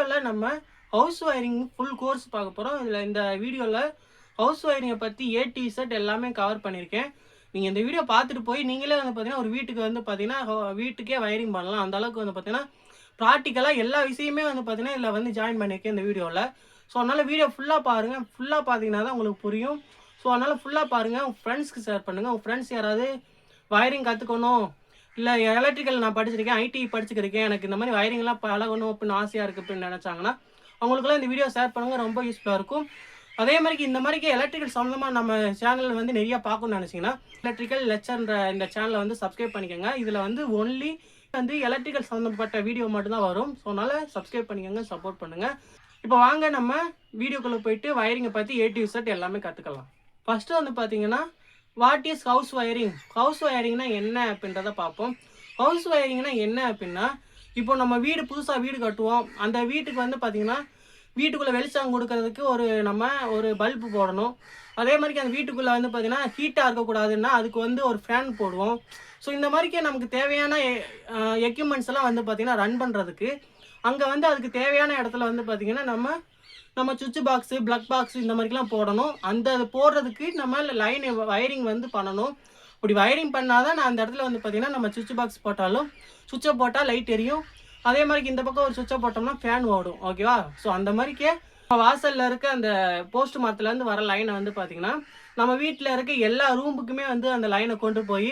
வீடியோவில் நம்ம house wiring full course பார்க்க போகிறோம். இந்த வீடியோவில் ஹவுஸ் ஒயரிங்கை பற்றி A to Z எல்லாமே கவர் பண்ணியிருக்கேன். நீங்கள் இந்த வீடியோ பார்த்துட்டு போய் நீங்களே வந்து பார்த்தீங்கன்னா ஒரு வீட்டுக்கு வந்து பார்த்தீங்கன்னா வீட்டுக்கே வயரிங் பண்ணலாம். அந்த அளவுக்கு வந்து பார்த்தீங்கன்னா ப்ராக்டிக்கலாக எல்லா விஷயமே வந்து பார்த்தீங்கன்னா இதில் வந்து ஜாயின் பண்ணியிருக்கேன் இந்த வீடியோவில். ஸோ அதனால் வீடியோ ஃபுல்லாக பாருங்கள். ஃபுல்லாக பார்த்தீங்கன்னா தான் உங்களுக்கு புரியும். ஸோ அதனால் ஃபுல்லாக பாருங்கள். உங்கள் ஃப்ரெண்ட்ஸ்க்கு ஷேர் பண்ணுங்கள். உங்கள் ஃப்ரெண்ட்ஸ் யாராவது வயரிங் கற்றுக்கணும், இல்லை எலக்ட்ரிக்கல் நான் படிச்சிருக்கேன், ஐடி படிச்சுருக்கேன், எனக்கு இந்த மாதிரி வயரிங்லாம் பழகணும் அப்படின்னு ஆசையாக இருக்குது அப்படின்னு நினச்சாங்கன்னா அவங்களுக்குலாம் இந்த வீடியோ ஷேர் பண்ணுங்கள். ரொம்ப யூஸ்ஃபுல்லாக இருக்கும். அதே மாதிரிக்கு இந்த மாதிரிக்கு எலக்ட்ரிக்கல் சம்மந்தமாக நம்ம சேனலில் வந்து நிறையா பார்க்கணும்னு நினச்சிங்கன்னா எலக்ட்ரிக்கல் லெக்சர்ன்ற இந்த சேனலை வந்து சப்ஸ்கிரைப் பண்ணிக்கோங்க. இதில் வந்து ஒன்லி வந்து எலக்ட்ரிக்கல் சம்மந்தப்பட்ட வீடியோ மட்டும்தான் வரும். ஸோ அதனால் சப்ஸ்கிரைப் பண்ணிக்கோங்க, சப்போர்ட் பண்ணுங்கள். இப்போ வாங்க நம்ம வீடியோக்குள்ளே போயிட்டு வயரிங்கை பற்றி A to Z எல்லாமே கற்றுக்கலாம். ஃபஸ்ட்டு வந்து பார்த்தீங்கன்னா what is house wiring? House ஒயரிங்னா என்ன அப்படின்றத பார்ப்போம். ஹவுஸ் ஒயரிங்னா என்ன அப்படின்னா, இப்போ நம்ம வீடு புதுசாக வீடு கட்டுவோம். அந்த வீட்டுக்கு வந்து பார்த்திங்கன்னா வீட்டுக்குள்ளே வெளிச்சம் கொடுக்கறதுக்கு நம்ம ஒரு பல்பு போடணும். அதே மாதிரிக்கு அந்த வீட்டுக்குள்ளே வந்து பார்த்திங்கன்னா ஹீட்டாக இருக்கக்கூடாதுன்னா அதுக்கு வந்து ஒரு ஃபேன் போடுவோம். ஸோ இந்த மாதிரிக்கே நமக்கு தேவையான எக்யூப்மெண்ட்ஸ் எல்லாம் வந்து பார்த்திங்கன்னா ரன் பண்ணுறதுக்கு அங்கே வந்து அதுக்கு தேவையான இடத்துல வந்து பார்த்திங்கன்னா நம்ம சுவிட்ச் பாக்ஸு, ப்ளக் பாக்ஸு இந்த மாதிரிலாம் போடணும். அது போடுறதுக்கு நம்ம லைன் வயரிங் வந்து பண்ணணும். இப்படி வயரிங் பண்ணால் தான் நான் அந்த இடத்துல வந்து பார்த்திங்கன்னா நம்ம சுவிட்ச் பாக்ஸ் போட்டாலும் சுவிட்சை போட்டால் லைட் எரியும். அதே மாதிரிக்கு இந்த பக்கம் ஒரு சுவிட்சை போட்டோம்னா ஃபேன் ஓடும். ஓகேவா? ஸோ அந்த மாதிரிக்கே வாசலில் இருக்க அந்த போஸ்ட் மரத்துலேருந்து வர லைனை வந்து பார்த்திங்கன்னா நம்ம வீட்டில் இருக்க எல்லா ரூமுக்குமே வந்து அந்த லைனை கொண்டு போய்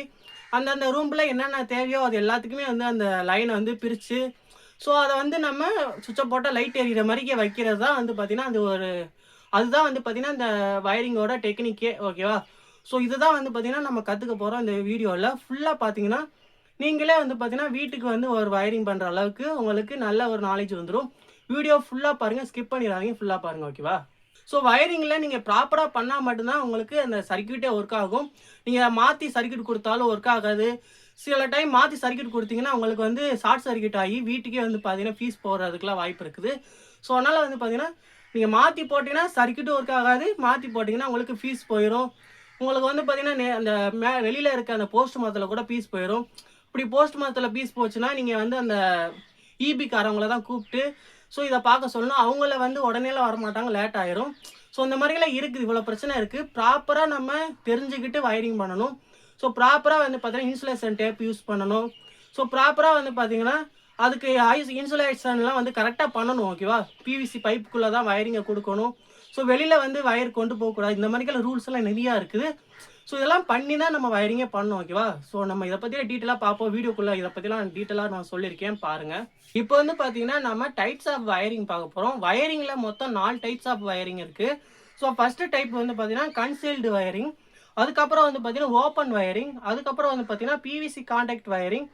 அந்தந்த ரூமில் என்னென்ன தேவையோ அது எல்லாத்துக்குமே வந்து அந்த லைனை வந்து பிரித்து ஸோ அதை வந்து நம்ம சுவிட்சை போட்டால் லைட் எரியிற மாதிரிக்கே வைக்கிறது தான் வந்து பார்த்திங்கன்னா அதுதான் வந்து பார்த்திங்கன்னா இந்த வயரிங்கோட டெக்னிக்கே. ஓகேவா? ஸோ இதுதான் வந்து பார்த்திங்கன்னா நம்ம கற்றுக்க போகிறோம் இந்த வீடியோவில். ஃபுல்லாக பார்த்திங்கன்னா நீங்களே வந்து பார்த்திங்கன்னா வீட்டுக்கு வந்து ஒரு வயரிங் பண்ணுற அளவுக்கு உங்களுக்கு நல்ல ஒரு நாலேஜ் வந்துடும். வீடியோ ஃபுல்லாக பாருங்கள், ஸ்கிப் பண்ணிடாதீங்க, ஃபுல்லாக பாருங்கள். ஓகேவா? ஸோ வயரிங்கில் நீங்கள் ப்ராப்பராக பண்ணால் மட்டும்தான் உங்களுக்கு அந்த சர்க்யூட்டே ஒர்க் ஆகும். நீங்கள் மாற்றி சர்க்யூட் கொடுத்தாலும் ஒர்க் ஆகாது. சில டைம் மாற்றி சர்க்யூட் கொடுத்தீங்கன்னா உங்களுக்கு வந்து ஷார்ட் சர்க்யூட் ஆகி வீட்டுக்கே வந்து பார்த்தீங்கன்னா ஃபீஸ் போடுறதுக்குலாம் வாய்ப்பு இருக்குது. ஸோ அதனால் வந்து பார்த்தீங்கன்னா நீங்கள் மாற்றி போட்டிங்கன்னா சர்க்யூட்டும் ஒர்க் ஆகாது. மாற்றி போட்டிங்கன்னா உங்களுக்கு ஃபீஸ் போயிடும். உங்களுக்கு வந்து பார்த்தீங்கன்னா அந்த வெளியில் இருக்க அந்த போஸ்ட் மரத்தில் கூட ஃபீஸ் போயிடும். இப்படி போஸ்ட் மரத்தில் ஃபீஸ் போச்சுன்னா நீங்கள் வந்து அந்த காரவங்கள தான் கூப்பிட்டு ஸோ இதை பார்க்க சொல்லணும். அவங்கள வந்து உடனேலாம் வரமாட்டாங்க, லேட் ஆயிரும். ஸோ இந்த மாதிரிலாம் இருக்குது, இவ்வளோ பிரச்சனை இருக்குது. ப்ராப்பராக நம்ம தெரிஞ்சுக்கிட்டு வயரிங் பண்ணணும். ஸோ ப்ராப்பராக வந்து பார்த்தீங்கன்னா இன்சுலேஷன் டேப் யூஸ் பண்ணணும். ஸோ ப்ராப்பராக வந்து பார்த்தீங்கன்னா அதுக்கு இன்சுலேஷன்லாம் வந்து கரெக்டாக பண்ணணும். ஓகேவா? PVC பைப்புக்குள்ளே தான் வயரிங்கை கொடுக்கணும். ஸோ வெளியில் வந்து வயர் கொண்டு போகக்கூடாது. இந்த மாதிரிக்கெல்லாம் ரூல்ஸ் எல்லாம் நிறையா இருக்குது. ஸோ இதெல்லாம் பண்ணி தான் நம்ம வயரிங்கே பண்ணணும். ஓகேவா? ஸோ நம்ம இதை பற்றிலாம் டீட்டெயிலாக பார்ப்போம். வீடியோக்குள்ளே இதை பற்றிலாம் டீட்டெயிலாக நான் சொல்லியிருக்கேன், பாருங்கள். இப்போ வந்து பார்த்தீங்கன்னா நம்ம டைப்ஸ் ஆஃப் வயரிங் பார்க்க போகிறோம். வயரிங்கில் மொத்தம் 4 டைப்ஸ் ஆஃப் வயரிங் இருக்குது. ஸோ ஃபஸ்ட்டு டைப் வந்து பார்த்தீங்கன்னா கன்சீல்டு வயரிங், அதுக்கப்புறம் வந்து பார்த்தீங்கன்னா ஓப்பன் வயரிங், அதுக்கப்புறம் வந்து பார்த்தீங்கன்னா PVC கான்டாக்ட் வயரிங்,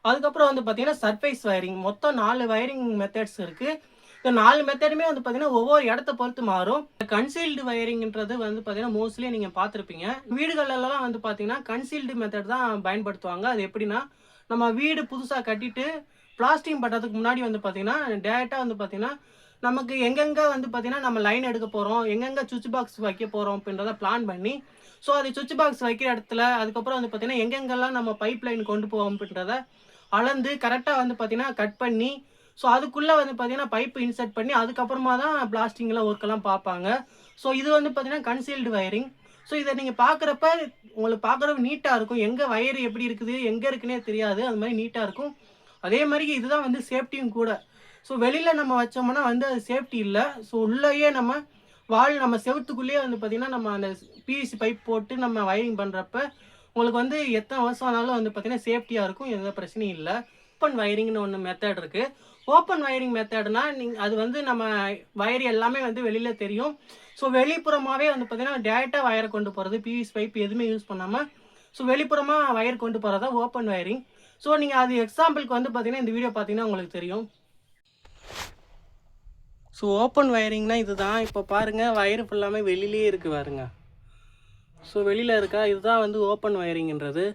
அதுக்கப்புறம் வந்து பார்த்தீங்கன்னா சர்ஃபேஸ் வயரிங். மொத்தம் 4 வயரிங் மெத்தட்ஸ் இருக்குது. இந்த 4 மெத்தடுமே வந்து பார்த்தீங்கன்னா ஒவ்வொரு இடத்த பொறுத்து மாறும். கன்சீல்டு வயரிங்ன்றது வந்து பார்த்தீங்கன்னா மோஸ்ட்லி நீங்கள் பார்த்துருப்பீங்க. வீடுகளெல்லாம் வந்து பார்த்தீங்கன்னா கன்சீல்டு மெத்தட் தான் பயன்படுத்துவாங்க. அது எப்படின்னா நம்ம வீடு புதுசாக கட்டிட்டு பிளாஸ்டிங் பண்ணுறதுக்கு முன்னாடி வந்து பார்த்தீங்கன்னா டேரெக்டாக வந்து பார்த்தீங்கன்னா நமக்கு எங்கெங்கே வந்து பார்த்தீங்கன்னா நம்ம லைன் எடுக்க போகிறோம், எங்கெங்கே சுவிட்ச் பாக்ஸ் வைக்க போகிறோம் அப்படின்றத பிளான் பண்ணி ஸோ அது சுவிட்ச் பாக்ஸ் வைக்கிற இடத்துல அதுக்கப்புறம் வந்து பார்த்தீங்கன்னா எங்கெங்கெல்லாம் நம்ம பைப் லைன் கொண்டு போவோம் அப்படின்றத அளந்து கரெக்டாக வந்து பார்த்தீங்கன்னா கட் பண்ணி ஸோ அதுக்குள்ளே வந்து பார்த்தீங்கன்னா பைப்பு இன்சர்ட் பண்ணி அதுக்கப்புறமா தான் பிளாஸ்டிங்கில் ஒர்க்கெல்லாம் பார்ப்பாங்க. ஸோ இது வந்து பார்த்தீங்கன்னா கன்சீல்டு வயரிங். ஸோ இதை நீங்கள் பார்க்குறப்ப உங்களுக்கு பார்க்குறப்ப நீட்டாக இருக்கும். எங்கே வயர் எப்படி இருக்குது, எங்கே இருக்குன்னே தெரியாது. அது மாதிரி நீட்டாக இருக்கும். அதே மாதிரி இதுதான் வந்து சேஃப்டியும் கூட. ஸோ வெளியில் நம்ம வச்சோம்னா வந்து அது சேஃப்டி இல்லை. ஸோ உள்ளேயே நம்ம செவத்துக்குள்ளேயே வந்து பார்த்திங்கன்னா நம்ம அந்த PVC பைப் போட்டு நம்ம வயரிங் பண்ணுறப்ப உங்களுக்கு வந்து எத்தனை வருஷம் ஆனாலும் வந்து பார்த்திங்கன்னா சேஃப்டியாக இருக்கும், எந்த பிரச்சனையும் இல்லை. ஓப்பன் வயரிங்னு ஒன்று மெத்தட் இருக்குது. ஓப்பன் வயரிங் மெத்தட்னா அது வந்து நம்ம வயர் எல்லாமே வந்து வெளியில் தெரியும். ஸோ வெளிப்புறமாகவே வந்து பார்த்திங்கன்னா டேரெக்டாக வயரை கொண்டு போகிறது, PVC பைப் எதுவுமே யூஸ் பண்ணாமல் ஸோ வெளிப்புறமாக வயர் கொண்டு போகிறதா ஓப்பன் வயரிங். ஸோ நீங்கள் அது எக்ஸாம்பிளுக்கு வந்து பார்த்தீங்கன்னா இந்த வீடியோ பார்த்தீங்கன்னா உங்களுக்கு தெரியும். ஸோ ஓப்பன் வயரிங்னா இதுதான். இப்போ பாருங்கள், வயர் ஃபுல்லாமே வெளியிலே இருக்குது பாருங்க. ஸோ வெளியில் இருக்கா, இதுதான் வந்து ஓப்பன் வயரிங்ன்றது.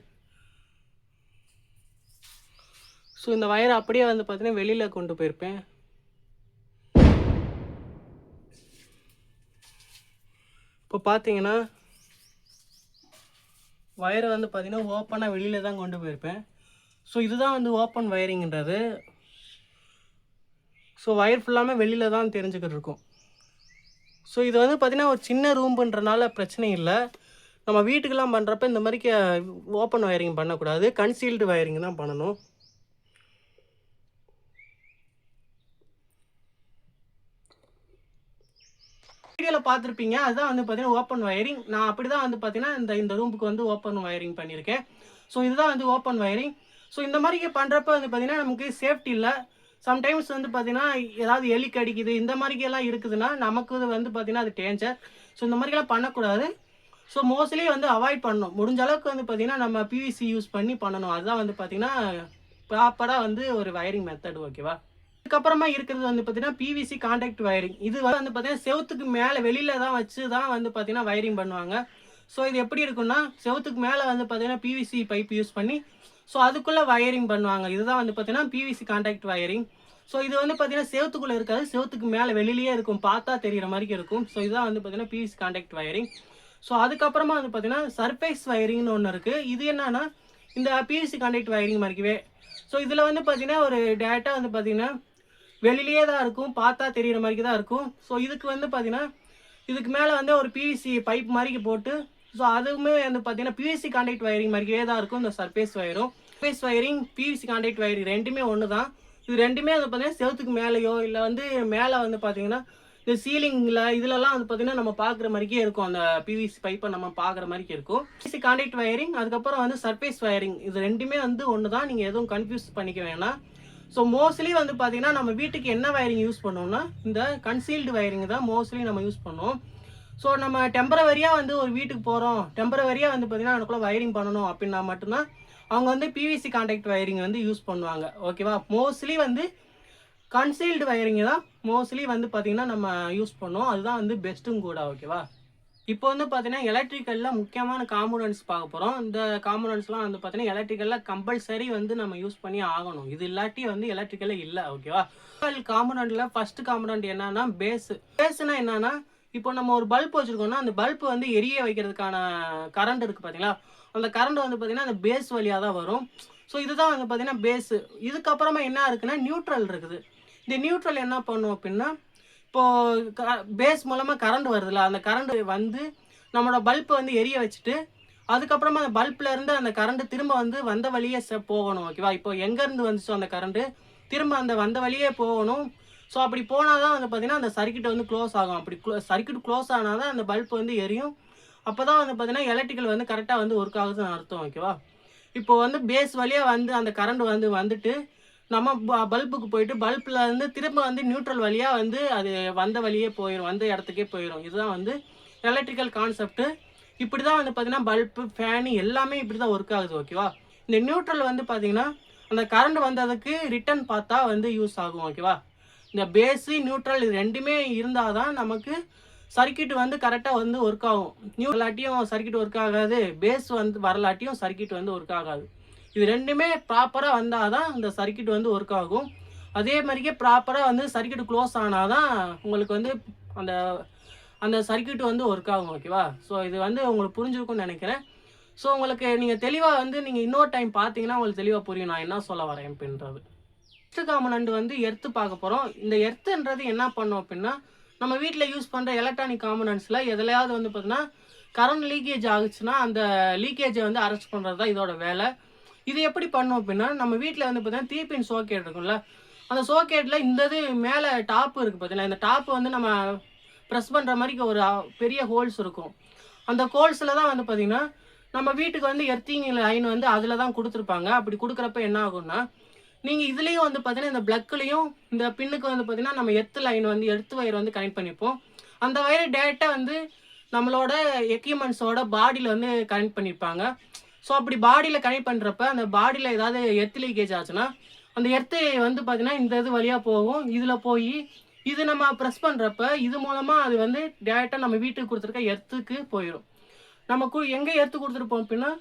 ஸோ இந்த வயரை அப்படியே வந்து பார்த்தீங்கன்னா வெளியில் கொண்டு போயிருப்பேன். இப்போ பார்த்தீங்கன்னா வயரை வந்து பார்த்தீங்கன்னா ஓப்பனாக வெளியில் தான் கொண்டு போயிருப்பேன். ஸோ இதுதான் வந்து ஓப்பன் வயரிங்ன்றது. ஸோ ஒயர் ஃபுல்லாமே வெளியில் தான் தெரிஞ்சுக்கிட்டு இருக்கும். ஸோ இது வந்து பார்த்திங்கன்னா ஒரு சின்ன ரூம்புன்றனால பிரச்சனை இல்லை. நம்ம வீட்டுக்கெல்லாம் பண்ணுறப்ப இந்த மாதிரிக்கு ஓப்பன் வயரிங் பண்ணக்கூடாது, கன்சீல்டு வயரிங் தான் பண்ணணும். வீடியோவில் பார்த்துருப்பீங்க, அதுதான் வந்து பார்த்தீங்கன்னா ஓப்பன் வயரிங். நான் அப்படி தான் வந்து பார்த்தீங்கன்னா இந்த ரூமுக்கு வந்து ஓப்பன் வயரிங் பண்ணியிருக்கேன். ஸோ இதுதான் வந்து ஓப்பன் வயரிங். ஸோ இந்த மாதிரி பண்ணுறப்ப வந்து பார்த்தீங்கன்னா நமக்கு சேஃப்டி இல்லை. சம்டைம்ஸ் வந்து பார்த்தீங்கன்னா ஏதாவது எலி கடிக்குது இந்த மாதிரிக்கெல்லாம் இருக்குதுன்னா நமக்கு வந்து பார்த்தீங்கன்னா அது டேஞ்சர். ஸோ இந்த மாதிரிலாம் பண்ணக்கூடாது. ஸோ மோஸ்ட்லி வந்து அவாய்ட் பண்ணணும். முடிஞ்ச அளவுக்கு வந்து பார்த்தீங்கன்னா நம்ம பிவிசி யூஸ் பண்ணி பண்ணணும். அதுதான் வந்து பார்த்தீங்கன்னா ப்ராப்பராக வந்து ஒரு வயரிங் மெத்தட். ஓகேவா? அதுக்கப்புறமா இருக்கிறது வந்து பார்த்தீங்கன்னா பிவிசி கான்டாக்ட் வயரிங். இது வந்து பார்த்தீங்கன்னா செவுத்துக்கு மேலே வெளியில தான் வச்சு தான் வந்து பார்த்தீங்கன்னா வயரிங் பண்ணுவாங்க. ஸோ இது எப்படி இருக்குன்னா செவுத்துக்கு மேலே வந்து பார்த்தீங்கன்னா பிவிசி பைப் யூஸ் பண்ணி ஸோ அதுக்குள்ளே வயரிங் பண்ணுவாங்க. இதுதான் வந்து பார்த்தீங்கன்னா பிவிசி கான்டாக்ட் வயரிங். ஸோ இது வந்து பார்த்தீங்கன்னா செவுத்துக்குள்ளே இருக்காது, செவுத்துக்கு மேலே வெளியிலேயே இருக்கும், பார்த்தா தெரிகிற மாதிரி இருக்கும். ஸோ இதுதான் வந்து பார்த்தீங்கன்னா பிவிசி கான்டாக்ட் வயரிங். ஸோ அதுக்கப்புறமா வந்து பார்த்தீங்கன்னா சர்ஃபேஸ் வயரிங்னு ஒன்று இருக்குது. இது என்னன்னா இந்த பிவிசி கான்டாக்ட் வயரிங் மாதிரிக்கவே. ஸோ இதில் வந்து பார்த்தீங்கன்னா ஒரு டேரெக்டாக வந்து பார்த்தீங்கன்னா வெளியிலேயே தான் இருக்கும், பார்த்தா தெரிகிற மாதிரி தான் இருக்கும். ஸோ இதுக்கு வந்து பார்த்தீங்கன்னா இதுக்கு மேலே வந்து ஒரு பிவிசி பைப் மாதிரி போட்டு ஸோ அதுவுமே வந்து பார்த்தீங்கன்னா பிவிசி கான்டாக்ட் வயரிங் மாதிரியே தான் இருக்கும். இந்த சர்ஃபேஸ் வயரும் surface wiring PVC contact wiring ரெண்டுமே ஒன்று தான். இது ரெண்டுமே வந்து பார்த்தீங்கன்னா செவத்துக்கு மேலேயோ இல்லை வந்து மேலே வந்து பார்த்தீங்கன்னா இந்த சீலிங்கில் இதிலலாம் வந்து பார்த்தீங்கன்னா நம்ம பார்க்குற மாதிரிக்கே இருக்கும். அந்த பிவிசி பைப்பை நம்ம பார்க்குற மாதிரிக்கே இருக்கும். பிவிசி கான்டாக்ட் வயரிங் அதுக்கப்புறம் வந்து சர்ஃபேஸ் வயரிங் இது ரெண்டுமே வந்து ஒன்று தான். நீங்கள் எதுவும் கன்ஃபியூஸ் பண்ணிக்க வேணாம். ஸோ மோஸ்ட்லி வந்து பார்த்தீங்கன்னா நம்ம வீட்டுக்கு என்ன வயரிங் யூஸ் பண்ணோம்னா இந்த கன்சீல்டு வயரிங் தான் மோஸ்ட்லி நம்ம யூஸ் பண்ணுவோம். ஸோ நம்ம டெம்பரவரியாக வந்து ஒரு வீட்டுக்கு போகிறோம், டெம்பரவரியாக வந்து பார்த்தீங்கன்னா அதுக்குள்ளே வயரிங் பண்ணணும் அப்படின்னா மட்டும்தான் அவங்க வந்து பிவிசி கான்டாக்ட் வயரிங் வந்து யூஸ் பண்ணுவாங்க. ஓகேவா? மோஸ்ட்லி வந்து கன்சீல்டு வயரிங் தான் மோஸ்ட்லி வந்து பார்த்தீங்கன்னா நம்ம யூஸ் பண்ணோம். அதுதான் வந்து பெஸ்ட்டும் கூட. ஓகேவா? இப்போ வந்து பார்த்தீங்கன்னா எலக்ட்ரிக்கலில் முக்கியமான காம்போனன்ட்ஸ் பார்க்க போகிறோம். இந்த காம்போனன்ட்ஸ்லாம் வந்து பார்த்தீங்கன்னா எலக்ட்ரிக்கலில் கம்பல்சரி வந்து நம்ம யூஸ் பண்ணி ஆகணும். இது இல்லாட்டி வந்து எலக்ட்ரிக்கலே இல்லை. ஓகேவா? காம்போனண்ட்டில் ஃபஸ்ட்டு காம்போனண்ட் என்னன்னா பேஸு. பேஸுனா என்னன்னா இப்போ நம்ம ஒரு பல்ப் வச்சுருக்கோம்னா அந்த பல்ப் வந்து எரிய வைக்கிறதுக்கான கரண்ட் இருக்குது பார்த்தீங்களா, அந்த கரண்ட் வந்து பார்த்தீங்கன்னா அந்த பேஸ் வழியாக தான் வரும். ஸோ இதுதான் வந்து பார்த்தீங்கன்னா பேஸு. இதுக்கப்புறமா என்ன இருக்குன்னா நியூட்ரல் இருக்குது. இந்த நியூட்ரல் என்ன பண்ணும் அப்படின்னா இப்போது பேஸ் மூலமாக கரண்ட் வருதுல்ல, அந்த கரண்ட் வந்து நம்மளோட பல்பை வந்து எரிய வச்சுட்டு அதுக்கப்புறமா அந்த பல்ப்லேருந்து அந்த கரண்ட்டு திரும்ப வந்து வந்த வழியே போகணும். ஓகேவா? இப்போ எங்கேருந்து வந்துச்சோ அந்த கரண்ட்டு திரும்ப அந்த வந்த வழியே போகணும். ஸோ அப்படி போனால் தான் வந்து பார்த்தீங்கன்னா அந்த சர்க்கியூட் வந்து க்ளோஸ் ஆகும். அப்படி சர்க்கியூட் க்ளோஸ் ஆனால் தான் அந்த பல்ப் வந்து எரியும். அப்போ தான் வந்து பார்த்தீங்கன்னா எலக்ட்ரிக்கல் வந்து கரெக்டாக வந்து ஒர்க் ஆகுதுன்னு அர்த்தம். ஓகேவா? இப்போ வந்து பேஸ் வழியாக வந்து அந்த கரண்ட் வந்துட்டு நம்ம பல்புக்கு போயிட்டு பல்பில் வந்து திரும்ப வந்து நியூட்ரல் வழியாக வந்து அது வந்த வழியே போயிடும், வந்த இடத்துக்கே போயிடும். இதுதான் வந்து எலக்ட்ரிக்கல் கான்செப்ட்டு. இப்படி தான் வந்து பார்த்தீங்கன்னா பல்பு ஃபேனு எல்லாமே இப்படி தான் ஒர்க் ஆகுது. ஓகேவா? இந்த நியூட்ரல் வந்து பார்த்தீங்கன்னா அந்த கரண்ட் வந்ததுக்கு ரிட்டர்ன் பார்த்தா வந்து யூஸ் ஆகும். ஓகேவா? இந்த பேஸு நியூட்ரல் இது ரெண்டுமே இருந்தால் தான் நமக்கு சர்க்கியூட் வந்து கரெக்டாக வந்து ஒர்க் ஆகும். வரலாட்டியும் சர்க்கியூட் ஒர்க் ஆகாது, பேஸ் வந்து வரலாட்டியும் சர்க்கியூட் வந்து ஒர்க் ஆகாது. இது ரெண்டுமே ப்ராப்பராக வந்தால் தான் இந்த சர்க்கியூட் வந்து ஒர்க் ஆகும். அதே மாதிரியே ப்ராப்பராக வந்து சர்க்கியூட் க்ளோஸ் ஆனால் தான் உங்களுக்கு வந்து அந்த அந்த சர்க்கியூட் வந்து ஒர்க் ஆகும். ஓகேவா? ஸோ இது வந்து உங்களுக்கு புரிஞ்சிருக்கும்னு நினைக்கிறேன். ஸோ உங்களுக்கு நீங்கள் தெளிவாக வந்து நீங்கள் இன்னொரு டைம் பார்த்தீங்கன்னா உங்களுக்கு தெளிவாக புரியும் நான் என்ன சொல்ல வரேன் அப்படின்றது. ஃபஸ்ட்டு காம்போனண்ட் வந்து எர்த்து பார்க்க போகிறோம். இந்த எர்த்துன்றது என்ன பண்ணும் அப்படின்னா நம்ம வீட்டில் யூஸ் பண்ணுற எலக்ட்ரானிக் காம்போனன்ட்ஸில் எதுலையாவது வந்து பார்த்தீங்கன்னா கரண்ட் லீக்கேஜ் ஆகுச்சுன்னா அந்த லீக்கேஜை வந்து அரெஸ்ட் பண்ணுறது தான் இதோட வேலை. இது எப்படி பண்ணும் அப்படின்னா நம்ம வீட்டில் வந்து பார்த்தீங்கன்னா தீப்பின் சோக்கெட் இருக்கும்ல, அந்த சோக்கெட்டில் இந்த இது மேலே டாப்பு இருக்குது பார்த்தீங்களா, இந்த டாப்பு வந்து நம்ம ப்ரெஸ் பண்ணுற மாதிரி ஒரு பெரிய ஹோல்ஸ் இருக்கும். அந்த ஹோல்ஸில் தான் வந்து பார்த்திங்கன்னா நம்ம வீட்டுக்கு வந்து எர்த்திங் லைன் வந்து அதில் தான் கொடுத்துருப்பாங்க. அப்படி கொடுக்குறப்ப என்ன ஆகும்னா நீங்கள் இதுலேயும் வந்து பார்த்தீங்கன்னா இந்த ப்ளக்குலேயும் இந்த பின்னுக்கு வந்து பார்த்தீங்கன்னா நம்ம எர்த்து லைன் வந்து எர்த்து வயர் வந்து கனெக்ட் பண்ணிப்போம். அந்த வயரை டேரெக்டாக வந்து நம்மளோட எக்யூப்மெண்ட்ஸோட பாடியில் வந்து கனெக்ட் பண்ணியிருப்பாங்க. ஸோ அப்படி பாடியில் கனெக்ட் பண்ணுறப்ப அந்த பாடியில் ஏதாவது எர்த்து லீக்கேஜ் ஆச்சுன்னா அந்த எர்த்து வந்து பார்த்தீங்கன்னா இந்த இது வழியாக போகும். இதில் போய் இது நம்ம ப்ரெஸ் பண்ணுறப்ப இது மூலமாக அது வந்து டேரெக்டாக நம்ம வீட்டுக்கு கொடுத்துருக்க எர்த்துக்கு போயிடும். நம்ம எங்கே எர்த்து கொடுத்துருப்போம் அப்படின்னா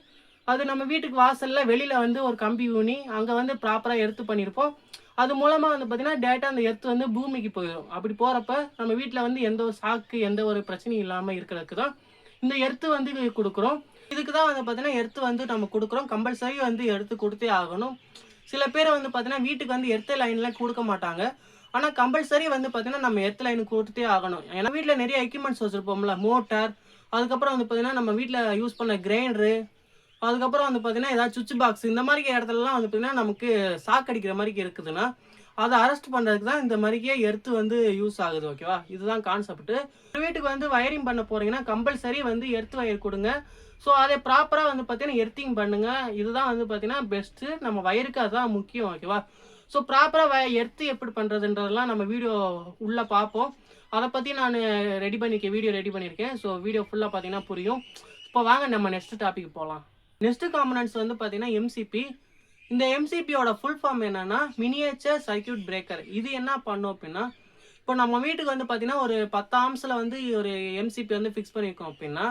அது நம்ம வீட்டுக்கு வாசலில் வெளியில் வந்து ஒரு கம்பி ஊனி அங்கே வந்து ப்ராப்பராக எர்த்து பண்ணியிருப்போம். அது மூலமாக வந்து பார்த்திங்கன்னா டேரெக்டாக அந்த எர்த்து வந்து பூமிக்கு போயிடும். அப்படி போகிறப்ப நம்ம வீட்டில் வந்து எந்த ஒரு ஷாக்கு எந்த ஒரு பிரச்சனையும் இல்லாமல் இருக்கிறதுக்கு தான் இந்த எர்த்து வந்து கொடுக்குறோம். இதுக்கு தான் வந்து பார்த்தீங்கன்னா எர்த்து வந்து நம்ம கொடுக்குறோம். கம்பல்சரி வந்து எர்த்து கொடுத்தே ஆகணும். சில பேர் வந்து பார்த்தீங்கன்னா வீட்டுக்கு வந்து எர்த்து லைன்லாம் கொடுக்க மாட்டாங்க. ஆனால் கம்பல்சரி வந்து பார்த்தீங்கன்னா நம்ம எர்த் லைன் கொடுத்துட்டே ஆகணும். ஏன்னா வீட்டில் நிறைய எக்யூப்மெண்ட்ஸ் வச்சுருப்போம்ல, மோட்டார், அதுக்கப்புறம் வந்து பார்த்தீங்கன்னா நம்ம வீட்டில் யூஸ் பண்ண கிரைண்டரு, அதுக்கப்புறம் வந்து பார்த்தீங்கன்னா ஏதாவது சுவிட்ச் பாக்ஸ் இந்த மாதிரி இடத்துலலாம் வந்து பார்த்தீங்கன்னா நமக்கு சாக்கடிக்கிற மாதிரி இருக்குதுன்னா அதை அரெஸ்ட் பண்ணுறதுக்கு தான் இந்த மாதிரிக்கே எர்த்து வந்து யூஸ் ஆகுது. ஓகேவா, இதுதான் கான்செப்ட். வீட்டுக்கு வந்து வயரிங் பண்ண போகிறீங்கன்னா கம்பல்சரி வந்து எர்த் வயர் கொடுங்க. ஸோ அதை ப்ராப்பராக வந்து பார்த்தீங்கன்னா எர்த்திங் பண்ணுங்கள். இதுதான் வந்து பார்த்தீங்கன்னா பெஸ்ட்டு. நம்ம வயருக்கு அதுதான் முக்கியம். ஓகேவா, ஸோ ப்ராப்பராக எர்த்து எப்படி பண்ணுறதுன்றதெல்லாம் நம்ம வீடியோ உள்ளே பார்ப்போம். அதை பற்றி நான் வீடியோ ரெடி பண்ணியிருக்கேன். ஸோ வீடியோ ஃபுல்லாக பார்த்தீங்கன்னா புரியும். இப்போ வாங்க நம்ம நெக்ஸ்ட் டாபிக் போகலாம். நெக்ஸ்ட் காம்பனன்ட்ஸ் வந்து பார்த்தீங்கன்னா எம்சிபி. இந்த எம்சிபியோட ஃபுல் ஃபார்ம் என்னன்னா மினியேச்சர் சர்க்யூட் பிரேக்கர். இது என்ன பண்ணும் அப்படின்னா, இப்போ நம்ம வீட்டுக்கு வந்து பார்த்தீங்கன்னா ஒரு 10 ஆம்ஸில் வந்து ஒரு எம்சிபி வந்து ஃபிக்ஸ் பண்ணியிருக்கோம் அப்படின்னா,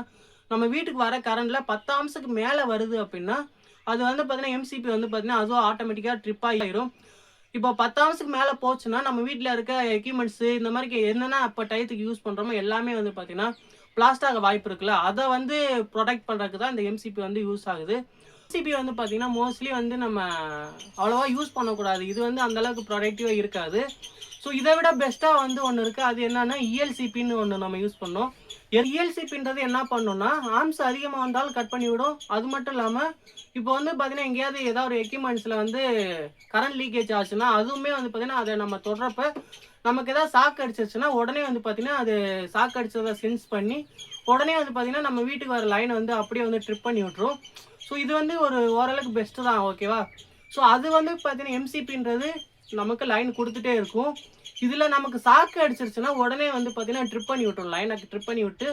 நம்ம வீட்டுக்கு வர கரண்டில் 10 ஆம்ஸுக்கு மேலே வருது அப்படின்னா அது வந்து பார்த்தீங்கன்னா எம்சிபி வந்து பார்த்தீங்கன்னா அதுவும் ஆட்டோமேட்டிக்காக ட்ரிப் ஆகிடும். இப்போ 10 ஆம்ஸுக்கு மேலே போச்சுன்னா நம்ம வீட்டில் இருக்க எக்யூப்மெண்ட்ஸு இந்த மாதிரி என்னென்ன அப்போ டயத்துக்கு யூஸ் பண்ணுறோமோ எல்லாமே வந்து பார்த்தீங்கன்னா பிளாஸ்ட் ஆக வாய்ப்பு இருக்குல்ல, அதை வந்து ப்ரொடெக்ட் பண்ணுறதுக்கு தான் இந்த எம்சிபி வந்து யூஸ் ஆகுது. எம்சிபி வந்து பார்த்தீங்கன்னா மோஸ்ட்லி வந்து நம்ம அவ்வளோவா யூஸ் பண்ணக்கூடாது. இது வந்து அந்தளவுக்கு ப்ரொடக்டிவாக இருக்காது. ஸோ இதை விட பெஸ்ட்டாக வந்து ஒன்று இருக்குது. அது என்னன்னா இஎல்சிபின்னு ஒன்று நம்ம யூஸ் பண்ணோம். இஎல்சிபின்றது என்ன பண்ணோம்னா ஆர்ம்ஸ் அதிகமாக வந்தாலும் கட் பண்ணி விடும். அது மட்டும் இல்லாமல் இப்போ வந்து பார்த்தீங்கன்னா எங்கேயாவது ஏதாவது ஒரு எக்யூப்மெண்ட்ஸில் வந்து கரண்ட் லீக்கேஜ் ஆச்சுன்னா அதுவுமே வந்து பார்த்தீங்கன்னா அதை நம்ம தொடுறப்ப நமக்கு ஏதாவது சாக்கு அடிச்சிருச்சுன்னா உடனே வந்து பார்த்தீங்கன்னா அது சாக்கு அடிச்சதை சென்ஸ் பண்ணி உடனே வந்து பார்த்தீங்கன்னா நம்ம வீட்டுக்கு வர லைனை வந்து அப்படியே வந்து ட்ரிப் பண்ணி விட்டுரும். ஸோ இது வந்து ஒரு ஓரளவுக்கு பெஸ்ட்டு தான். ஓகேவா, ஸோ அது வந்து பார்த்தீங்கன்னா எம்சிபின்றது நமக்கு லைன் கொடுத்துட்டே இருக்கும். இதில் நமக்கு சாக்கு அடிச்சிருச்சுன்னா உடனே வந்து பார்த்தீங்கன்னா ட்ரிப் பண்ணி விட்டுரும். லைனை ட்ரிப் பண்ணி விட்டு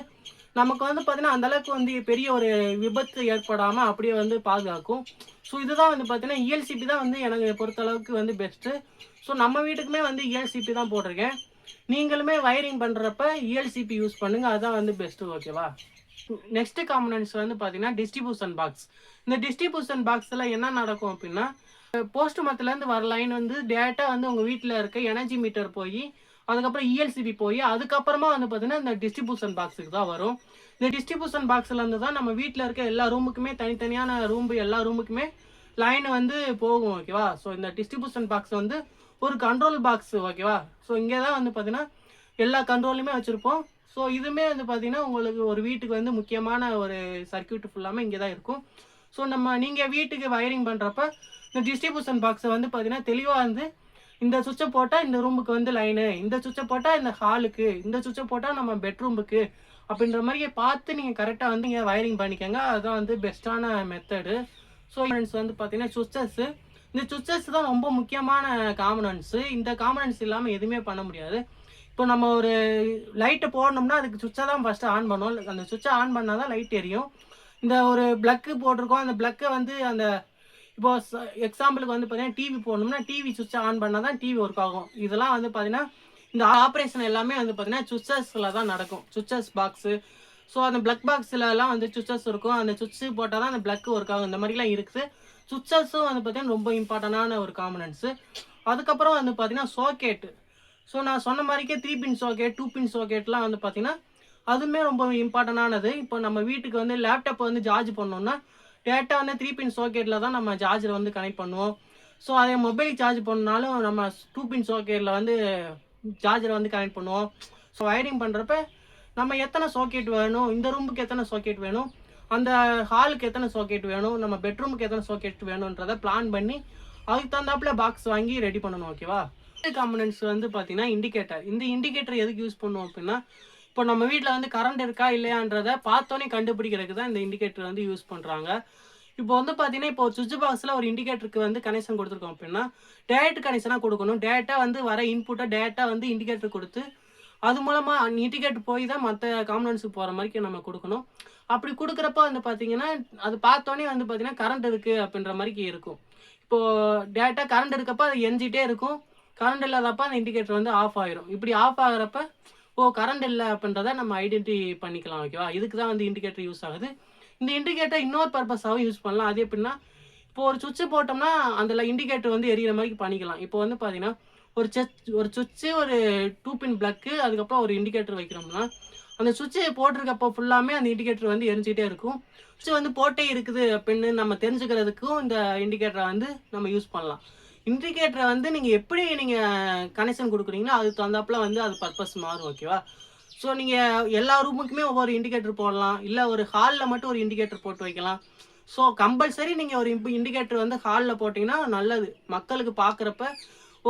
நமக்கு வந்து பார்த்தீங்கன்னா அந்தளவுக்கு வந்து பெரிய ஒரு விபத்து ஏற்படாமல் அப்படியே வந்து பாதுகாக்கும். ஸோ இதுதான் வந்து பார்த்தீங்கன்னா இஎல்சிபி தான் வந்து எனக்கு பொறுத்தளவுக்கு வந்து பெஸ்ட்டு. ஸோ நம்ம வீட்டுக்குமே வந்து இஎல்சிபி தான் போட்டிருக்கேன். நீங்களுமே வயரிங் பண்ணுறப்ப இஎல்சிபி யூஸ் பண்ணுங்கள், அதுதான் வந்து பெஸ்ட்டு. ஓகேவா, நெக்ஸ்ட் காம்பனன்ட்ஸ் வந்து பார்த்தீங்கன்னா டிஸ்ட்ரிபியூஷன் பாக்ஸ். இந்த டிஸ்ட்ரிபியூஷன் பாக்ஸில் என்ன நடக்கும் அப்படின்னா, போஸ்ட் மரத்துலேருந்து வர லைன் வந்து டேரெக்டாக வந்து உங்கள் வீட்டில் இருக்க எனர்ஜி மீட்டர் போய் அதுக்கப்புறம் இஎல்சிபி போய் அதுக்கப்புறமா வந்து பார்த்தீங்கன்னா இந்த டிஸ்ட்ரிபியூஷன் பாக்ஸுக்கு தான் வரும். இந்த டிஸ்ட்ரிபியூஷன் பாக்ஸ்லேருந்து தான் நம்ம வீட்டில் இருக்க எல்லா ரூமுக்குமே தனித்தனியான எல்லா ரூமுக்குமே லைன் வந்து போகும். ஓகேவா, ஸோ இந்த டிஸ்ட்ரிபியூஷன் பாக்ஸ் வந்து ஒரு கண்ட்ரோல் பாக்ஸ். ஓகேவா, ஸோ இங்கே தான் வந்து பார்த்தீங்கன்னா எல்லா கண்ட்ரோலுமே வச்சுருப்போம். ஸோ இதுவுமே வந்து பார்த்தீங்கன்னா உங்களுக்கு ஒரு வீட்டுக்கு வந்து முக்கியமான ஒரு சர்க்யூட் ஃபுல்லாமே இங்கே தான் இருக்கும். ஸோ நீங்கள் வீட்டுக்கு வயரிங் பண்ணுறப்ப இந்த டிஸ்ட்ரிபியூஷன் பாக்ஸை வந்து பார்த்தீங்கன்னா தெளிவாக வந்து இந்த சுவிட்சை போட்டால் இந்த ரூமுக்கு வந்து லைனு, இந்த சுவிட்சை போட்டால் இந்த ஹாலுக்கு, இந்த சுவிட்சை போட்டால் நம்ம பெட்ரூமுக்கு அப்படின்ற மாதிரி பார்த்து நீங்கள் கரெக்டாக வந்து இங்கே வயரிங் பண்ணிக்கோங்க. அதுதான் வந்து பெஸ்ட்டான மெத்தடு. ஸோ வந்து பார்த்தீங்கன்னா சுவிட்சஸ்ஸு, இந்த சுவிட்சஸ் தான் ரொம்ப முக்கியமான காம்பனன்ட்ஸு. இந்த காம்பனன்ட்ஸ் இல்லாமல் எதுவுமே பண்ண முடியாது. இப்போ நம்ம ஒரு லைட்டை போடணும்னா அதுக்கு சுவிட்சை தான் ஃபஸ்ட்டு ஆன் பண்ணோம். அந்த சுவிட்சை ஆன் பண்ணால் தான் லைட் எரியும். இந்த ஒரு ப்ளக்கு போட்டிருக்கோம், அந்த ப்ளக்கை வந்து அந்த இப்போ எக்ஸாம்பிளுக்கு வந்து பார்த்தீங்கன்னா டிவி போடணும்னா டிவி சுவிட்சை ஆன் பண்ணால் தான் டிவி ஒர்க் ஆகும். இதெல்லாம் வந்து பார்த்தீங்கன்னா இந்த ஆப்ரேஷன் எல்லாமே வந்து பார்த்தீங்கன்னா சுவிட்சஸில் தான் நடக்கும். சுவிட்சஸ் பாக்ஸு, ஸோ அந்த ப்ளக் பாக்ஸ்லலாம் வந்து சுவிட்சஸ் இருக்கும். அந்த சுவிட்சு போட்டால் தான் அந்த ப்ளக்கு ஒர்க் ஆகும். இந்த மாதிரிலாம் இருக்குது. சுவிட்சஸும் வந்து பார்த்தீங்கன்னா ரொம்ப இம்பார்ட்டண்டான ஒரு காம்பனன்ட்ஸு. அதுக்கப்புறம் வந்து பார்த்தீங்கன்னா சோக்கெட்டு. ஸோ நான் சொன்ன மாதிரிக்கே 3 பின் சோக்கெட், 2 பின் சோக்கெட்லாம் வந்து பார்த்தீங்கன்னா அதுவுமே ரொம்ப இம்பார்ட்டண்டானது. இப்போ நம்ம வீட்டுக்கு வந்து லேப்டாப் வந்து சார்ஜ் பண்ணோம்னா டேரெக்டாக வந்து 3 பின் சோக்கெட்டில் தான் நம்ம சார்ஜரை வந்து கனெக்ட் பண்ணுவோம். ஸோ அதே மொபைல் சார்ஜ் பண்ணாலும் நம்ம 2 பின் சோக்கெட்டில் வந்து சார்ஜரை வந்து கனெக்ட் பண்ணுவோம். ஸோ வயரிங் பண்ணுறப்ப நம்ம எத்தனை சோக்கெட் வேணும், இந்த ரூமுக்கு எத்தனை சோக்கெட் வேணும், அந்த ஹாலுக்கு எத்தனை சோக்கெட் வேணும், நம்ம பெட்ரூமுக்கு எத்தனை சோக்கெட் வேணுன்றதை பிளான் பண்ணி அதுக்கு தகுந்தாப்புல பாக்ஸ் வாங்கி ரெடி பண்ணணும். ஓகேவா, காம்பனன்ட்ஸ் வந்து பார்த்தீங்கன்னா இண்டிகேட்டர். இந்த இண்டிகேட்டர் எதுக்கு யூஸ் பண்ணுவோம் அப்படின்னா, இப்போ நம்ம வீட்டில் வந்து கரண்ட் இருக்கா இல்லையான்றதை பார்த்தோன்னே கண்டுபிடிக்கிறதுக்கு தான் இந்த இண்டிகேட்டர் வந்து யூஸ் பண்ணுறாங்க. இப்போ வந்து பார்த்தீங்கன்னா இப்போ சுவிட்ச் பாக்ஸில் ஒரு இண்டிகேட்டருக்கு வந்து கனெக்ஷன் கொடுத்துருக்கோம் அப்படின்னா டேரக்ட் கனெக்ஷனாக கொடுக்கணும். டேரெக்டாக வந்து வர இன்புட்டை டேரெக்டாக வந்து இண்டிகேட்டர் கொடுத்து அது மூலமாக இண்டிகேட்டர் போய் தான் மற்ற காம்பனன்ட்ஸுக்கு போகிற மாதிரி நம்ம கொடுக்கணும். அப்படி கொடுக்குறப்ப வந்து பார்த்தீங்கன்னா அது பார்த்தோன்னே வந்து பார்த்தீங்கன்னா கரண்ட் இருக்குது அப்படின்ற மாதிரி இருக்கும். இப்போது டேரெக்டாக கரண்ட் இருக்கப்போ அது எரிஞ்சிட்டே இருக்கும், கரண்ட் இல்லாதப்போ அந்த இண்டிகேட்டர் வந்து ஆஃப் ஆகிரும். இப்படி ஆஃப் ஆகிறப்ப கரண்ட் இல்லை அப்படின்றத நம்ம ஐடென்டி பண்ணிக்கலாம். ஓகேவா, இதுக்கு தான் வந்து இண்டிகேட்டர் யூஸ் ஆகுது. இந்த இண்டிகேட்டர் இன்னொரு பர்பஸாகவும் யூஸ் பண்ணலாம். அது எப்படின்னா, இப்போ ஒரு சுவிட்சு போட்டோம்னா அதில் இண்டிகேட்டர் வந்து எரியிற மாதிரி பண்ணிக்கலாம். இப்போ வந்து பார்த்தீங்கன்னா ஒரு சுவிட்சு, ஒரு 2 பின் ப்ளக்கு, அதுக்கப்புறம் ஒரு இண்டிகேட்டர் வைக்கிறோம்னா அந்த சுவிட்சு போட்டிருக்கப்போ ஃபுல்லாமே அந்த இண்டிகேட்டர் வந்து எரிஞ்சிட்டே இருக்கும். சுவிட்சு வந்து போட்டே இருக்குது அப்படின்னு நம்ம தெரிஞ்சுக்கிறதுக்கும் இந்த இண்டிகேட்டரை வந்து நம்ம யூஸ் பண்ணலாம். இண்டிகேட்டரை வந்து நீங்கள் எப்படி நீங்கள் கனெக்ஷன் கொடுக்குறீங்களோ அதுக்கு தகுந்தாப்புல வந்து அது பர்பஸ் மாறும். ஓகேவா? ஸோ நீங்கள் எல்லா ரூமுக்குமே ஒவ்வொரு இண்டிகேட்டர் போடலாம், இல்லை ஒரு ஹாலில் மட்டும் ஒரு இண்டிகேட்டர் போட்டு வைக்கலாம். ஸோ கம்பல்சரி நீங்கள் ஒரு இண்டிகேட்டர் வந்து ஹாலில் போட்டிங்கன்னா நல்லது. மக்களுக்கு பார்க்குறப்ப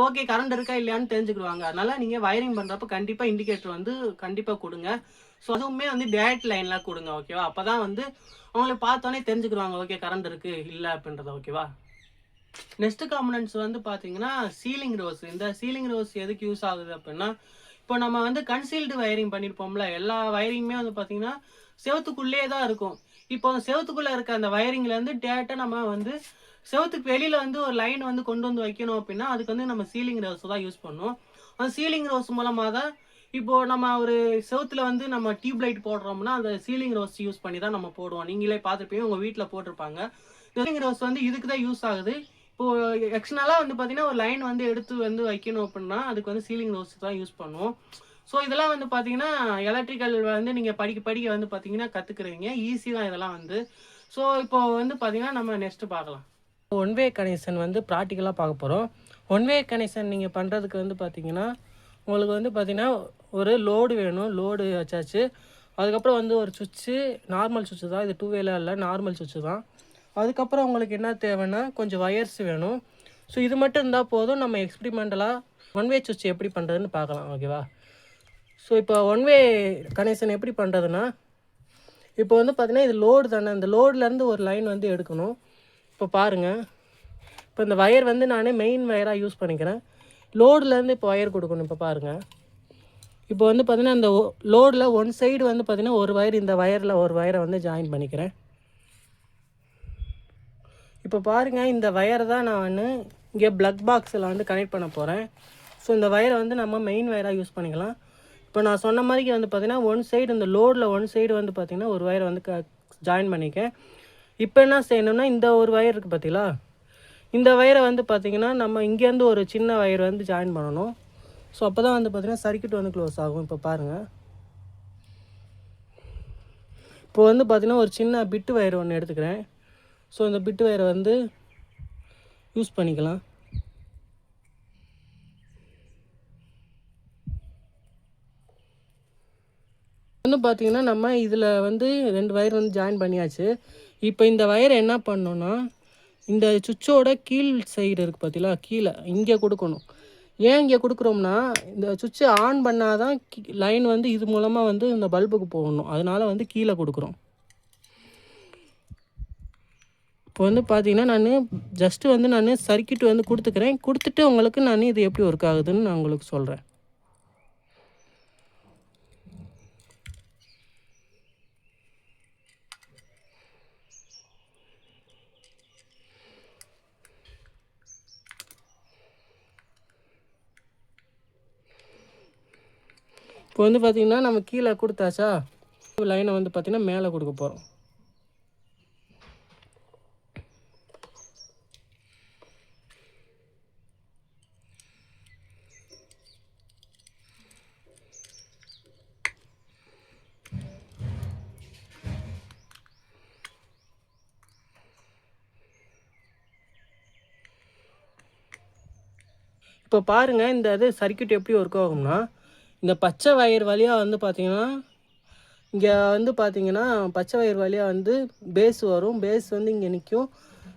ஓகே கரண்ட் இருக்கா இல்லையான்னு தெரிஞ்சுக்குவாங்க. அதனால் நீங்கள் வயரிங் பண்ணுறப்ப கண்டிப்பாக இண்டிகேட்டர் வந்து கண்டிப்பாக கொடுங்க. ஸோ அதுவுமே வந்து டேரக்ட் லைனில் கொடுங்க. ஓகேவா? அப்போ தான் வந்து அவங்களுக்கு பார்த்தோன்னே தெரிஞ்சுக்குவாங்க ஓகே கரண்ட் இருக்குது இல்லை அப்படின்றத. ஓகேவா? நெக்ஸ்ட் காம்பனன்ட்ஸ் வந்து பார்த்தீங்கன்னா சீலிங் ரோஸ். இந்த சீலிங் ரோஸ் எதுக்கு யூஸ் ஆகுது அப்படின்னா, இப்போ நம்ம வந்து கன்சீல்டு வயரிங் பண்ணியிருப்போம்ல, எல்லா வயரிங்குமே வந்து பார்த்தீங்கன்னா செவத்துக்குள்ளே தான் இருக்கும். இப்போ செவத்துக்குள்ளே இருக்க அந்த வயரிங்லேருந்து டேரெக்டாக நம்ம வந்து செவத்துக்கு வெளியில் வந்து ஒரு லைன் வந்து கொண்டு வந்து வைக்கணும் அப்படின்னா அதுக்கு வந்து நம்ம சீலிங் ரோஸ் தான் யூஸ் பண்ணுவோம். அந்த சீலிங் ரோஸ் மூலமாக தான் இப்போது நம்ம ஒரு செவத்தில் வந்து நம்ம டியூப் லைட் போடுறோம்னா அந்த சீலிங் ரோஸ் யூஸ் பண்ணி தான் நம்ம போடுவோம். நீங்களே பார்த்துருப்பீங்க, உங்கள் வீட்டில் போட்டிருப்பாங்க. சீலிங் ரோஸ் வந்து இதுக்கு தான் யூஸ் ஆகுது. இப்போது எக்ஸ்டர்னலாக வந்து பார்த்தீங்கன்னா ஒரு லைன் வந்து எடுத்து வந்து வைக்கணும் அப்படின்னா அதுக்கு வந்து சீலிங் ரோஸ் தான் யூஸ் பண்ணுவோம். ஸோ இதெல்லாம் வந்து பார்த்தீங்கன்னா எலக்ட்ரிக்கல் வந்து நீங்கள் படிக்க வந்து பார்த்தீங்கன்னா கற்றுக்குறீங்க. ஈஸி தான் இதெல்லாம் வந்து. ஸோ இப்போ வந்து பார்த்தீங்கன்னா நம்ம நெக்ஸ்ட்டு பார்க்கலாம். ஒன் வே கனெக்ஷன் வந்து ப்ராக்டிக்கலாக பார்க்க போகிறோம். ஒன் வே கனெக்ஷன் நீங்கள் பண்ணுறதுக்கு வந்து பார்த்தீங்கன்னா உங்களுக்கு வந்து பார்த்தீங்கன்னா ஒரு லோடு வேணும். லோடு வச்சாச்சு. அதுக்கப்புறம் வந்து ஒரு சுவிட்சு, நார்மல் சுவிட்சு தான் இது, 2 வேல இல்லை, நார்மல் சுவிட்சு தான். அதுக்கப்புறம் உங்களுக்கு என்ன தேவைன்னா கொஞ்சம் வயர்ஸ் வேணும். ஸோ இது மட்டும் இருந்தால் போதும். நம்ம எக்ஸ்பிரிமெண்டலாக ஒன் வே சுவிட்ச் எப்படி பண்ணுறதுன்னு பார்க்கலாம். ஓகேவா? ஸோ இப்போ ஒன் வே கனெக்ஷன் எப்படி பண்ணுறதுன்னா, இப்போ வந்து பார்த்தீங்கன்னா இது லோடு தானே, இந்த லோட்லேருந்து ஒரு லைன் வந்து எடுக்கணும். இப்போ பாருங்கள், இப்போ இந்த வயர் வந்து நான் மெயின் வயராக யூஸ் பண்ணிக்கிறேன். லோட்லேருந்து இப்போ வயர் கொடுக்கணும். இப்போ பாருங்கள், இப்போ வந்து பார்த்தீங்கன்னா இந்த லோடில் ஒன் சைடு வந்து பார்த்தீங்கன்னா ஒரு வயர், இந்த வயரில் ஒரு வயரை வந்து ஜாயின் பண்ணிக்கிறேன். இப்போ பாருங்கள், இந்த வயரை தான் நான் இங்கே ப்ளக் பாக்ஸில் வந்து கனெக்ட் பண்ண போகிறேன். ஸோ இந்த வயரை வந்து நம்ம மெயின் வயராக யூஸ் பண்ணிக்கலாம். இப்போ நான் சொன்ன மாதிரிக்கு வந்து பார்த்திங்கன்னா ஒன் சைடு, இந்த லோடில் ஒன் சைடு வந்து பார்த்திங்கன்னா ஒரு வயரை வந்து ஜாயின் பண்ணிக்கேன். இப்போ என்ன செய்யணும்னா இந்த ஒரு வயர் இருக்குது பார்த்தீங்களா, இந்த வயரை வந்து பார்த்திங்கன்னா நம்ம இங்கேருந்து ஒரு சின்ன வயர் வந்து ஜாயின் பண்ணணும். ஸோ அப்போ தான் வந்து பார்த்திங்கன்னா சர்க்யூட் வந்து க்ளோஸ் ஆகும். இப்போ பாருங்கள், இப்போ வந்து பார்த்திங்கன்னா ஒரு சின்ன பிட்டு வயர் ஒன்று எடுத்துக்கிறேன். ஸோ இந்த பிட்டு வயரை வந்து யூஸ் பண்ணிக்கலாம். வந்து பார்த்திங்கன்னா நம்ம இதில் வந்து 2 வயர் வந்து ஜாயின் பண்ணியாச்சு. இப்போ இந்த வயரை என்ன பண்ணணுன்னா இந்த சுவிட்சோட கீழ் சைடு இருக்குது பார்த்தீங்களா, கீழே இங்கே கொடுக்கணும். ஏன் இங்கே கொடுக்குறோம்னா இந்த சுவிட்சை ஆன் பண்ணால் தான் லைன் வந்து இது மூலமாக வந்து இந்த பல்புக்கு போகணும். அதனால் வந்து கீழே கொடுக்குறோம். இப்போ வந்து பார்த்தீங்கன்னா நான் ஜஸ்ட்டு வந்து நான் சர்க்யூட் வந்து கொடுத்துட்டு உங்களுக்கு நான் இது எப்படி ஒர்க் ஆகுதுன்னு நான் உங்களுக்கு சொல்கிறேன். இப்போ வந்து பார்த்திங்கன்னா நம்ம கீழே கொடுத்தாச்சா, லைனை வந்து பார்த்திங்கன்னா மேலே கொடுக்க போகிறோம். இப்போ பாருங்கள், இந்த இது சர்க்யூட் எப்படி ஒர்க் ஆகும்னா, இந்த பச்சை வயர் வழியாக வந்து பார்த்திங்கன்னா இங்கே வந்து பார்த்திங்கன்னா பச்சை வயர் வழியாக வந்து பேஸ் வரும். பேஸ் வந்து இங்கே நிற்கும்.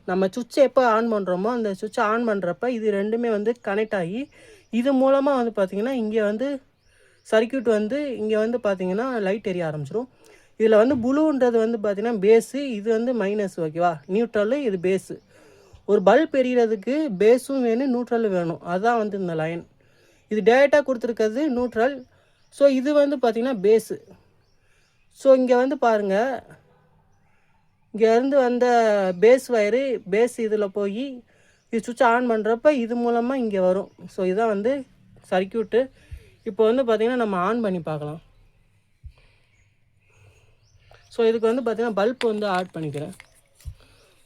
நம்ம சுவிட்சை எப்போ ஆன் பண்ணுறோமோ அந்த சுவிட்சை ஆன் பண்ணுறப்ப இது ரெண்டுமே வந்து கனெக்ட் ஆகி இது மூலமாக வந்து பார்த்திங்கன்னா இங்கே வந்து சர்க்யூட் வந்து இங்கே வந்து பார்த்திங்கன்னா லைட் எரிய ஆரம்பிச்சிடும். இதில் வந்து ப்ளூன்றது வந்து பார்த்திங்கன்னா பேஸு, இது வந்து மைனஸ். ஓகேவா? நியூட்ரலு, இது பேஸு. ஒரு பல்ப் எரியறதுக்கு பேஸும் வேணும், நியூட்ரலும் வேணும். அதுதான் வந்து இந்த லைன். இது டேரெக்டாக கொடுத்துருக்கிறது நியூட்ரல். ஸோ இது வந்து பார்த்திங்கன்னா பேஸு. ஸோ இங்கே வந்து பாருங்கள், இங்கேருந்து வந்த பேஸ் வயரு பேஸ் இதில் போய் இது சுவிட்ச் ஆன் பண்ணுறப்ப இது மூலமாக இங்கே வரும். ஸோ இதுதான் வந்து சர்க்யூட்டு. இப்போ வந்து பார்த்திங்கன்னா நம்ம ஆன் பண்ணி பார்க்கலாம். ஸோ இதுக்கு வந்து பார்த்திங்கன்னா பல்ப் வந்து ஆட் பண்ணிக்கிறேன்.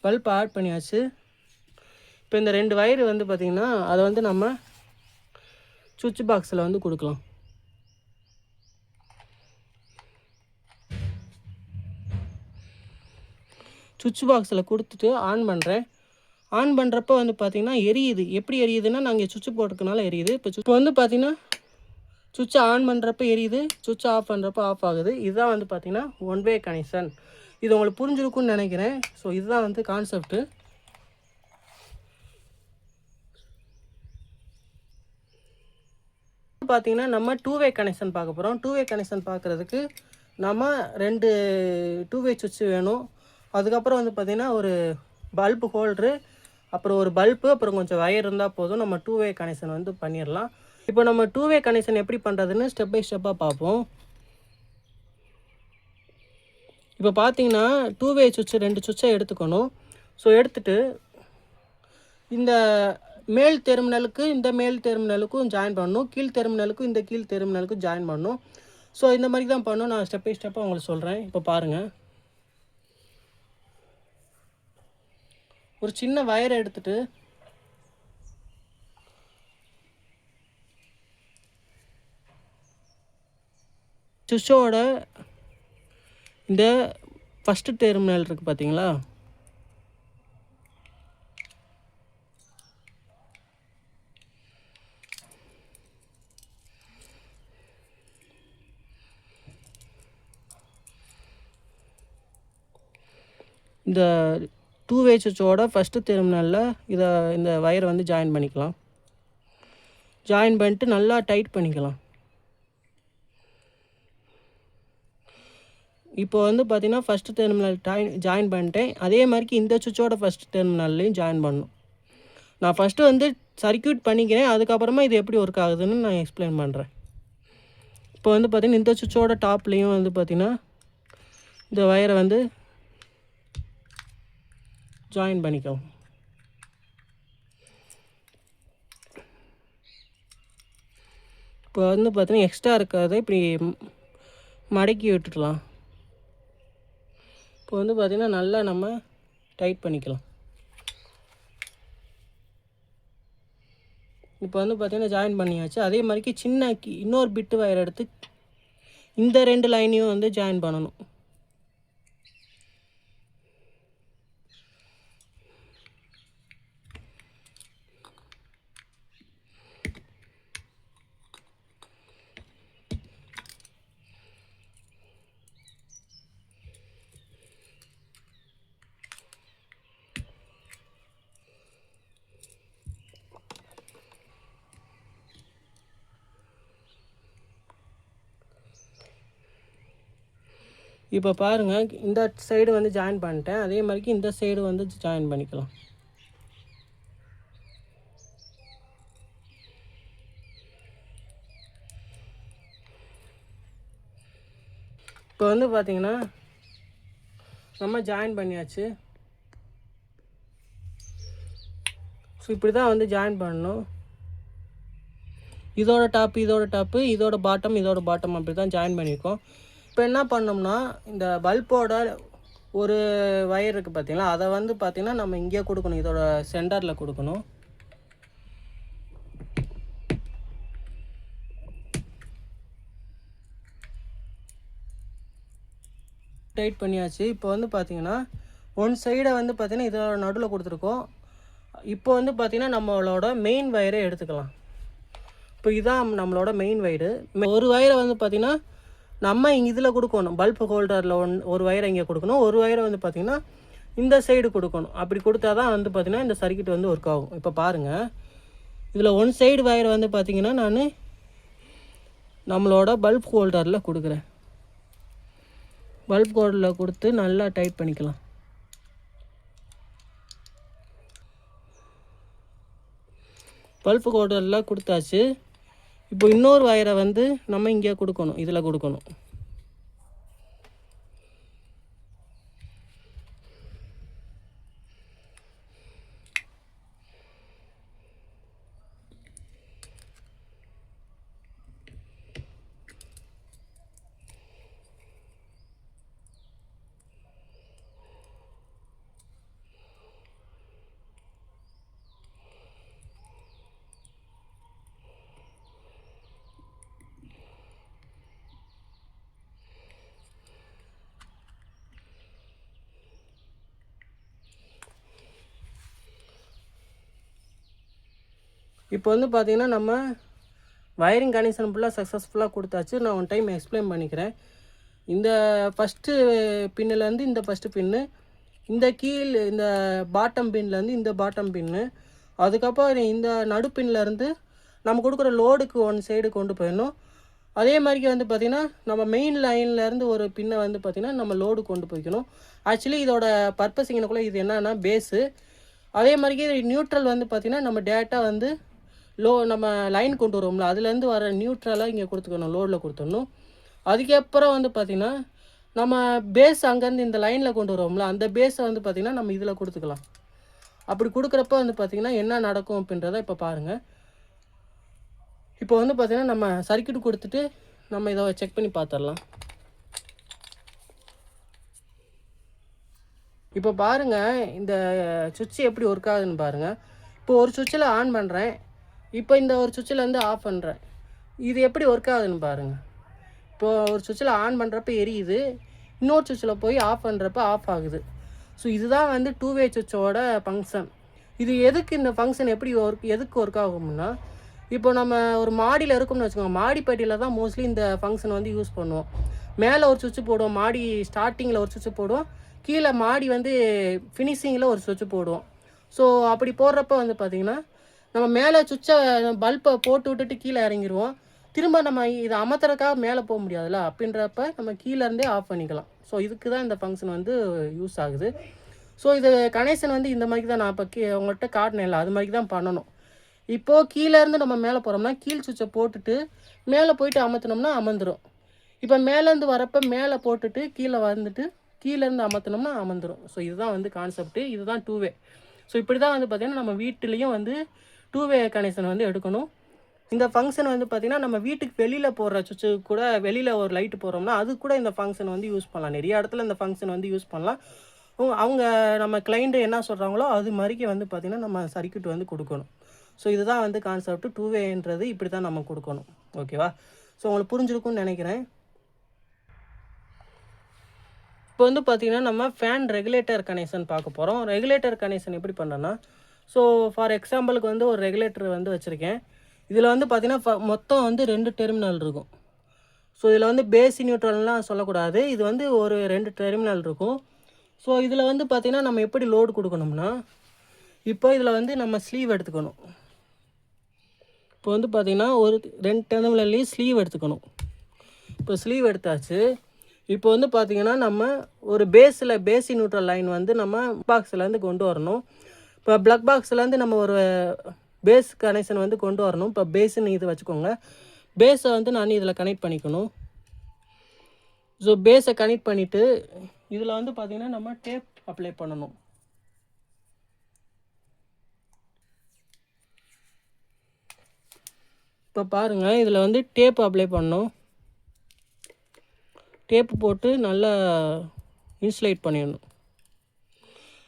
பல்ப் ஆட் பண்ணியாச்சு. இப்போ இந்த 2 வயரு வந்து பார்த்திங்கன்னா அதை வந்து நம்ம சுவிட்ச் பாக்ஸில் வந்து கொடுக்கலாம். சுவிட்ச் பாக்ஸில் கொடுத்துட்டு ஆன் பண்ணுறேன். ஆன் பண்ணுறப்ப வந்து பார்த்திங்கன்னா எரியுது. எப்படி எரியுதுன்னா நாங்கள் சுவிட்ச் போட்டிருக்கனால எரியுது. இப்போ வந்து பார்த்திங்கன்னா சுவிட்சை ஆன் பண்ணுறப்ப எரியுது, சுவிட்ச் ஆஃப் பண்ணுறப்ப ஆஃப் ஆகுது. இதுதான் வந்து பார்த்திங்கன்னா ஒன் வே கனெக்ஷன். இது உங்களுக்கு புரிஞ்சிருக்கும்னு நினைக்கிறேன். ஸோ இதுதான் வந்து கான்செப்ட்டு. பார்த்திங்கன்னா நம்ம டூ வே கனெக்ஷன் பார்க்க போகிறோம். டூ வே கனெக்ஷன் பார்க்குறதுக்கு நம்ம 2 டூ வே சுவிட்ச் வேணும். அதுக்கப்புறம் வந்து பார்த்திங்கன்னா ஒரு பல்பு ஹோல்ட்ரு, அப்புறம் ஒரு பல்பு, அப்புறம் கொஞ்சம் வயர் இருந்தால் போதும். நம்ம டூ வே கனெக்ஷன் வந்து பண்ணிடலாம். இப்போ நம்ம டூ வே கனெக்ஷன் எப்படி பண்ணுறதுன்னு ஸ்டெப் பை ஸ்டெப்பாக பார்ப்போம். இப்போ பார்த்தீங்கன்னா டூ வே சுவிட்சு 2 சுவிட்சை எடுத்துக்கணும். ஸோ எடுத்துகிட்டு இந்த மேல் டெர்மினலுக்கு இந்த மேல் டெர்மினலுக்கும் ஜாயின் பண்ணணும், கீழ் டெர்மினலுக்கும் இந்த கீழ் டெர்மினலுக்கும் ஜாயின் பண்ணணும். ஸோ இந்த மாதிரி தான் பண்ணணும். நான் ஸ்டெப் பை ஸ்டெப்பாக உங்களுக்கு சொல்கிறேன். இப்போ பாருங்கள். ஒரு சின்ன வயரை எடுத்துகிட்டு சுவிட்சோட இந்த ஃபஸ்ட்டு டெர்மினல் இருக்குது பார்த்தீங்களா, இந்த டூ வே சுவிட்சோட ஃபஸ்ட்டு டெர்மினலில் இந்த வயரை வந்து ஜாயின் பண்ணிக்கலாம். ஜாயின் பண்ணிட்டு நல்லா டைட் பண்ணிக்கலாம். இப்போ வந்து பார்த்திங்கன்னா ஃபஸ்ட்டு டெர்மினல் ஜாயின் பண்ணிட்டேன். அதே மாதிரிக்கு இந்த சுவிட்சோட ஃபஸ்ட்டு டெர்மினல்லையும் ஜாயின் பண்ணணும். நான் ஃபஸ்ட்டு வந்து சர்க்யூட் பண்ணிக்கிறேன். அதுக்கப்புறமா இது எப்படி ஒர்க் ஆகுதுன்னு நான் எக்ஸ்பிளைன் பண்ணுறேன். இப்போ வந்து பார்த்திங்கன்னா இந்த சுவிட்சோட டாப்லேயும் வந்து பார்த்திங்கன்னா இந்த வயரை வந்து ஜாயின் பண்ணிக்கலாம். இப்போ வந்து பார்த்திங்கன்னா எக்ஸ்ட்ரா இருக்காது, இப்படி மடக்கி விட்டுடலாம். இப்போ வந்து பார்த்திங்கன்னா நல்லா நம்ம டைட் பண்ணிக்கலாம். இப்போ வந்து பார்த்திங்கன்னா ஜாயின் பண்ணியாச்சு. அதே மாதிரிக்கு சின்ன இன்னொரு பிட்டு வயர் எடுத்து இந்த 2 லைனையும் வந்து ஜாயின் பண்ணணும். இப்போ பாருங்கள், இந்த சைடு வந்து ஜாயின் பண்ணிட்டேன். அதே மாதிரிக்கு இந்த சைடு வந்து ஜாயின் பண்ணிக்கலாம். இப்போ வந்து பார்த்திங்கன்னா நம்ம ஜாயின் பண்ணியாச்சு. ஸோ இப்படி தான் வந்து ஜாயின் பண்ணணும். இதோட டாப்பு இதோட டாப்பு, இதோட பாட்டம் இதோட பாட்டம், அப்படி தான் ஜாயின் பண்ணியிருக்கோம். இப்போ என்ன பண்ணோம்னா இந்த பல்போட ஒரு வயர் இருக்குது பார்த்தீங்களா, அதை வந்து பார்த்திங்கன்னா நம்ம இங்கே கொடுக்கணும். இதோட சென்டரில் கொடுக்கணும். டைட் பண்ணியாச்சு. இப்போ வந்து பார்த்திங்கன்னா ஒன் சைடை வந்து பார்த்திங்கன்னா இதோட நடுவில் கொடுத்துருக்கோம். இப்போ வந்து பார்த்திங்கன்னா நம்மளோட மெயின் வயரை எடுத்துக்கலாம். இப்போ இதுதான் நம்மளோட மெயின் வயரு. ஒரு வயரை வந்து பார்த்திங்கன்னா நம்ம இங்கே இதில் கொடுக்கணும். பல்ப் ஹோல்டரில் ஒரு வயரை இங்கே கொடுக்கணும், ஒரு வயரை வந்து பார்த்திங்கன்னா இந்த சைடு கொடுக்கணும். அப்படி கொடுத்தா தான் வந்து பார்த்திங்கன்னா இந்த சர்க்யூட் வந்து ஒர்க் ஆகும். இப்போ பாருங்கள், இதில் ஒன் சைடு வயர் வந்து பார்த்திங்கன்னா நான் நம்மளோட பல்ப் ஹோல்டரில் கொடுக்குறேன். பல்ப் ஹோல்டரில் கொடுத்து நல்லா டைட் பண்ணிக்கலாம். பல்ப் ஹோல்டரில் கொடுத்தாச்சு. இப்போ இன்னொரு வயரை வந்து நம்ம இங்கே கொடுக்கணும், இதில் கொடுக்கணும். இப்போ வந்து பார்த்திங்கன்னா நம்ம வயரிங் கனெக்ஷன் ஃபுல்லாக சக்ஸஸ்ஃபுல்லாக கொடுத்தாச்சு. நான் ஒன் டைம் எக்ஸ்பிளைன் பண்ணிக்கிறேன். இந்த ஃபஸ்ட்டு பின்னுலேருந்து இந்த ஃபஸ்ட்டு பின்னு, இந்த இந்த பாட்டம் பின்லேருந்து இந்த பாட்டம் பின்னு, அதுக்கப்புறம் இந்த நடுப்பின்லேருந்து நம்ம கொடுக்குற லோடுக்கு ஒன் சைடு கொண்டு போயிடணும். அதே மாதிரிக்கு வந்து பார்த்திங்கன்னா நம்ம மெயின் லைன்லேருந்து ஒரு பின்னை வந்து பார்த்திங்கன்னா நம்ம லோடு கொண்டு போய்க்கணும். ஆக்சுவலி இதோட பர்பஸ் இங்கனக்குள்ளே இது என்னன்னா பேஸு. அதே மாதிரிக்கு நியூட்ரல் வந்து பார்த்திங்கன்னா நம்ம டேட்டா வந்து நம்ம லைன் கொண்டு வருவோம்ல, அதுலேருந்து வர நியூட்ரலாக இங்கே கொடுத்துக்கணும், லோடில் கொடுத்துடணும். அதுக்கப்புறம் வந்து பார்த்திங்கன்னா நம்ம பேஸ் அங்கேருந்து இந்த லைனில் கொண்டு வருவோம்ல, அந்த பேஸை வந்து பார்த்திங்கன்னா நம்ம இதில் கொடுத்துக்கலாம். அப்படி கொடுக்குறப்ப வந்து பார்த்திங்கன்னா என்ன நடக்கும் அப்படின்றத இப்போ பாருங்கள். இப்போ வந்து பார்த்திங்கன்னா நம்ம சர்க்யூட் கொடுத்துட்டு நம்ம இதை செக் பண்ணி பார்த்துடலாம். இப்போ பாருங்கள் இந்த சுவிட்ச் எப்படி ஒர்க் ஆகுதுன்னு பாருங்கள். இப்போ ஒரு சுவிட்சில் ஆன் பண்ணுறேன், இப்போ இந்த ஒரு சுவிட்சில் வந்து ஆஃப் பண்ணுறேன். இது எப்படி ஒர்க் ஆகுதுன்னு பாருங்கள். இப்போது ஒரு சுவிட்சில் ஆன் பண்ணுறப்ப எரியுது, இன்னொரு சுவிட்சில் போய் ஆஃப் பண்ணுறப்ப ஆஃப் ஆகுது. ஸோ இதுதான் வந்து 2-வே சுவிட்சோட ஃபங்க்ஷன். இது எதுக்கு இந்த ஃபங்க்ஷன் எப்படி எதுக்கு ஒர்க் ஆகும்னா, இப்போ நம்ம ஒரு மாடியில் இருக்கோம்னு வச்சுக்கோங்க, மாடிப்பட்டியில் தான் மோஸ்ட்லி இந்த ஃபங்க்ஷன் வந்து யூஸ் பண்ணுவோம். மேலே ஒரு சுவிட்சு போடுவோம், மாடி ஸ்டார்டிங்கில் ஒரு சுவிட்சு போடுவோம், கீழே மாடி வந்து ஃபினிஷிங்கில் ஒரு சுவிட்சு போடுவோம். ஸோ அப்படி போடுறப்ப வந்து பார்த்திங்கன்னா நம்ம மேலே சுவிட்சை பல்பை போட்டு விட்டுட்டு கீழே இறங்கிடுவோம். திரும்ப நம்ம இதை அமர்த்துறதுக்காக மேலே போக முடியாதுல்ல, அப்படின்றப்ப நம்ம கீழேருந்தே ஆஃப் பண்ணிக்கலாம். ஸோ இதுக்கு தான் இந்த ஃபங்க்ஷன் வந்து யூஸ் ஆகுது. ஸோ இது கனெக்ஷன் வந்து இந்த மாதிரி தான் நான் இப்போ உங்கள்கிட்ட காட்டினேன் இல்லை, அது மாதிரி தான் பண்ணணும். இப்போது கீழேருந்து நம்ம மேலே போகிறோம்னா கீழ் சுவிட்சை போட்டுட்டு மேலே போயிட்டு அமர்த்தினோம்னா அமர்ந்துடும். இப்போ மேலேருந்து வரப்போ மேலே போட்டுட்டு கீழே வந்துட்டு கீழேருந்து அமர்த்தினோம்னா அமர்ந்துடும். ஸோ இதுதான் வந்து கான்செப்ட்டு, இதுதான் 2-வே. ஸோ இப்படி தான் வந்து பார்த்திங்கன்னா நம்ம வீட்டிலையும் வந்து 2-வே கனெக்ஷன் வந்து எடுக்கணும். இந்த ஃபங்க்ஷன் வந்து பார்த்திங்கன்னா நம்ம வீட்டுக்கு வெளியில் போடுற சுவிட்சு கூட, வெளியில் ஒரு லைட்டு போடுறோம்னா அது கூட இந்த ஃபங்க்ஷன் வந்து யூஸ் பண்ணலாம். நிறைய இடத்துல இந்த ஃபங்க்ஷன் வந்து யூஸ் பண்ணலாம். அவங்க நம்ம கிளைண்ட்டு என்ன சொல்கிறாங்களோ அது மாதிரிக்கு வந்து பார்த்திங்கன்னா நம்ம சர்க்யூட் வந்து கொடுக்கணும். ஸோ இதுதான் வந்து கான்செப்ட். 2-வேன்றது இப்படி தான் நம்ம கொடுக்கணும். ஓகேவா? ஸோ உங்களுக்கு புரிஞ்சிருக்கும்னு நினைக்கிறேன். இப்போ வந்து பார்த்திங்கன்னா நம்ம ஃபேன் ரெகுலேட்டர் கனெக்ஷன் பார்க்க போகிறோம். ரெகுலேட்டர் கனெக்ஷன் எப்படி பண்ணுறோன்னா, ஸோ ஃபார் எக்ஸாம்பிளுக்கு வந்து ஒரு ரெகுலேட்டர் வந்து வச்சுருக்கேன். இதில் வந்து பார்த்திங்கன்னா மொத்தம் வந்து 2 டெர்மினல் இருக்கும். ஸோ இதில் வந்து பேசி நியூட்ரல்லாம் சொல்லக்கூடாது, இது வந்து ஒரு 2 டெர்மினல் இருக்கும். ஸோ இதில் வந்து பார்த்திங்கன்னா நம்ம எப்படி லோடு கொடுக்கணும்னா, இப்போ இதில் வந்து நம்ம ஸ்லீவ் எடுத்துக்கணும். இப்போ வந்து பார்த்திங்கன்னா ஒரு 2 டெர்மினல்லையும் ஸ்லீவ் எடுத்துக்கணும். இப்போ ஸ்லீவ் எடுத்தாச்சு. இப்போ வந்து பார்த்திங்கன்னா நம்ம ஒரு பேசி நியூட்ரல் லைன் வந்து நம்ம பாக்ஸ்லேருந்து கொண்டு வரணும். இப்போ ப்ளக் பாக்ஸ்லேருந்து நம்ம ஒரு பேஸ் கனெக்ஷன் வந்து கொண்டு வரணும். இப்போ பேஸுன்னு இது வச்சுக்கோங்க. பேஸை வந்து நான் இதில் கனெக்ட் பண்ணிக்கணும். ஸோ பேஸை கனெக்ட் பண்ணிவிட்டு இதில் வந்து பார்த்திங்கன்னா நம்ம டேப் அப்ளை பண்ணணும். இப்போ பாருங்கள் இதில் வந்து டேப் அப்ளை பண்ணணும். டேப்பு போட்டு நல்லா இன்சுலேட் பண்ணிடணும்.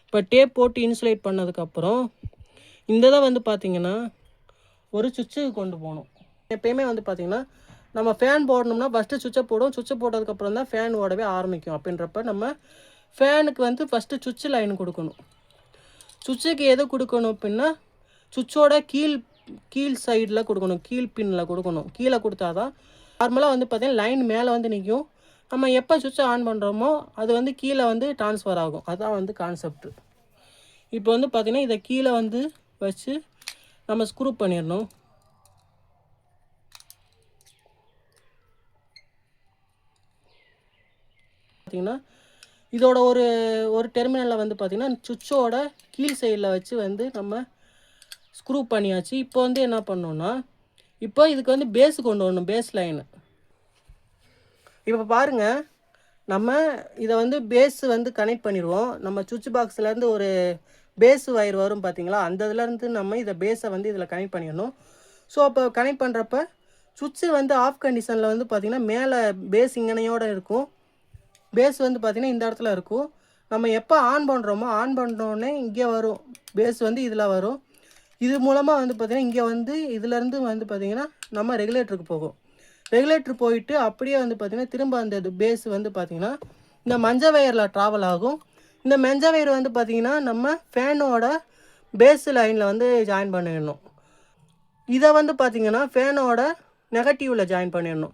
இப்போ டேப் போட்டு இன்சுலேட் பண்ணதுக்கப்புறம் இந்த இதை வந்து பார்த்திங்கன்னா ஒரு சுவிட்சுக்கு கொண்டு போகணும். எப்போயுமே வந்து பார்த்திங்கன்னா நம்ம ஃபேன் போடணும்னா ஃபஸ்ட்டு சுவிட்சை போடும், சுவிட்சை போட்டதுக்கப்புறம் தான் ஃபேன் ஓடவே ஆரம்பிக்கும். அப்படின்றப்ப நம்ம ஃபேனுக்கு வந்து ஃபஸ்ட்டு சுவிட்சு லைன் கொடுக்கணும். சுவிட்சுக்கு எது கொடுக்கணும் அப்படின்னா சுவிட்சோட கீழ் சைடில் கொடுக்கணும், கீழ் பின்னில் கொடுக்கணும். கீழே கொடுத்தா தான் நார்மலாக வந்து பார்த்திங்கன்னா லைன் மேலே வந்து நிற்கும். நம்ம எப்போ சுவிட்சை ஆன் பண்ணுறோமோ அது வந்து கீழே வந்து ட்ரான்ஸ்ஃபர் ஆகும். அதுதான் வந்து கான்செப்ட். இப்போ வந்து பார்த்திங்கன்னா இதை கீழே வந்து வச்சு நம்ம ஸ்க்ரூ பண்ணிடணும். பார்த்திங்கன்னா இதோட ஒரு டெர்மினலில் வந்து பார்த்திங்கன்னா சுவிட்சோட கீழ் சைடில் வச்சு வந்து நம்ம ஸ்க்ரூ பண்ணியாச்சு. இப்போ வந்து என்ன பண்ணோன்னா இப்போ இதுக்கு வந்து பேஸு கொண்டு வரணும், பேஸ் லைனு. இப்போ பாருங்கள் நம்ம இதை வந்து பேஸு வந்து கனெக்ட் பண்ணிடுவோம். நம்ம சுவிட்ச் பாக்ஸ்லேருந்து ஒரு பேஸு வயர் வரும் பார்த்திங்களா, அந்த இதுலேருந்து நம்ம இதை பேஸை வந்து இதில் கனெக்ட் பண்ணிடணும். ஸோ அப்போ கனெக்ட் பண்ணுறப்ப சுவிட்சு வந்து ஆஃப் கண்டிஷனில் வந்து பார்த்திங்கன்னா மேலே பேஸ் இங்கனையோடு இருக்கும். பேஸ் வந்து பார்த்திங்கன்னா இந்த இடத்துல இருக்கும். நம்ம எப்போ ஆன் பண்ணுறோமோ ஆன் பண்ணுறோன்னே இங்கே வரும், பேஸ் வந்து இதில் வரும். இது மூலமாக வந்து பார்த்திங்கன்னா இங்கே வந்து இதிலேருந்து வந்து பார்த்திங்கன்னா நம்ம ரெகுலேட்டருக்கு போகும். ரெகுலேட்டர் போயிட்டு அப்படியே வந்து பார்த்திங்கன்னா திரும்ப அந்த பேஸ் வந்து பார்த்திங்கன்னா இந்த மஞ்சள் வயரில் ட்ராவல் ஆகும். இந்த மஞ்சள் வயர் வந்து பார்த்திங்கன்னா நம்ம ஃபேனோட பேஸ் லைனில் வந்து ஜாயின் பண்ணிடணும். இதை வந்து பார்த்திங்கன்னா ஃபேனோட நெகட்டிவில் ஜாயின் பண்ணிடணும்.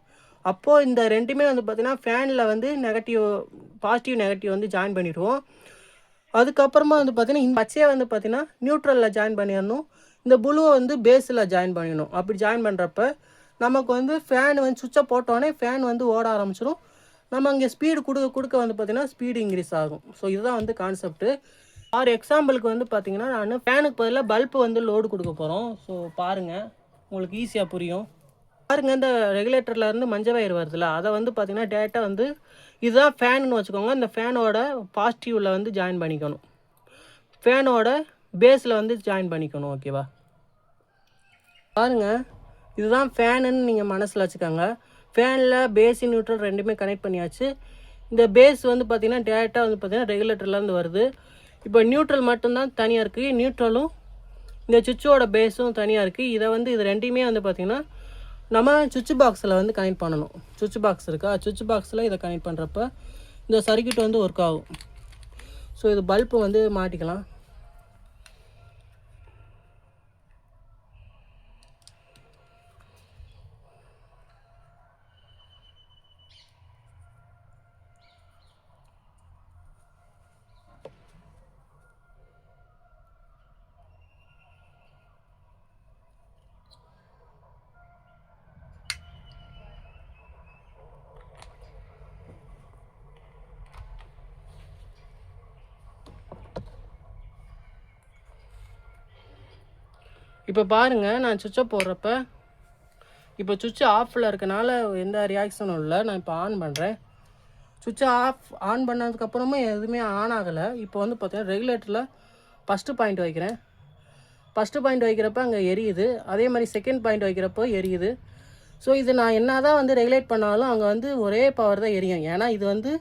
அப்போது இந்த ரெண்டுமே வந்து பார்த்திங்கன்னா ஃபேனில் வந்து பாசிட்டிவ் நெகட்டிவ் வந்து ஜாயின் பண்ணிடுவோம். அதுக்கப்புறமா வந்து பார்த்திங்கன்னா இந்த பச்சையை வந்து பார்த்திங்கன்னா நியூட்ரலில் ஜாயின் பண்ணிடணும். இந்த ப்ளூவை வந்து பேஸில் ஜாயின் பண்ணிடணும். அப்படி ஜாயின் பண்ணுறப்ப நமக்கு வந்து ஃபேன் வந்து சுவிட்சை போட்டோடனே ஃபேன் வந்து ஓட ஆரம்பிச்சிடும். நம்ம அங்கே ஸ்பீடு கொடுக்க வந்து பார்த்திங்கன்னா ஸ்பீடு இன்க்ரீஸ் ஆகும். ஸோ இதுதான் வந்து கான்செப்ட்டு. எக்ஸாம்பிளுக்கு வந்து பார்த்திங்கன்னா நான் ஃபேனுக்கு பதிலாக பல்பு வந்து லோடு கொடுக்க போகிறோம். ஸோ பாருங்கள், உங்களுக்கு ஈஸியாக புரியும். பாருங்கள், இந்த ரெகுலேட்டர்லேருந்து மஞ்சள் வயர் வருதுல்ல, அதை வந்து பார்த்திங்கன்னா டேரெக்டாக வந்து இதுதான் ஃபேனுன்னு வச்சுக்கோங்க. இந்த ஃபேனோட பாசிட்டிவில் வந்து ஜாயின் பண்ணிக்கணும், ஃபேனோட பேஸில் வந்து ஜாயின் பண்ணிக்கணும். ஓகேவா? பாருங்கள், இதுதான் ஃபேனுன்னு நீங்கள் மனசில் வச்சுக்கோங்க. ஃபேனில் பேஸு நியூட்ரல் ரெண்டுமே கனெக்ட் பண்ணியாச்சு. இந்த பேஸ் வந்து பார்த்திங்கன்னா டேரெக்டாக வந்து பார்த்திங்கன்னா ரெகுலேட்டர்லேருந்து வருது. இப்போ நியூட்ரல் மட்டும்தான் தனியாக இருக்குது. நியூட்ரலும் இந்த சுவிட்சோட பேஸும் தனியாக இருக்குது. இதை வந்து இது ரெண்டையுமே வந்து பார்த்திங்கன்னா நம்ம சுவிட்ச் பாக்ஸில் வந்து கனெக்ட் பண்ணணும். சுவிட்ச் பாக்ஸ் இருக்கா, சுவிட்ச் பாக்ஸில் இதை கனெக்ட் பண்ணுறப்ப இந்த சர்க்யூட் வந்து ஒர்க் ஆகும். ஸோ இது பல்பு வந்து மாட்டிக்கலாம். இப்போ பாருங்கள், நான் சுவிட்சை போடுறப்ப இப்போ சுவிட்சு ஆஃபில் இருக்கனால எந்த ரியாக்ஷனும் இல்லை. நான் இப்போ ஆன் பண்ணுறேன். சுவிட்சை ஆன் பண்ணதுக்கப்புறமும் எதுவுமே ஆன் ஆகலை. இப்போ வந்து பார்த்தீங்கன்னா ரெகுலேட்டரில் ஃபஸ்ட்டு பாயிண்ட் வைக்கிறேன். ஃபஸ்ட்டு பாயிண்ட் வைக்கிறப்ப அங்கே எரியுது. அதே மாதிரி செகண்ட் பாயிண்ட் வைக்கிறப்போ எரியுது. ஸோ இது நான் என்ன தான் வந்து ரெகுலேட் பண்ணாலும் அங்கே வந்து ஒரே பவர் தான் எரியும். ஏன்னா இது வந்து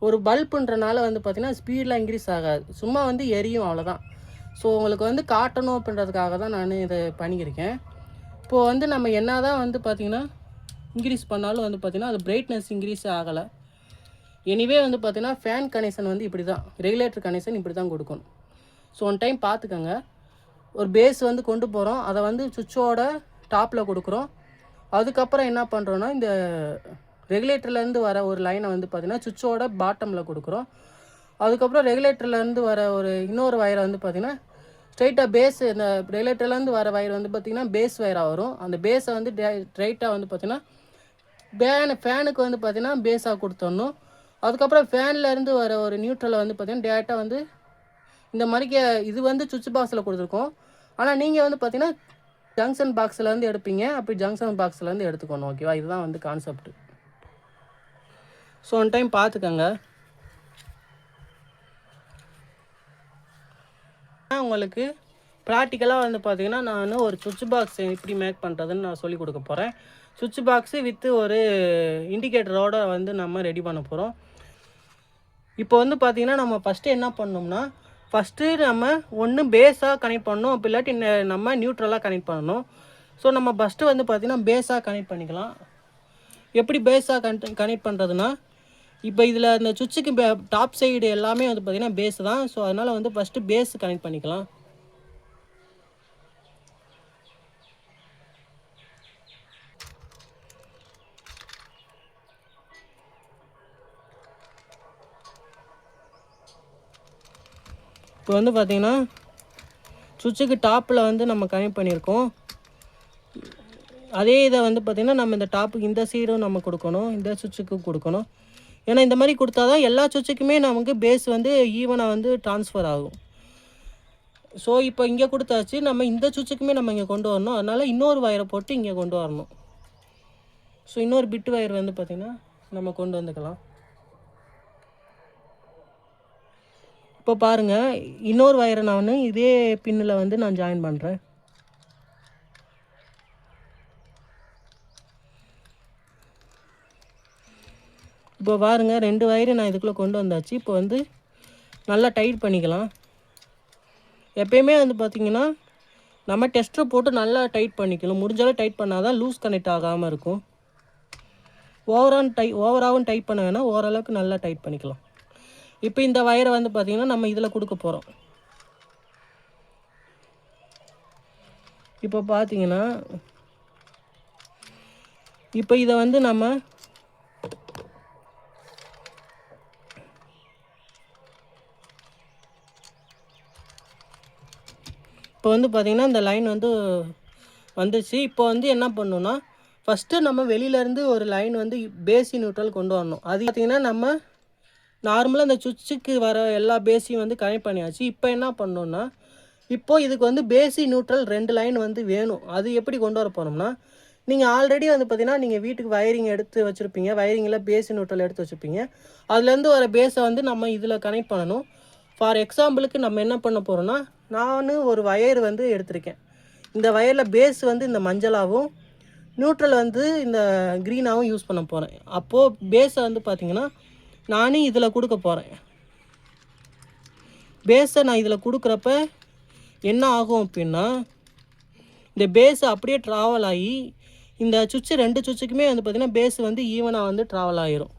ஒரு பல்புன்றனால வந்து பார்த்திங்கன்னா ஸ்பீடெலாம் இன்க்ரீஸ் ஆகாது, சும்மா வந்து எரியும், அவ்வளோதான். ஸோ உங்களுக்கு வந்து காட்டணும் அப்படின்றதுக்காக தான் நான் இதை பண்ணியிருக்கேன். இப்போது வந்து நம்ம என்ன தான் வந்து பார்த்திங்கன்னா இன்க்ரீஸ் பண்ணாலும் வந்து பார்த்திங்கன்னா அது பிரைட்னஸ் இன்க்ரீஸ் ஆகலை. எனிவே வந்து பார்த்திங்கன்னா ஃபேன் கனெக்ஷன் வந்து இப்படி தான், ரெகுலேட்டர் கனெக்ஷன் இப்படி தான் கொடுக்கணும். ஸோ ஒன் டைம் பார்த்துக்கோங்க. ஒரு பேஸ் வந்து கொண்டு போகிறோம், அதை வந்து சுவிட்சோட டாப்பில் கொடுக்குறோம். அதுக்கப்புறம் என்ன பண்ணுறோன்னா இந்த ரெகுலேட்டர்லேருந்து வர ஒரு லைனை வந்து பார்த்திங்கன்னா சுவிட்சோட பாட்டமில் கொடுக்குறோம். அதுக்கப்புறம் ரெகுலேட்டர்லேருந்து வர இன்னொரு வயரை வந்து பார்த்திங்கன்னா ஸ்ட்ரைட்டாக பேஸ், இந்த ரெகுலேட்டர்லேருந்து வர வயர் வந்து பார்த்திங்கன்னா பேஸ் வயராக வரும். அந்த பேஸை வந்து ஸ்ட்ரைட்டாக வந்து பார்த்திங்கன்னா ஃபேனுக்கு வந்து பார்த்திங்கன்னா பேஸாக கொடுத்துடணும். அதுக்கப்புறம் ஃபேன்லேருந்து வர ஒரு நியூட்ரலை வந்து பார்த்திங்கன்னா டேரெக்டாக வந்து இந்த மாதிரிக்கு இது வந்து சுவிட்ச் பாக்ஸில் கொடுத்துருக்கோம். ஆனால் நீங்கள் வந்து பார்த்திங்கன்னா ஜங்ஷன் பாக்ஸ்லேருந்து எடுப்பீங்க, அப்படி ஜங்ஷன் பாக்ஸ்லேருந்து எடுத்துக்கணும். ஓகேவா? இதுதான் வந்து கான்செப்ட். ஸோ ஒன் டைம் பார்த்துக்கோங்க. உங்களுக்கு ப்ராக்டிக்கலாக வந்து பார்த்திங்கன்னா நான் ஒரு சுவிட்ச் பாக்ஸ் எப்படி மேக் பண்ணுறதுன்னு நான் சொல்லிக் கொடுக்க போகிறேன். சுவிட்ச் பாக்ஸு வித்து ஒரு இண்டிகேட்டரோடு வந்து நம்ம ரெடி பண்ண போகிறோம். இப்போ வந்து பார்த்திங்கன்னா நம்ம ஃபஸ்ட்டு என்ன பண்ணோம்னா, ஃபஸ்ட்டு நம்ம ஒன்று பேஸாக கனெக்ட் பண்ணணும், அப்படி இல்லாட்டி நம்ம நியூட்ரலாக கனெக்ட் பண்ணணும். ஸோ நம்ம ஃபஸ்ட்டு வந்து பார்த்திங்கன்னா பேஸாக கனெக்ட் பண்ணிக்கலாம். எப்படி பேஸாக கனெக்ட் பண்ணுறதுன்னா, இப்போ இதில் இந்த சுவிட்சுக்கு டாப் சைடு எல்லாமே வந்து பார்த்திங்கன்னா பேஸ் தான். ஸோ அதனால் வந்து ஃபஸ்ட்டு பேஸ் கனெக்ட் பண்ணிக்கலாம். இப்போ வந்து பார்த்திங்கன்னா சுவிட்சுக்கு டாப்பில் வந்து நம்ம கனெக்ட் பண்ணியிருக்கோம். அதே இதை வந்து பார்த்திங்கன்னா நம்ம இந்த டாப்புக்கு இந்த சைடும் நம்ம கொடுக்கணும், இந்த சுவிட்சுக்கும் கொடுக்கணும். ஏன்னா இந்த மாதிரி கொடுத்தா தான் எல்லா சுவிட்சுக்குமே நமக்கு பேஸ் வந்து ஈவனாக வந்து ட்ரான்ஸ்ஃபர் ஆகும். ஸோ இப்போ இங்கே கொடுத்தாச்சு, நம்ம இந்த சுவிட்சுக்குமே நம்ம இங்கே கொண்டு வரணும். அதனால் இன்னொரு வயரை போட்டு இங்கே கொண்டு வரணும். ஸோ இன்னொரு பிட்டு வயர் வந்து பார்த்திங்கன்னா நம்ம கொண்டு வந்துக்கலாம். இப்போ பாருங்கள், இன்னொரு வயரை நான் இதே பின்னில் வந்து நான் ஜாயின் பண்ணுறேன். இப்போ பாருங்கள், 2 வயரு நான் இதுக்குள்ளே கொண்டு வந்தாச்சு. இப்போ வந்து நல்லா டைட் பண்ணிக்கலாம். எப்பயுமே வந்து பார்த்திங்கன்னா நம்ம டெஸ்டரை போட்டு நல்லா டைட் பண்ணிக்கணும். முடிஞ்சாலும் டைட் பண்ணால் தான் லூஸ் கனெக்ட் ஆகாமல் இருக்கும். ஓவராகவும் டைட் பண்ண வேணால், ஓரளவுக்கு நல்லா டைட் பண்ணிக்கலாம். இப்போ இந்த வயரை வந்து பார்த்திங்கன்னா நம்ம இதில் கொடுக்க போகிறோம். இப்போ பார்த்தீங்கன்னா இப்போ இதை வந்து நம்ம இப்போ வந்து பார்த்திங்கன்னா இந்த லைன் வந்து வந்துச்சு. இப்போ வந்து என்ன பண்ணணும்னா ஃபஸ்ட்டு நம்ம வெளியிலேருந்து ஒரு லைன் வந்து பேசி நியூட்ரல் கொண்டு வரணும். அது பார்த்திங்கன்னா நம்ம நார்மலாக இந்த சுவிட்சுக்கு வர எல்லா பேஸையும் வந்து கனெக்ட் பண்ணியாச்சு. இப்போ என்ன பண்ணணும்னா இப்போது இதுக்கு வந்து பேசி நியூட்ரல் 2 லைன் வந்து வேணும். அது எப்படி கொண்டு வர போகிறோம்னா நீங்கள் ஆல்ரெடி வந்து பார்த்திங்கன்னா நீங்கள் வீட்டுக்கு வயரிங் எடுத்து வச்சுருப்பீங்க. வயரிங்கில் பேசி நியூட்ரல் எடுத்து வச்சுருப்பீங்க. அதுலேருந்து வர பேஸை வந்து நம்ம இதில் கனெக்ட் பண்ணணும். ஃபார் எக்ஸாம்பிளுக்கு நம்ம என்ன பண்ண போகிறோம்னா நான் ஒரு வயர் வந்து எடுத்திருக்கேன். இந்த வயரில் பேஸ் வந்து இந்த மஞ்சளாகவும் நியூட்ரல் வந்து இந்த க்ரீனாகவும் யூஸ் பண்ண போகிறேன். அப்போது பேஸை வந்து பார்த்திங்கன்னா நானே இதில் கொடுக்க போகிறேன். பேஸை நான் இதில் கொடுக்குறப்ப என்ன ஆகும் அப்படின்னா இந்த பேஸை அப்படியே ட்ராவல் ஆகி இந்த சுவிட்சு 2 சுவிட்சுக்குமே வந்து பார்த்திங்கன்னா பேஸ் வந்து ஈவனாக வந்து ட்ராவல் ஆகிரும்.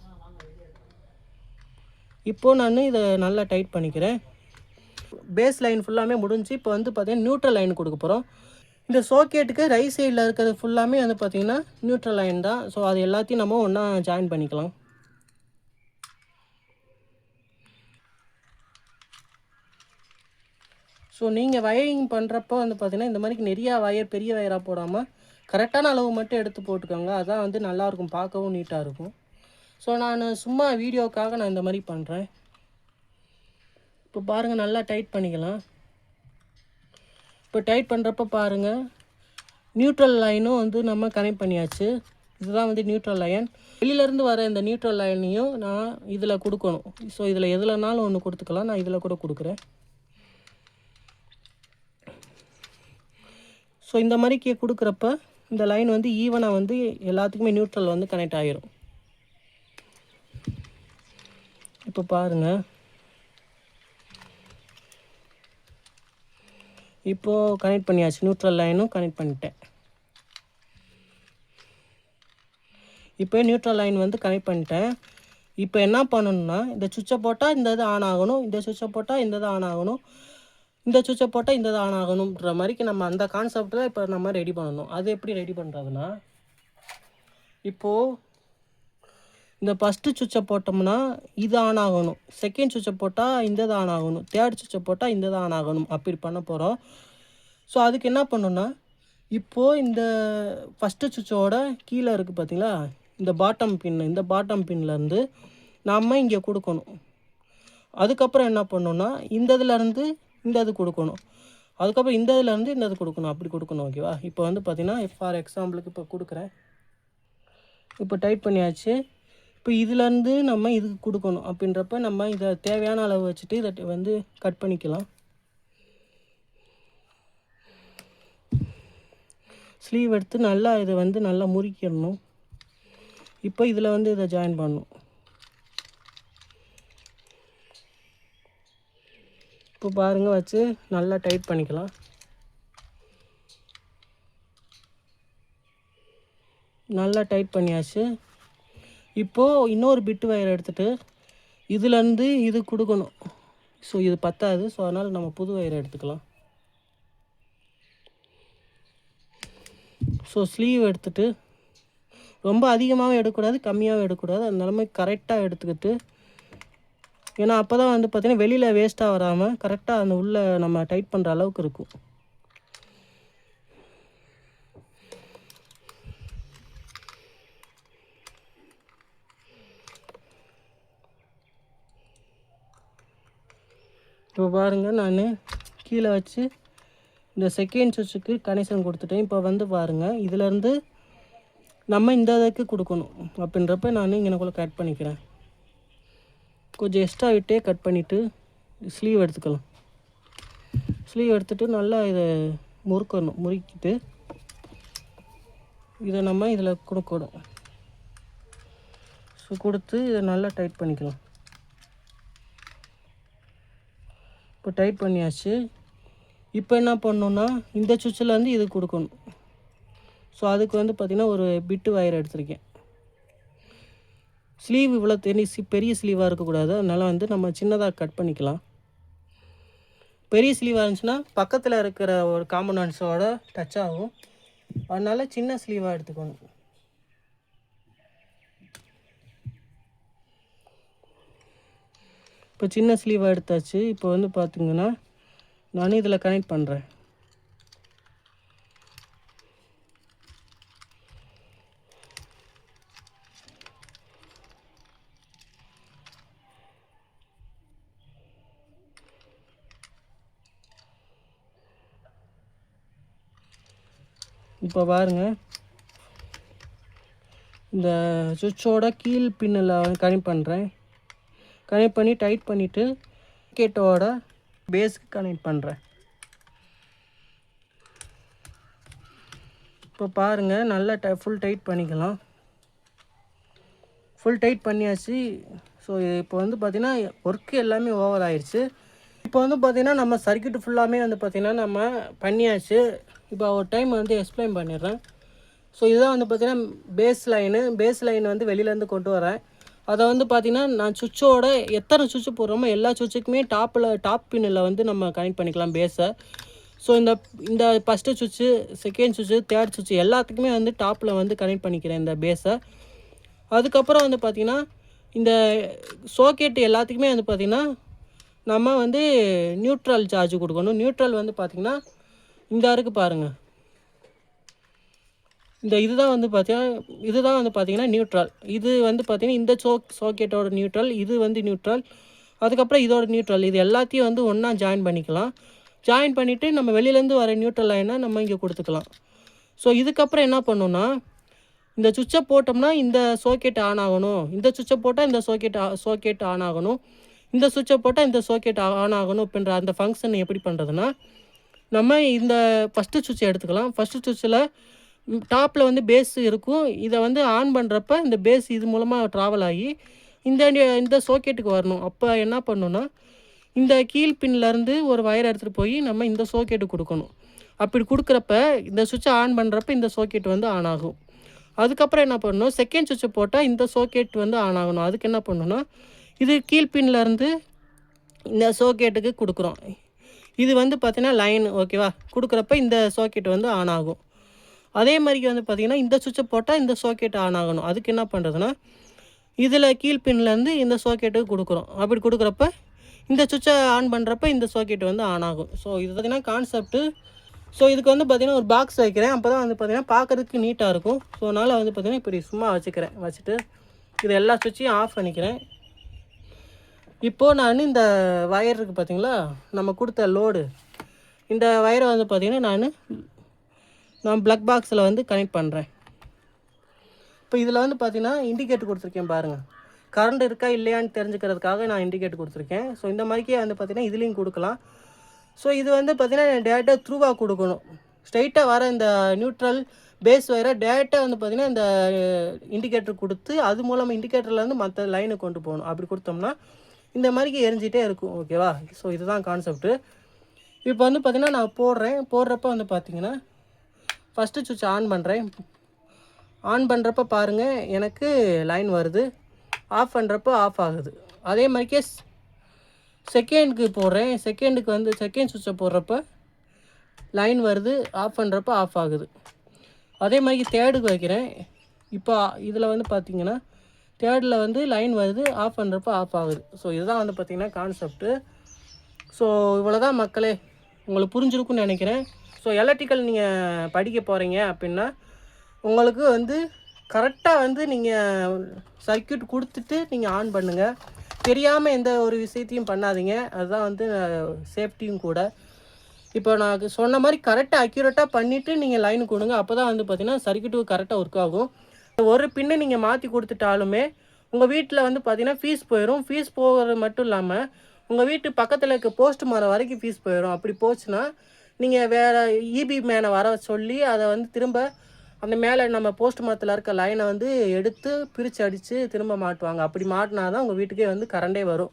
இப்போது நான் இதை நல்லா டைட் பண்ணிக்கிறேன். பேஸ் லைன் ஃபுல்லாமே முடிஞ்சு. இப்போ வந்து பார்த்திங்கன்னா நியூட்ரல் லைன் கொடுக்க போகிறோம். இந்த சோக்கெட்டுக்கு ரைட் சைடில் இருக்கிறது ஃபுல்லாமே வந்து பார்த்திங்கன்னா நியூட்ரல் லைன் தான். ஸோ அது எல்லாத்தையும் நம்ம ஒன்றா ஜாயின் பண்ணிக்கலாம். ஸோ நீங்கள் வயரிங் பண்ணுறப்போ வந்து பார்த்திங்கன்னா இந்த மாதிரி நிறையா வயர் பெரிய வயராக போடாமல் கரெக்டான அளவு மட்டும் எடுத்து போட்டுக்கோங்க. அதான் வந்து நல்லாயிருக்கும், பார்க்கவும் நீட்டாக இருக்கும். ஸோ நான் சும்மா வீடியோக்காக நான் இந்த மாதிரி பண்ணுறேன். இப்போ பாருங்கள் நல்லா டைட் பண்ணிக்கலாம். இப்போ டைட் பண்ணுறப்ப பாருங்கள் நியூட்ரல் லைனும் வந்து நம்ம கனெக்ட் பண்ணியாச்சு. இதுதான் வந்து நியூட்ரல் லைன். வெளியிலேருந்து வர இந்த நியூட்ரல் லைனையும் நான் இதில் கொடுக்கணும். ஸோ இதில் எதுலனாலும் ஒன்று கொடுத்துக்கலாம். நான் இதில் கூட கொடுக்குறேன். ஸோ இந்த மாதிரி கொடுக்குறப்ப இந்த லைன் வந்து ஈவனாக வந்து எல்லாத்துக்குமே நியூட்ரல் வந்து கனெக்ட் ஆகிரும். இப்போ பாருங்கள் இப்போது கனெக்ட் பண்ணியாச்சு. நியூட்ரல் லைனும் கனெக்ட் பண்ணிட்டேன். இப்போ நியூட்ரல் லைன் வந்து கனெக்ட் பண்ணிட்டேன். இப்போ என்ன பண்ணணும்னா இந்த சுவிட்சை போட்டால் இந்த இது ஆன் ஆகணும், இந்த சுவிட்சை போட்டால் இந்த இது ஆன் ஆகணும், இந்த சுவிட்சை போட்டால் இந்த இது ஆன் ஆகணுன்ற மாதிரிக்கு நம்ம அந்த கான்செப்டில் இப்போ நம்ம ரெடி பண்ணணும். அது எப்படி ரெடி பண்ணுறதுன்னா இப்போது இந்த ஃபஸ்ட்டு சுவிட்சை போட்டோம்னா இது ஆன் ஆகணும், செகண்ட் சுவிட்சை போட்டால் இந்த இது ஆன் ஆகணும், தேர்ட் சுவிட்சை போட்டால் இந்த இது ஆன் ஆகணும். அப்படி பண்ண போகிறோம். ஸோ அதுக்கு என்ன பண்ணணும்னா இப்போது இந்த ஃபஸ்ட்டு சுவிட்சோட கீழே இருக்குது பார்த்திங்களா, இந்த பாட்டம் பின், இந்த பாட்டம் பின்லேருந்து நம்ம இங்கே கொடுக்கணும். அதுக்கப்புறம் என்ன பண்ணணும்னா இந்த இதுலேருந்து இந்த இது கொடுக்கணும். அதுக்கப்புறம் இந்த இதுலேருந்து இந்த இது கொடுக்கணும். அப்படி கொடுக்கணும். ஓகேவா? இப்போ வந்து பார்த்திங்கன்னா ஃபார் எக்ஸாம்பிளுக்கு இப்போ கொடுக்குறேன். இப்போ டைட் பண்ணியாச்சு. இப்போ இதுலேருந்து நம்ம இதுக்கு கொடுக்கணும். அப்படின்றப்ப நம்ம இதை தேவையான அளவு வச்சுட்டு இதை வந்து கட் பண்ணிக்கலாம். ஸ்லீவ் எடுத்து நல்லா இதை வந்து நல்லா முறிக்கிடணும். இப்போ இதில் வந்து இதை ஜாயின் பண்ணணும். இப்போ பாருங்கள் வச்சு நல்லா டைட் பண்ணிக்கலாம். நல்லா டைட் பண்ணியாச்சு. இப்போது இன்னொரு பிட்டு வயர் எடுத்துகிட்டு இதுலேருந்து இது கொடுக்கணும். ஸோ இது பத்தாது. ஸோ அதனால் நம்ம புது வயரை எடுத்துக்கலாம். ஸோ ஸ்லீவ் எடுத்துகிட்டு ரொம்ப அதிகமாகவும் எடுக்கக்கூடாது, கம்மியாகவும் எடுக்கக்கூடாது. அந்த நிலைமை கரெக்டாக எடுத்துக்கிட்டு, ஏன்னா அப்போ தான் வந்து பார்த்திங்கன்னா வெளியில் வேஸ்ட்டாக வராமல் கரெக்டாக அந்த உள்ளே நம்ம டைட் பண்ணுற அளவுக்கு இருக்கும். இப்போ பாருங்கள் நான் கீழே வச்சு இந்த செகண்ட் சுவிட்சுக்கு கனெக்ஷன் கொடுத்துட்டேன். இப்போ வந்து பாருங்கள் இதிலேருந்து நம்ம இந்த இதுக்கு கொடுக்கணும். அப்படின்றப்ப நான் இங்கனக்குள்ளே கட் பண்ணிக்கிறேன். கொஞ்சம் எக்ஸ்ட்ரா விட்டே கட் பண்ணிவிட்டு ஸ்லீவ் எடுத்துக்கலாம். ஸ்லீவ் எடுத்துகிட்டு நல்லா இதை முறுக்கணும். முறுக்கிட்டு இதை நம்ம இதில் கொடுக்கணும். ஸோ கொடுத்து இதை நல்லா டைட் பண்ணிக்கலாம். இப்போ டைட் பண்ணியாச்சு. இப்போ என்ன பண்ணணுன்னா இந்த சுவிட்சிலேருந்து இது கொடுக்கணும். ஸோ அதுக்கு வந்து பார்த்திங்கன்னா ஒரு பிட்டு வயர் எடுத்திருக்கேன். ஸ்லீவ் இவ்வளோ பெரிய ஸ்லீவாக இருக்கக்கூடாது. அதனால் வந்து நம்ம சின்னதாக கட் பண்ணிக்கலாம். பெரிய ஸ்லீவாக இருந்துச்சுன்னா பக்கத்தில் இருக்கிற ஒரு காம்பனன்ட்ஸோட டச் ஆகும். அதனால் சின்ன ஸ்லீவாக எடுத்துக்கணும். இப்போ சின்ன ஸ்லீவாக எடுத்தாச்சு. இப்போ வந்து பார்த்திங்கன்னா நான் இதில் கனெக்ட் பண்ணுறேன். இப்போ பாருங்கள், இந்த சுவிட்சோட கீழ் பின்னில் கனெக்ட் பண்ணுறேன். கனெக்ட் பண்ணி டைட் பண்ணிவிட்டு சாக்கெட்டோட பேஸ்க்கு கனெக்ட் பண்ணுறேன். இப்போ பாருங்கள், நல்லா ஃபுல் டைட் பண்ணிக்கலாம். ஃபுல் டைட் பண்ணியாச்சு. ஸோ இப்போ வந்து பார்த்திங்கன்னா ஒர்க்கு எல்லாமே ஓவர் ஆயிடுச்சு. இப்போ வந்து பார்த்திங்கன்னா நம்ம சர்க்யூட் ஃபுல்லாமே வந்து பார்த்திங்கன்னா நம்ம பண்ணியாச்சு. இப்போ ஒரு டைம் வந்து எக்ஸ்பிளைன் பண்ணிடுறேன். ஸோ இதுதான் வந்து பார்த்திங்கன்னா பேஸ் லைன் வந்து வெளியிலேருந்து கொண்டு வரேன். அதை வந்து பார்த்திங்கன்னா நான் சுவிட்சோட எத்தனை சுவிட்சு போடுறோமோ எல்லா சுவிட்சுக்குமே டாப் பின்னில் வந்து நம்ம கனெக்ட் பண்ணிக்கலாம் பேஸை. ஸோ இந்த ஃபஸ்ட்டு சுவிட்சு, செகண்ட் சுவிட்சு, தேர்ட் சுவிட்சு எல்லாத்துக்குமே வந்து டாப்பில் வந்து கனெக்ட் பண்ணிக்கிறேன் இந்த பேஸை. அதுக்கப்புறம் வந்து பார்த்திங்கன்னா இந்த சாக்கெட் எல்லாத்துக்குமே வந்து பார்த்திங்கன்னா நம்ம வந்து நியூட்ரல் சார்ஜ் கொடுக்கணும். நியூட்ரல் வந்து பார்த்திங்கன்னா இந்த இருக்குது பாருங்கள், இதுதான் வந்து பார்த்திங்கன்னா நியூட்ரல். இது வந்து பார்த்திங்கன்னா இந்த சாக்கெட்டோட நியூட்ரல், இது வந்து நியூட்ரல், அதுக்கப்புறம் இதோட நியூட்ரல். இது எல்லாத்தையும் வந்து ஒன்றா ஜாயின் பண்ணிக்கலாம். ஜாயின் பண்ணிவிட்டு நம்ம வெளியிலேருந்து வர நியூட்ரல் லைனை நம்ம இங்கே கொடுத்துக்கலாம். ஸோ இதுக்கப்புறம் என்ன பண்ணணுன்னா, இந்த சுவிட்சை போட்டோம்னா இந்த சாக்கெட் ஆன் ஆகணும், இந்த சுவிட்சை போட்டால் இந்த சாக்கெட் ஆன் ஆகணும், இந்த சுவிட்சை போட்டால் இந்த சாக்கெட் ஆன் ஆகணும் அப்படின்ற அந்த ஃபங்க்ஷன் எப்படி பண்ணுறதுன்னா, நம்ம இந்த ஃபஸ்ட்டு சுவிட்சை எடுத்துக்கலாம். ஃபஸ்ட்டு சுவிட்சில் டாப்பில் வந்து பேஸ் இருக்கும். இதை வந்து ஆன் பண்ணுறப்ப இந்த பேஸ் இது மூலமாக ட்ராவல் ஆகி இந்த சாக்கெட்டுக்கு வரணும். அப்போ என்ன பண்ணணுன்னா, இந்த கீழ் பின்லேருந்து ஒரு வயர் எடுத்துகிட்டு போய் நம்ம இந்த சாக்கெட்டு கொடுக்கணும். அப்படி கொடுக்குறப்ப இந்த சுவிட்சை ஆன் பண்ணுறப்ப இந்த சாக்கெட் வந்து ஆன் ஆகும். அதுக்கப்புறம் என்ன பண்ணணும், செகண்ட் சுவிட்சை போட்டால் இந்த சாக்கெட் வந்து ஆன் ஆகணும். அதுக்கு என்ன பண்ணணும்னா, இது கீழ் பின்லேருந்து இந்த சாக்கெட்டுக்கு கொடுக்குறோம். இது வந்து பார்த்திங்கன்னா லைன், ஓகேவா, கொடுக்குறப்ப இந்த சாக்கெட் வந்து ஆன் ஆகும். அதே மாதிரி வந்து பார்த்திங்கன்னா இந்த சுவிட்சை போட்டால் இந்த சாக்கெட் ஆன் ஆகணும். அதுக்கு என்ன பண்ணுறதுன்னா, இதில் கீழ் பின்லேருந்து இந்த சாக்கெட்டுக்கு கொடுக்குறோம். அப்படி கொடுக்குறப்ப இந்த சுவிட்சை ஆன் பண்ணுறப்ப இந்த சாக்கெட் வந்து ஆன் ஆகும். ஸோ இது பார்த்திங்கன்னா கான்செப்ட்டு. ஸோ இதுக்கு வந்து பார்த்திங்கன்னா ஒரு பாக்ஸ் வைக்கிறேன். அப்போ தான் வந்து பார்த்திங்கன்னா பார்க்குறதுக்கு நீட்டாக இருக்கும். ஸோ அதனால் வந்து பார்த்திங்கன்னா இப்படி சும்மா வச்சுட்டு இது எல்லா சுவிட்சையும் ஆஃப் பண்ணிக்கிறேன். இப்போது நான் இந்த வயர் இருக்குது பார்த்திங்களா, நம்ம கொடுத்த லோடு, இந்த வயரை வந்து பார்த்திங்கன்னா நான் ப்ளக் பாக்ஸில் வந்து கனெக்ட் பண்ணுறேன். இப்போ இதில் வந்து பார்த்திங்கன்னா இண்டிகேட்டர் கொடுத்துருக்கேன் பாருங்கள். கரண்ட் இருக்கா இல்லையான்னு தெரிஞ்சுக்கிறதுக்காக நான் இண்டிகேட்டர் கொடுத்துருக்கேன். ஸோ இந்த மாதிரிக்கே வந்து பார்த்திங்கன்னா இதுலேயும் கொடுக்கலாம். ஸோ இது வந்து பார்த்திங்கன்னா டேரெக்டாக த்ரூவாக கொடுக்கணும். ஸ்ட்ரைட்டாக வர இந்த நியூட்ரல் பேஸ் வயரை டேரெக்டாக வந்து பார்த்திங்கன்னா இந்த இண்டிகேட்டர் கொடுத்து அது மூலமாக இண்டிகேட்டர்லேருந்து மற்ற லைனுக்கு கொண்டு போகணும். அப்படி கொடுத்தோம்னா இந்த மாதிரிக்கு எரிஞ்சிட்டே இருக்கும், ஓகேவா. ஸோ இதுதான் கான்செப்ட்டு. இப்போ வந்து பார்த்திங்கன்னா நான் போடுறப்ப வந்து பார்த்திங்கன்னா ஃபஸ்ட்டு சுவிட்ச் ஆன் பண்ணுறேன். ஆன் பண்ணுறப்ப பாருங்கள் எனக்கு லைன் வருது, ஆஃப் பண்ணுறப்போ ஆஃப் ஆகுது. அதே மாதிரிக்கே செகண்டுக்கு போடுறேன். செகண்ட் சுவிட்சை போடுறப்ப லைன் வருது, ஆஃப் பண்ணுறப்ப ஆஃப் ஆகுது. அதே மாதிரி தேர்டுக்கு வைக்கிறேன். இப்போ இதில் வந்து பார்த்திங்கன்னா தேர்டில் வந்து லைன் வருது, ஆஃப் பண்ணுறப்ப ஆஃப் ஆகுது. ஸோ இதுதான் வந்து பார்த்திங்கன்னா கான்செப்ட்டு. ஸோ இவ்வளோ தான் மக்களே, உங்களுக்கு புரிஞ்சிருக்குன்னு நினைக்கிறேன். ஸோ எலக்ட்ரிக்கல் நீங்கள் படிக்க போகிறீங்க அப்படின்னா உங்களுக்கு வந்து கரெக்டாக வந்து நீங்கள் சர்க்யூட் கொடுத்துட்டு நீங்கள் ஆன் பண்ணுங்கள். தெரியாமல் எந்த ஒரு விஷயத்தையும் பண்ணாதீங்க. அதுதான் வந்து சேஃப்டியும் கூட. இப்போ நான் சொன்ன மாதிரி கரெக்டாக அக்யூரேட்டாக பண்ணிவிட்டு நீங்கள் லைனு கொடுங்க. அப்போ தான் வந்து பார்த்திங்கன்னா சர்க்யூட்டு கரெக்டாக ஒர்க் ஆகும். ஒரு பின்னை நீங்கள் மாற்றி கொடுத்துட்டாலுமே உங்கள் வீட்டில் வந்து பார்த்திங்கன்னா ஃபீஸ் போயிடும். ஃபீஸ் போகிறது மட்டும் இல்லாமல் உங்கள் வீட்டு பக்கத்தில் இருக்க போஸ்ட் மரம் வரைக்கும் ஃபீஸ் போயிடும். அப்படி போச்சுன்னா நீங்கள் வேறு இபி மேனை வர சொல்லி அதை வந்து திரும்ப அந்த மேலே நம்ம போஸ்ட் மரத்தில் இருக்க லைனை வந்து எடுத்து பிரித்து அடித்து திரும்ப மாட்டுவாங்க. அப்படி மாட்டினா தான் உங்கள் வீட்டுக்கே வந்து கரண்டே வரும்.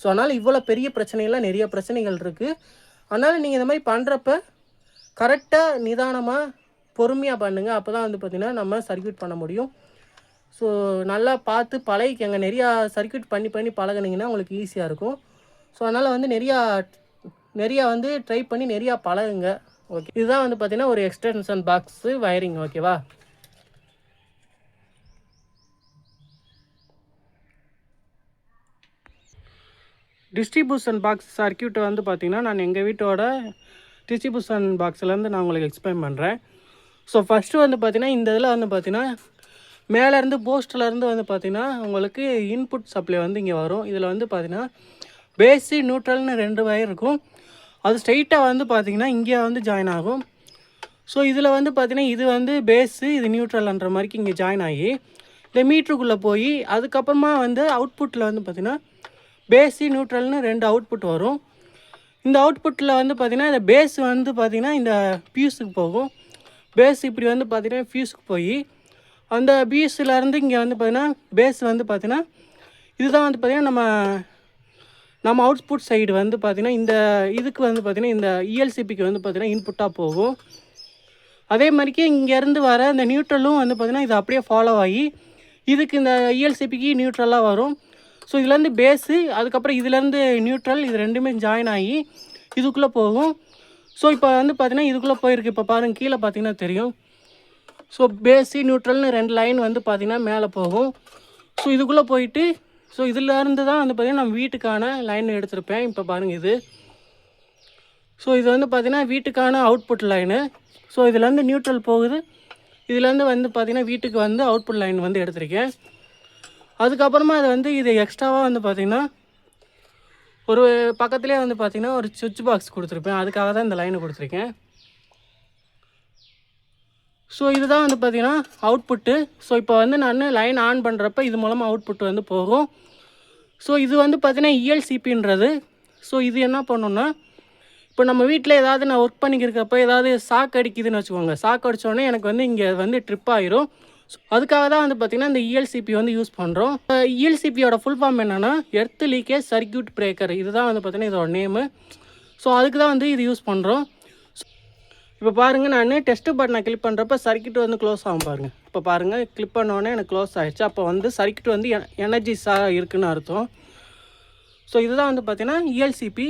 ஸோ அதனால் இவ்வளோ பெரிய பிரச்சனைகள்லாம் நிறைய பிரச்சனைகள் இருக்குது. அதனால் நீங்கள் இந்த மாதிரி பண்ணுறப்ப கரெக்டாக நிதானமாக பொறுமையாக பண்ணுங்கள். அப்போ தான் வந்து பார்த்திங்கன்னா நம்ம சர்க்யூட் பண்ண முடியும். ஸோ நல்லா பார்த்து பழகிக்கங்க. நிறையா சர்க்யூட் பண்ணி பழகுனீங்கன்னா உங்களுக்கு ஈஸியாக இருக்கும். ஸோ அதனால் வந்து நிறையா நிறையா வந்து ட்ரை பண்ணி நிறையா பழகுங்க. ஓகே, இதுதான் வந்து பார்த்தீங்கன்னா ஒரு எக்ஸ்டென்ஷன் பாக்ஸு வயரிங். ஓகேவா? டிஸ்ட்ரிபியூஷன் பாக்ஸ் சர்க்கியூட்டை வந்து பார்த்திங்கன்னா நான் எங்கள் வீட்டோட டிஸ்ட்ரிபியூஷன் பாக்ஸ்லேருந்து நான் உங்களுக்கு எக்ஸ்பிளைன் பண்ணுறேன். ஸோ ஃபஸ்ட்டு வந்து பார்த்திங்கன்னா இந்த இதில் வந்து பார்த்திங்கன்னா மேலேருந்து போஸ்ட்லேருந்து வந்து பார்த்திங்கன்னா உங்களுக்கு இன்புட் சப்ளை வந்து இங்கே வரும். இதில் வந்து பார்த்திங்கன்னா பேஸு நியூட்ரல்னு 2 வயர் இருக்கும். அது ஸ்ட்ரைட்டாக வந்து பார்த்திங்கன்னா இங்கே வந்து ஜாயின் ஆகும். ஸோ இதில் வந்து பார்த்திங்கன்னா இது வந்து பேஸு, இது நியூட்ரல்ன்ற மாதிரிக்கு இங்கே ஜாயின் ஆகி இந்த மீட்ருக்குள்ளே போய் அதுக்கப்புறமா வந்து அவுட்புட்டில் வந்து பார்த்திங்கன்னா பேஸு நியூட்ரல்னு 2 அவுட்புட் வரும். இந்த அவுட்புட்டில் வந்து பார்த்திங்கன்னா இந்த பேஸ் வந்து பார்த்திங்கன்னா இந்த ஃபியூஸுக்கு போகும். பேஸ் இப்படி வந்து பார்த்திங்கன்னா ஃபியூஸுக்கு போய் அந்த பியூஸ்லேருந்து இங்கே வந்து பார்த்திங்கன்னா பேஸ் வந்து பார்த்திங்கன்னா இதுதான் வந்து பார்த்திங்கன்னா நம்ம அவுட்புட் சைடு வந்து பார்த்திங்கன்னா இந்த இதுக்கு வந்து பார்த்திங்கன்னா இந்த இஎல்சிபிக்கு வந்து பார்த்திங்கன்னா இன்புட்டாக போகும். அதே மாதிரிக்கே இங்கேருந்து வர இந்த நியூட்ரலும் வந்து பார்த்திங்கன்னா இது அப்படியே ஃபாலோ ஆகி இதுக்கு இந்த இஎல்சிபிக்கு நியூட்ரலாக வரும். ஸோ இதுலேருந்து பேஸு, அதுக்கப்புறம் இதுலேருந்து நியூட்ரல், இது ரெண்டுமே ஜாயின் ஆகி இதுக்குள்ளே போகும். ஸோ இப்போ வந்து பார்த்திங்கன்னா இதுக்குள்ளே போயிருக்கு. இப்போ பாருங்கள், கீழே பார்த்திங்கன்னா தெரியும். ஸோ பேஸு நியூட்ரல்னு 2 லைன் வந்து பார்த்திங்கன்னா மேலே போகும். ஸோ இதுக்குள்ளே போயிட்டு ஸோ இதிலேருந்து தான் வந்து பார்த்திங்கன்னா நம்ம வீட்டுக்கான லைன் எடுத்திருப்பேன். இப்போ பாருங்கள் இது. ஸோ இது வந்து பார்த்திங்கன்னா வீட்டுக்கான அவுட்புட் லைனு. ஸோ இதுலேருந்து நியூட்ரல் போகுது, இதுலேருந்து வந்து பார்த்திங்கன்னா வீட்டுக்கு வந்து அவுட்புட் லைன் வந்து எடுத்திருக்கேன். அதுக்கப்புறமா அது வந்து இது எக்ஸ்ட்ராவாக வந்து பார்த்திங்கன்னா ஒரு பக்கத்துலேயே வந்து பார்த்திங்கன்னா ஒரு சுவிட்ச் பாக்ஸ் கொடுத்துருப்பேன். அதுக்காக தான் இந்த லைனை கொடுத்துருக்கேன். ஸோ இதுதான் வந்து பார்த்திங்கன்னா அவுட்புட்டு. ஸோ இப்போ வந்து நான் லைன் ஆன் பண்ணுறப்ப இது மூலமாக அவுட்புட் வந்து போகும். ஸோ இது வந்து பார்த்திங்கன்னா இஎல்சிபின்றது. ஸோ இது என்ன பண்ணணுன்னா, இப்போ நம்ம வீட்டில் ஏதாவது நான் ஒர்க் பண்ணிக்கிறப்ப ஏதாவது ஷாக் அடிக்குதுன்னு வச்சுக்கோங்க. ஷாக் அடித்தோடனே எனக்கு வந்து இங்கே வந்து ட்ரிப் ஆயிரும். ஸோ அதுக்காக தான் வந்து பார்த்திங்கன்னா இந்த இஎல்சிபி வந்து யூஸ் பண்ணுறோம். இஎல்சிபியோட ஃபுல் ஃபார்ம் என்னென்னா எர்த் லீக்கேஜ் சர்க்யூட் பிரேக்கர். இதுதான் வந்து பார்த்திங்கன்னா இதோட நேமு. ஸோ அதுக்கு தான் வந்து இது யூஸ் பண்ணுறோம். இப்போ பாருங்கள், நான் டெஸ்ட் பட்டனை கிளிக் பண்ணுறப்ப சர்க்கியூட் வந்து க்ளோஸ் ஆகும் பாருங்கள். இப்போ பாருங்கள், கிளிக் பண்ணோடனே எனக்கு க்ளோஸ் ஆகிடுச்சு. அப்போ வந்து சர்க்கியூட் வந்து எனர்ஜிஸாக இருக்குதுன்னு அர்த்தம். ஸோ இதுதான் வந்து பார்த்திங்கன்னா இஎல்சிபி.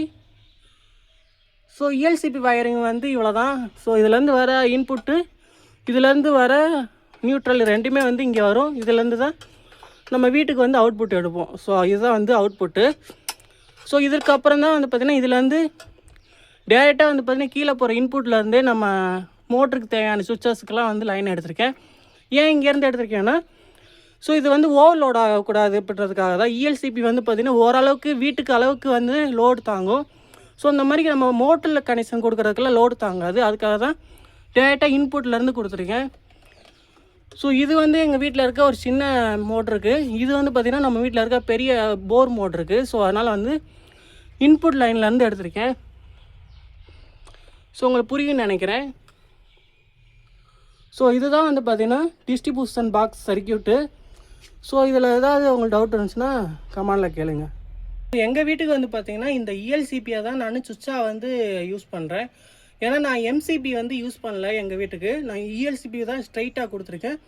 ஸோ இஎல்சிபி வயரிங் வந்து இவ்வளோ தான். ஸோ இதுலேருந்து வர இன்புட்டு, இதுலேருந்து வர நியூட்ரல் ரெண்டுமே வந்து இங்கே வரும். இதுலேருந்து தான் நம்ம வீட்டுக்கு வந்து அவுட்புட் எடுப்போம். ஸோ இதுதான் வந்து அவுட்புட்டு. ஸோ இதுக்கப்புறம் தான் வந்து பார்த்திங்கன்னா இதில் வந்து டேரெக்டாக வந்து பார்த்திங்கன்னா கீழே போகிற இன்புட்லேருந்தே நம்ம மோட்டருக்கு தேவையான சுவிச்சஸ்க்கெலாம் வந்து லைன் எடுத்திருக்கேன். ஏன் இங்கேருந்து எடுத்திருக்கேன்னா, ஸோ இது வந்து ஓவர்லோட் ஆகக்கூடாது அப்படின்றதுக்காக தான். இஎல்சிபி வந்து பார்த்திங்கன்னா ஓரளவுக்கு வீட்டுக்கு அளவுக்கு வந்து லோடு தாங்கும். ஸோ இந்த மாதிரி நம்ம மோட்டரில் கனெக்ஷன் கொடுக்குறதுக்கெல்லாம் லோடு தாங்காது. அதுக்காக தான் டேரெக்டாக இன்புட்லேருந்து கொடுத்துருக்கேன். ஸோ இது வந்து எங்கள் வீட்டில் இருக்க ஒரு சின்ன மோட்ருக்கு. இது வந்து பார்த்திங்கன்னா நம்ம வீட்டில் இருக்க பெரிய போர் மோட்ருக்கு. ஸோ அதனால் வந்து இன்புட் லைன்லேருந்து எடுத்திருக்கேன். ஸோ உங்களுக்கு புரியும்னு நினைக்கிறேன். ஸோ இதுதான் வந்து பார்த்திங்கன்னா டிஸ்ட்ரிபியூஷன் பாக்ஸ் சர்க்கியூட்டு. ஸோ இதில் ஏதாவது உங்களுக்கு டவுட் இருந்துச்சுன்னா கமெண்டில் கேளுங்க. எங்கள் வீட்டுக்கு வந்து பார்த்திங்கன்னா இந்த இஎல்சிபியை தான் நான் சுவிட்சாக வந்து யூஸ் பண்ணுறேன். ஏன்னா நான் எம்சிபி வந்து யூஸ் பண்ணல எங்கள் வீட்டுக்கு. நான் இஎல்சிபி தான் ஸ்ட்ரைட்டாக கொடுத்துருக்கேன்.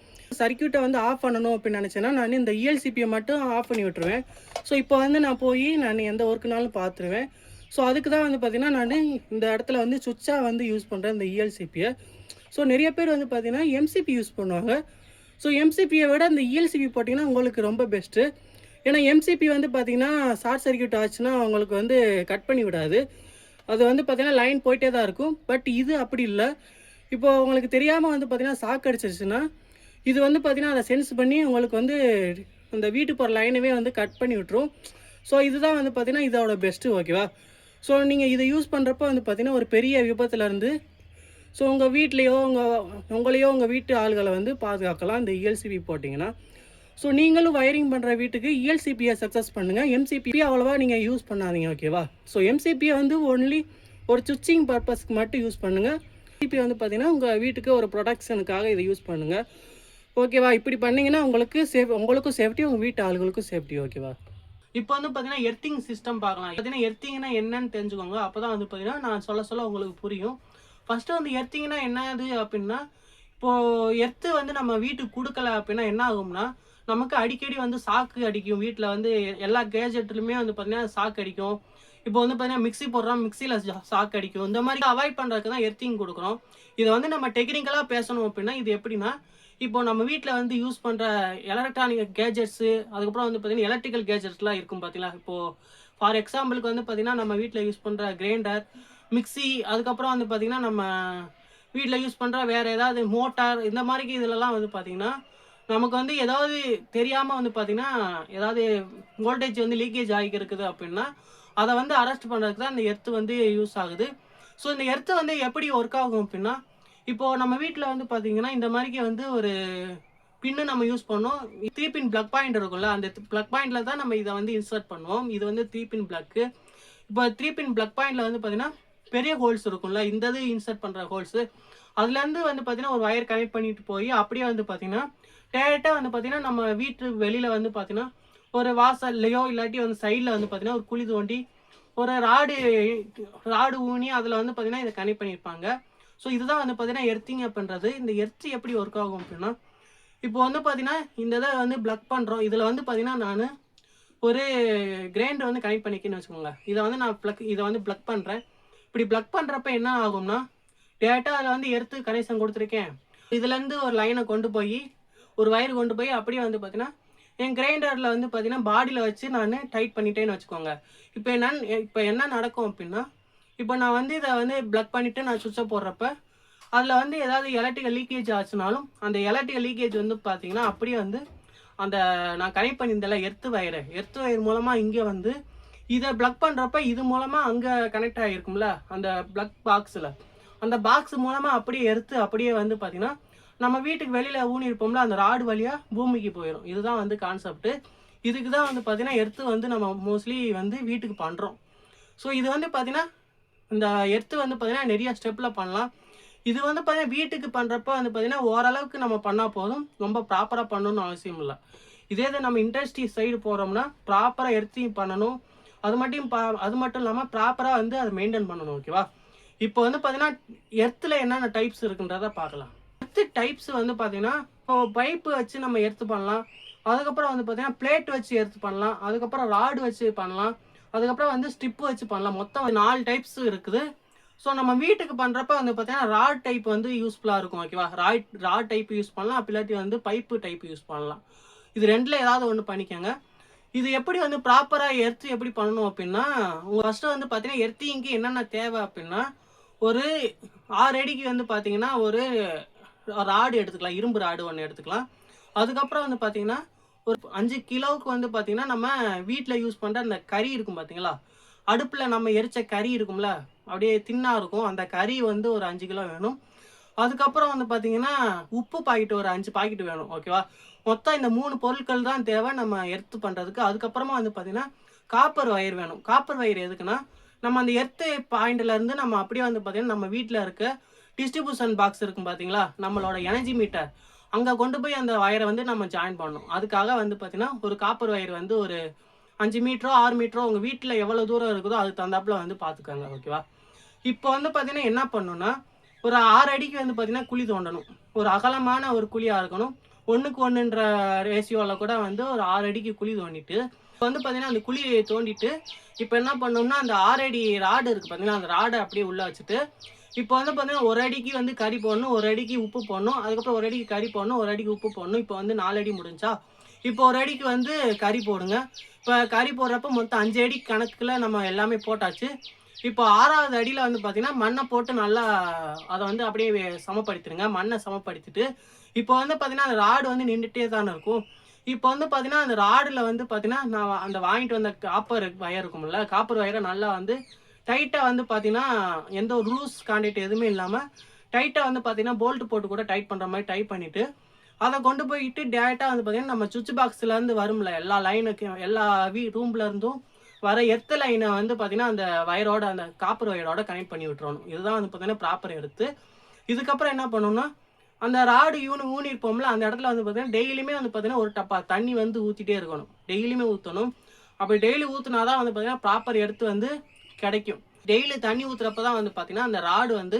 சர்க்கியூட்டை வந்து ஆஃப் பண்ணணும் அப்படின்னு நினச்சேன்னா நான் இந்த இஎல்சிபியை மட்டும் ஆஃப் பண்ணி விட்டுருவேன். ஸோ இப்போ வந்து நான் போய் நான் எந்த ஒர்க்குனாலும் பார்த்துருவேன். ஸோ அதுக்கு தான் வந்து பார்த்திங்கன்னா நான் இந்த இடத்துல வந்து சுவிட்சாக வந்து யூஸ் பண்ணுறேன் இந்த இஎல்சிபியை. ஸோ நிறைய பேர் வந்து பார்த்திங்கன்னா எம்சிபி யூஸ் பண்ணுவாங்க. ஸோ எம்சிபியை விட இந்த இஎல்சிபி போட்டிங்கன்னா உங்களுக்கு ரொம்ப பெஸ்ட்டு. ஏன்னா எம்சிபி வந்து பார்த்திங்கன்னா ஷார்ட் சர்க்கியூட் ஆச்சுன்னா உங்களுக்கு வந்து கட் பண்ணி விடாது. அது வந்து பார்த்திங்கன்னா லைன் போயிட்டே தான் இருக்கும். பட் இது அப்படி இல்லை. இப்போ உங்களுக்கு தெரியாமல் வந்து பார்த்திங்கன்னா ஷாக் அடிச்சிருச்சுன்னா இது வந்து பார்த்திங்கன்னா அதை சென்ஸ் பண்ணி உங்களுக்கு வந்து அந்த வீட்டுக்கு போகிற லைனவே வந்து கட் பண்ணி விட்டுரும். ஸோ இதுதான் வந்து பார்த்திங்கன்னா இதோட பெஸ்ட்டு. ஓகேவா? ஸோ நீங்கள் இதை யூஸ் பண்ணுறப்போ வந்து பார்த்திங்கன்னா ஒரு பெரிய விபத்துலேருந்து ஸோ உங்கள் வீட்லேயோ உங்களையோ உங்கள் வீட்டு ஆள்களை வந்து பாதுகாக்கலாம் இந்த இஎல்சிபி போட்டிங்கன்னா. ஸோ நீங்களும் வயரிங் பண்ணுற வீட்டுக்கு இஎல்சிபியை சக்ஸஸ் பண்ணுங்கள். எம்சிபி அவ்வளோவா நீங்கள் யூஸ் பண்ணாதீங்க. ஓகேவா? ஸோ எம்சிபியை வந்து ஒன்லி ஒரு சுவிட்சிங் பர்பஸ்க்கு மட்டும் யூஸ் பண்ணுங்கள். எம்சிபி வந்து பார்த்திங்கன்னா உங்கள் வீட்டுக்கு ஒரு ப்ரொடக்ஷனுக்காக இதை யூஸ் பண்ணுங்கள். ஓகேவா? இப்படி பண்ணிங்கன்னா உங்களுக்கும் சேஃப்டி, உங்கள் வீட்டு ஆளுகளுக்கும் சேஃப்டி. ஓகேவா? இப்போ வந்து பார்த்தீங்கன்னா எர்த்திங் சிஸ்டம் பார்க்கலாம். பார்த்தீங்கன்னா எர்த்திங்னா என்னன்னு தெரிஞ்சுக்கோங்க. அப்போ தான் வந்து பார்த்தீங்கன்னா நான் சொல்ல உங்களுக்கு புரியும். ஃபஸ்ட்டு வந்து எர்த்திங்னா என்னது அப்படின்னா, இப்போது எர்த்து வந்து நம்ம வீட்டுக்கு கொடுக்கல அப்படின்னா என்ன ஆகும்னா, நமக்கு அடிக்கடி வந்து சாக்கு அடிக்கும். வீட்டில் வந்து எல்லா கேஜெட்லுமே வந்து பார்த்தீங்கன்னா சாக்கு அடிக்கும். இப்போ வந்து பார்த்தீங்கன்னா மிக்ஸி போடுறோம், மிக்ஸியில் சாக்கு அடிக்கும். இந்த மாதிரி அவாய்ட் பண்ணுறதுக்கு தான் எர்த்திங் கொடுக்குறோம். இதை வந்து நம்ம டெக்னிக்கலாக பேசணும் அப்படின்னா இது எப்படின்னா, இப்போ நம்ம வீட்டில் வந்து யூஸ் பண்ணுற எலக்ட்ரானிக் கேஜெட்ஸு, அதுக்கப்புறம் வந்து பார்த்தீங்கன்னா எலக்ட்ரிக்கல் கேஜெட்ஸ்லாம் இருக்கும் பார்த்தீங்களா. இப்போது ஃபார் எக்ஸாம்பிளுக்கு வந்து பார்த்தீங்கன்னா நம்ம வீட்டில் யூஸ் பண்ணுற கிரைண்டர், மிக்ஸி, அதுக்கப்புறம் வந்து பார்த்தீங்கன்னா நம்ம வீட்டில் யூஸ் பண்ணுற வேறு ஏதாவது மோட்டார், இந்த மாதிரி இதிலலாம் வந்து பார்த்தீங்கன்னா நமக்கு வந்து ஏதாவது தெரியாமல் வந்து பார்த்தீங்கன்னா ஏதாவது வோல்டேஜ் வந்து லீக்கேஜ் ஆகியிருக்குது அப்படின்னா அதை வந்து அரெஸ்ட் பண்ணுறதுக்கு தான் இந்த எர்த்து வந்து யூஸ் ஆகுது. ஸோ இந்த எர்த்து வந்து எப்படி ஒர்க் ஆகும் அப்படின்னா, இப்போது நம்ம வீட்டில் வந்து பார்த்தீங்கன்னா இந்த மாதிரிக்கு வந்து ஒரு பின்னு நம்ம யூஸ் பண்ணோம். 3 பின் பிளக் பாயிண்ட் இருக்கும்ல, அந்த பிளக் பாயிண்டில் தான் நம்ம இதை வந்து இன்சர்ட் பண்ணுவோம். இது வந்து 3 பின் பிளக்கு. இப்போ 3 பின் பிளக் பாயிண்டில் வந்து பார்த்தீங்கன்னா பெரிய ஹோல்ஸ் இருக்கும்ல, இந்த இது இன்சர்ட் பண்ணுற ஹோல்ஸு, அதுலேருந்து வந்து பார்த்தீங்கன்னா ஒரு வயர் கனெக்ட் பண்ணிட்டு போய் அப்படியே வந்து பார்த்தீங்கன்னா டேரெக்டாக வந்து பார்த்தீங்கன்னா நம்ம வீட்டு வெளியில் வந்து பார்த்தீங்கன்னா ஒரு வாசல்லையோ இல்லாட்டி வந்து சைடில் வந்து பார்த்தீங்கன்னா ஒரு குழி தோண்டி ஒரு ராடு ஊனி அதில் வந்து பார்த்தீங்கன்னா இதை கனெக்ட் பண்ணியிருப்பாங்க. ஸோ இதுதான் வந்து பார்த்தீங்கன்னா எர்த்திங் பண்ணுறது. இந்த எர்த்து எப்படி ஒர்க் ஆகும் அப்படின்னா, இப்போ வந்து பார்த்தீங்கன்னா இந்த இதை வந்து பிளக் பண்ணுறோம். இதில் வந்து பார்த்தீங்கன்னா நான் ஒரு கிரைண்டர் வந்து கனெக்ட் பண்ணிக்கன்னு வச்சுக்கோங்க. இதை வந்து நான் இதை வந்து பிளக் பண்ணுறேன். இப்படி பிளக் பண்ணுறப்ப என்ன ஆகும்னா, டேரெக்டாக அதில் வந்து எர்த்து கனெக்ஷன் கொடுத்துருக்கேன். இதுலேருந்து ஒரு லைனை கொண்டு போய் ஒரு வயர் கொண்டு போய் அப்படியே வந்து பார்த்தீங்கன்னா என் கிரைண்டரில் வந்து பார்த்தீங்கன்னா பாடியில் வச்சு நான் டைட் பண்ணிட்டேன்னு வச்சுக்கோங்க. இப்போ என்ன நடக்கும் அப்படின்னா, இப்போ நான் வந்து இதை வந்து பிளக் பண்ணிவிட்டு நான் சுவிட்சை போடுறப்ப அதில் வந்து ஏதாவது எலக்ட்ரிக்கல் லீக்கேஜ் ஆச்சுனாலும் அந்த எலக்ட்ரிக்கல் லீக்கேஜ் வந்து பார்த்தீங்கன்னா அப்படியே வந்து அந்த நான் கனெக்ட் பண்ணியிருந்தேன்ல எர்த்து வயர் மூலமாக இங்கே வந்து இதை பிளக் பண்ணுறப்ப இது மூலமாக அங்கே கனெக்ட் ஆகிருக்கும்ல அந்த பிளக் பாக்ஸில், அந்த பாக்ஸ் மூலமாக அப்படியே வந்து பார்த்தீங்கன்னா நம்ம வீட்டுக்கு வெளியில் ஊனியிருப்போம்ல அந்த ராடு வழியாக பூமிக்கு போயிடும். இதுதான் வந்து கான்செப்ட்டு. இதுக்கு தான் வந்து பார்த்தீங்கன்னா எர்த்து வந்து நம்ம மோஸ்ட்லி வந்து வீட்டுக்கு பண்ணுறோம். ஸோ இது வந்து பார்த்தீங்கன்னா இந்த எர்த்து வந்து பார்த்தீங்கன்னா நிறைய ஸ்டெப்பில் பண்ணலாம். இது வந்து பார்த்தீங்கன்னா வீட்டுக்கு பண்ணுறப்ப வந்து பார்த்தீங்கன்னா ஓரளவுக்கு நம்ம பண்ணால் போதும், ரொம்ப ப்ராப்பராக பண்ணணும்னு அவசியம் இல்லை. இதே இது நம்ம இண்டஸ்ட்ரி சைடு போகிறோம்னா ப்ராப்பராக எர்த்திங் பண்ணணும். அது மட்டும் இல்லாமல் ப்ராப்பராக வந்து அதை மெயின்டைன் பண்ணணும். ஓகேவா? இப்போ வந்து பார்த்தீங்கன்னா எர்த்தில் என்னென்ன டைப்ஸ் இருக்குன்றதை பார்க்கலாம். எர்த்து டைப்ஸ் வந்து பார்த்தீங்கன்னா இப்போ பைப்பு வச்சு நம்ம எர்த்து பண்ணலாம். அதுக்கப்புறம் வந்து பார்த்தீங்கன்னா பிளேட் வச்சு எர்த்து பண்ணலாம். அதுக்கப்புறம் ராடு வச்சு பண்ணலாம். அதுக்கப்புறம் வந்து ஸ்ட்ரிப்பு வச்சு பண்ணலாம். மொத்தம் 4 டைப்ஸ் இருக்குது. ஸோ நம்ம வீட்டுக்கு பண்ணுறப்ப வந்து பார்த்தீங்கன்னா ராட் டைப் வந்து யூஸ்ஃபுல்லாக இருக்கும். ஓகேவா? ராட் டைப் யூஸ் பண்ணலாம். அப்படி இல்லாட்டி வந்து பைப்பு டைப் யூஸ் பண்ணலாம். இது ரெண்டில் ஏதாவது ஒன்று பண்ணிக்கோங்க. இது எப்படி வந்து ப்ராப்பராக எர்த்து எப்படி பண்ணணும் அப்படின்னா, ஃபஸ்ட்டு வந்து பார்த்தீங்கன்னா எர்த்திங்க்கு என்னென்ன தேவை அப்படின்னா, ஒரு 6 அடிக்கு வந்து பார்த்தீங்கன்னா ஒரு ராடு எடுத்துக்கலாம். இரும்பு ராடு ஒன்று எடுத்துக்கலாம். அதுக்கப்புறம் வந்து பார்த்தீங்கன்னா ஒரு 5 கிலோவுக்கு வந்து பார்த்தீங்கன்னா நம்ம வீட்டில் யூஸ் பண்ணுற அந்த கறி இருக்கும் பார்த்தீங்களா, அடுப்பில் நம்ம எரிச்ச கறி இருக்கும்ல, அப்படியே தின்னாக இருக்கும், அந்த கறி வந்து ஒரு 5 கிலோ வேணும். அதுக்கப்புறம் வந்து பார்த்தீங்கன்னா உப்பு பாக்கெட் ஒரு 5 பாக்கெட் வேணும். ஓகேவா? மொத்தம் இந்த 3 பொருட்கள் தான் தேவை நம்ம எர்த்து பண்ணுறதுக்கு. அதுக்கப்புறமா வந்து பார்த்தீங்கன்னா காப்பர் வயர் வேணும். காப்பர் வயர் எதுக்குன்னா, நம்ம அந்த எர்த்து பாயிண்ட்லேருந்து நம்ம அப்படியே வந்து பார்த்தீங்கன்னா நம்ம வீட்டில் இருக்க டிஸ்ட்ரிபியூஷன் பாக்ஸ் இருக்கும் பார்த்தீங்களா, நம்மளோட எனர்ஜி மீட்டர், அங்கே கொண்டு போய் அந்த வயரை வந்து நம்ம ஜாயின் பண்ணணும். அதுக்காக வந்து பார்த்தீங்கன்னா ஒரு காப்பர் வயர் வந்து ஒரு 5 மீட்டரோ 6 மீட்டரோ உங்கள் வீட்டில் எவ்வளோ தூரம் இருக்குதோ அதுக்கு தகுந்தாப்புல வந்து பார்த்துக்கோங்க. ஓகேவா? இப்போ வந்து பார்த்தீங்கன்னா என்ன பண்ணணும்னா, ஒரு 6 அடிக்கு வந்து பார்த்தீங்கன்னா குழி தோண்டணும். ஒரு அகலமான ஒரு குழியாக இருக்கணும். 1க்கு 1ன்ற ரேஷியோவில் கூட வந்து ஒரு 6 அடிக்கு குழி தோண்டிட்டு, இப்போ வந்து பார்த்தீங்கன்னா அந்த குழியை தோண்டிட்டு இப்போ என்ன பண்ணோம்னா அந்த 6 அடி ராடு இருக்குது பார்த்தீங்கன்னா, அந்த ராடை அப்படியே உள்ளே வச்சுட்டு இப்போ வந்து பார்த்தீங்கன்னா 1 அடிக்கு வந்து கறி போடணும், 1 அடிக்கு உப்பு போடணும், அதுக்கப்புறம் 1 அடிக்கு கறி போடணும், 1 அடிக்கு உப்பு போடணும். இப்போ வந்து 4 அடி முடிஞ்சா, இப்போ 1 அடிக்கு வந்து கறி போடுங்க. இப்போ கறி போடுறப்ப மொத்தம் 5 அடி கணக்கில் நம்ம எல்லாமே போட்டாச்சு. இப்போ 6வது அடியில் வந்து பார்த்தீங்கன்னா மண்ணை போட்டு நல்லா அதை வந்து அப்படியே சமப்படுத்திடுங்க. மண்ணை சமப்படுத்திட்டு இப்போ வந்து பார்த்தீங்கன்னா அந்த ராடு வந்து நின்றுட்டே தானே இருக்கும். இப்போ வந்து பார்த்தீங்கன்னா அந்த ராடில் வந்து பார்த்தீங்கன்னா நான் அந்த வாங்கிட்டு வந்த காப்பர் வயர் இருக்கும்ல, காப்பர் வயரை நல்லா வந்து டைட்டாக வந்து பார்த்தீங்கன்னா எந்த ஒரு லூஸ் கான்டாக்ட் எதுவுமே இல்லாமல் டைட்டாக வந்து பார்த்தீங்கன்னா போல்ட்டு போட்டு கூட டைட் பண்ணுற மாதிரி டைட் பண்ணிவிட்டு அதை கொண்டு போயிட்டு டேரெக்டாக வந்து பார்த்தீங்கன்னா நம்ம சுவிட்ச் பாக்ஸ்லேருந்து வரும்ல எல்லா லைனுக்கும் எல்லா ரூம்லேருந்தும் வர எர்த்து லைனை வந்து பார்த்தீங்கன்னா அந்த வயரோட அந்த காப்பர் வயரோட கனெக்ட் பண்ணி விட்டுறணும். இதுதான் வந்து பார்த்தீங்கன்னா ப்ராப்பர் எர்த்து. இதுக்கப்புறம் என்ன பண்ணணும்னா, அந்த ராடு ஊனிருப்போம்ல அந்த இடத்துல வந்து பார்த்தீங்கன்னா டெய்லியுமே வந்து பார்த்தீங்கன்னா ஒரு டப்பா தண்ணி வந்து ஊற்றிட்டே இருக்கணும். டெய்லியுமே ஊற்றணும். அப்படி டெய்லி ஊற்றினா தான் வந்து பார்த்தீங்கன்னா ப்ராப்பர் எர்த்து வந்து கிடைக்கும். டெய்லி தண்ணி ஊற்றுறப்ப தான் வந்து பார்த்தீங்கன்னா அந்த ராடு வந்து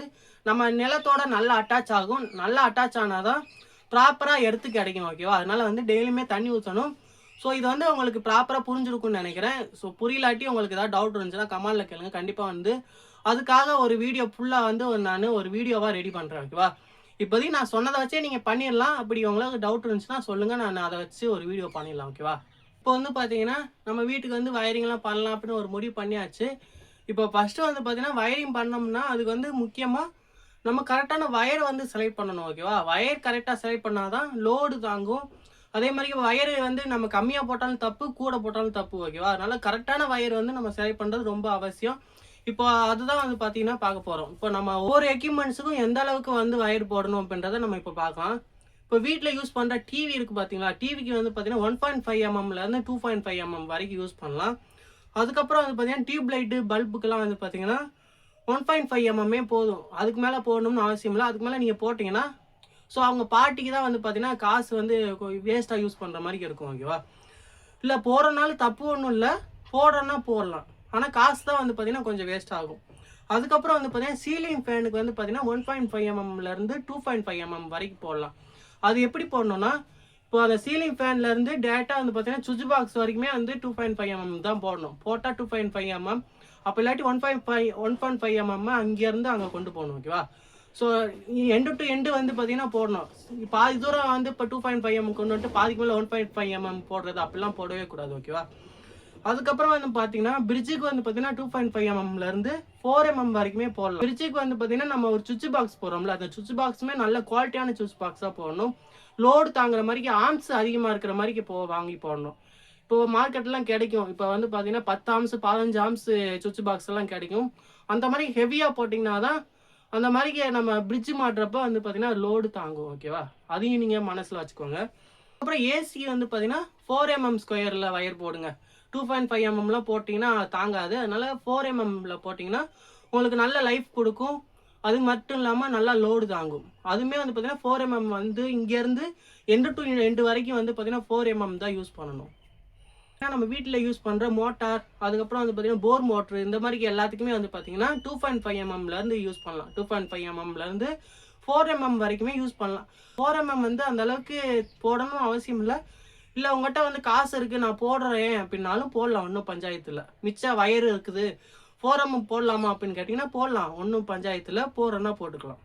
நம்ம நிலத்தோட நல்லா அட்டாச் ஆகும். நல்லா அட்டாச் ஆனால் தான் ப்ராப்பராக எடுத்து கிடைக்கும் ஓகேவா. அதனால வந்து டெய்லியுமே தண்ணி ஊற்றணும். ஸோ இது வந்து உங்களுக்கு ப்ராப்பராக புரிஞ்சிருக்கும்னு நினைக்கிறேன். ஸோ புரியலாட்டி உங்களுக்கு ஏதாவது டவுட் இருந்துச்சுன்னா கமெண்டில் கேளுங்க. கண்டிப்பாக வந்து அதுக்காக ஒரு வீடியோ ஃபுல்லாக வந்து நான் ஒரு வீடியோவாக ரெடி பண்ணுறேன் ஓகேவா. இப்போதைக்கு நான் சொன்னதை வச்சே நீங்கள் பண்ணிடலாம். அப்படி உங்களுக்கு டவுட் இருந்துச்சுன்னா சொல்லுங்கள், நான் அதை வச்சு ஒரு வீடியோ பண்ணிடலாம் ஓகேவா. இப்போ வந்து பார்த்தீங்கன்னா நம்ம வீட்டுக்கு வந்து வயரிங்லாம் பண்ணலாம் அப்படின்னு ஒரு முடிவு பண்ணியாச்சு. இப்போ ஃபஸ்ட்டு வந்து பார்த்தீங்கன்னா வயரிங் பண்ணோம்னா அதுக்கு வந்து முக்கியமாக நம்ம கரெக்டான வயர் வந்து செலக்ட் பண்ணணும் ஓகேவா. வயர் கரெக்டாக செலக்ட் பண்ணால் தான் லோடு தாங்கும். அதே மாதிரி வயர் வந்து நம்ம கம்மியாக போட்டாலும் தப்பு, கூட போட்டாலும் தப்பு ஓகேவா. அதனால் கரெக்டான வயர் வந்து நம்ம செலக்ட் பண்ணுறது ரொம்ப அவசியம். இப்போ அதுதான் வந்து பார்த்தீங்கன்னா பார்க்க போகிறோம். இப்போ நம்ம ஒவ்வொரு எக்யூப்மெண்ட்ஸுக்கும் எந்த அளவுக்கு வந்து வயர் போடணும் அப்படின்றத நம்ம இப்போ பார்க்கலாம். இப்போ வீட்டில் யூஸ் பண்ணுற டிவி இருக்குது பார்த்தீங்களா, டிவிக்கு வந்து பார்த்தீங்கன்னா 1.5 mmலேருந்து 2.5 mm வரைக்கும் யூஸ் பண்ணலாம். அதுக்கப்புறம் வந்து பார்த்தீங்கன்னா டியூப் லைட்டு பல்புக்கெல்லாம் வந்து பார்த்தீங்கன்னா 1.5 mm போதும். அதுக்கு மேலே போடணும்னு அவசியம் இல்லை. அதுக்கு மேலே நீங்கள் போட்டிங்கன்னா ஸோ அவங்க பார்ட்டிக்கு தான் வந்து பார்த்தீங்கன்னா காசு வந்து வேஸ்ட்டாக யூஸ் பண்ணுற மாதிரி இருக்கும் ஓகேவா. இல்லை போடுறனால தப்பு ஒன்றும் இல்லை, போடுறோன்னா போடலாம். ஆனால் காசு தான் வந்து பார்த்தீங்கன்னா கொஞ்சம் வேஸ்ட் ஆகும். அதுக்கப்புறம் வந்து பார்த்தீங்கன்னா சீலிங் ஃபேனுக்கு வந்து பார்த்தீங்கன்னா 1.5 mmலேருந்து 2.5 mm வரைக்கும் போடலாம். அது எப்படி போடணும்னா, இப்போ அந்த சீலிங் ஃபேன்லேருந்து டேரெக்டாக வந்து பார்த்தீங்கன்னா சுவிட்ச் பாக்ஸ் வரைக்குமே வந்து 2.5 mm தான் போடணும். போட்டால் 2.5 mm, அப்போ இல்லாட்டி 1.5 mm அங்கேருந்து அங்கே கொண்டு போகணும் ஓகேவா. ஸோ எண்டு டு எண்டு வந்து பார்த்தீங்கன்னா போடணும். பாதி தூரம் வந்து இப்போ 2.5 mm கொண்டு வந்துட்டு பாதிக்கு மேலே 1.5 mm போடுறது அப்படிலாம் போடவே கூடாது ஓகேவா. அதுக்கப்புறம் வந்து பார்த்தீங்கன்னா பிரிட்ஜுக்கு வந்து பார்த்தீங்கன்னா 2.5 mmலேருந்து 4 mm வரைக்குமே போடலாம். பிரிட்ஜுக்கு வந்து பார்த்தீங்கன்னா நம்ம ஒரு சுவிட்ச் பாக்ஸ் போடுறோம்ல, அந்த சுவிட்ச் பாக்ஸுமே நல்ல குவாலிட்டியான சுவிட்ச் பாக்ஸாக போடணும். லோடு தாங்குற மாதிரிக்கு ஆம்ஸ் அதிகமாக இருக்கிற மாதிரிக்கு வாங்கி போடணும். இப்போ மார்க்கெட்லாம் கிடைக்கும். இப்போ வந்து பார்த்தீங்கன்னா 10 ஆம்ஸ் 15 ஆம்ஸ் சுவிட்ச் பாக்ஸ் எல்லாம் கிடைக்கும். அந்த மாதிரி ஹெவியாக போட்டிங்கன்னா தான் அந்த மாதிரிக்கு நம்ம பிரிட்ஜ் மாட்டுறப்ப வந்து பார்த்தீங்கன்னா லோடு தாங்கும் ஓகேவா. அதையும் நீங்கள் மனசில் வச்சுக்கோங்க. அப்புறம் ஏசி வந்து பார்த்தீங்கன்னா 4 mm ஸ்கொயரில் வயர் போடுங்க. 2.5 mmலாம் போட்டிங்கன்னா தாங்காது. அதனால் 4 mmல போட்டிங்கன்னா உங்களுக்கு நல்ல லைஃப் கொடுக்கும். அது மட்டும் இல்லாமல் நல்லா லோடு தாங்கும். அதுவுமே வந்து பார்த்தீங்கன்னா 4 mm வந்து இங்கேருந்து எண்டு டு எண்டு வரைக்கும் வந்து பார்த்தீங்கன்னா 4 mm தான் யூஸ் பண்ணணும். ஏன்னா நம்ம வீட்டில் யூஸ் பண்ணுற மோட்டார், அதுக்கப்புறம் வந்து பார்த்தீங்கன்னா போர் மோட்ரு, இந்த மாதிரி எல்லாத்துக்குமே வந்து பார்த்தீங்கன்னா 2.5 mmலேருந்து யூஸ் பண்ணலாம். 2.5 mmலேருந்து 4 mm வரைக்குமே யூஸ் பண்ணலாம். 4 mm வந்து அந்த அளவுக்கு போடணும் அவசியம் இல்லை. இல்லை உங்கள்கிட்ட வந்து காசு இருக்குது நான் போடுறேன் அப்படின்னாலும் போடலாம், ஒன்றும் பஞ்சாயத்து இல்லை. மிச்சம் வயர் இருக்குது 4 mm போடலாமா அப்படின்னு கேட்டிங்கன்னா போடலாம், ஒன்றும் பஞ்சாயத்து இல்லை. போடுறேன்னா போட்டுக்கலாம்.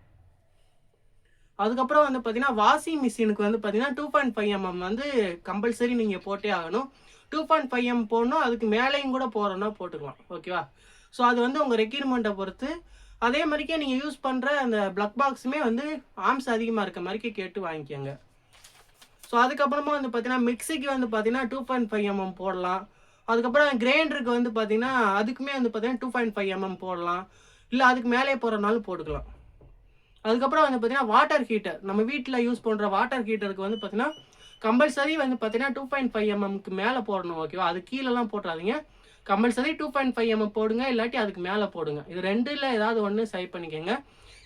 அதுக்கப்புறம் வந்து பார்த்தீங்கன்னா வாஷிங் மிஷினுக்கு வந்து பார்த்தீங்கன்னா 2.5 mm வந்து கம்பல்சரி நீங்கள் போட்டே ஆகணும். 2.5 mm போடணும். அதுக்கு மேலேயும் கூட போடுறோன்னா போட்டுக்கலாம் ஓகேவா. ஸோ அது வந்து உங்கள் ரெக்யூர்மெண்ட்டை பொறுத்து. அதே மாதிரிக்கே நீங்கள் யூஸ் பண்ணுற அந்த ப்ளக் பாக்ஸுமே வந்து ஆம்ஸ் அதிகமாக இருக்க மாதிரிக்கே கேட்டு வாங்கிக்கோங்க. ஸோ அதுக்கப்புறமா வந்து பார்த்தீங்கன்னா மிக்சிக்கு வந்து பார்த்தீங்கன்னா 2.5 mm போடலாம். அதுக்கப்புறம் கிரைண்டருக்கு வந்து பார்த்தீங்கன்னா அதுக்குமே வந்து பார்த்தீங்கன்னா 2.5 mm போடலாம். இல்லை அதுக்கு மேலே போடுறனாலும் போட்டுக்கலாம். அதுக்கப்புறம் வந்து பார்த்தீங்கன்னா வாட்டர் ஹீட்டர், நம்ம வீட்டில் யூஸ் பண்ணுற வாட்டர் ஹீட்டருக்கு வந்து பார்த்தீங்கன்னா கம்பல்சரி வந்து பார்த்தீங்கன்னா 2.5 mmக்கு மேலே போடணும் ஓகேவா. அது கீழெல்லாம் போட்டுறாதீங்க. கம்பல்சரி 2.5 mm போடுங்க, இல்லாட்டி அதுக்கு மேலே போடுங்க. இது ரெண்டில் ஏதாவது ஒன்று சரி பண்ணிக்கோங்க.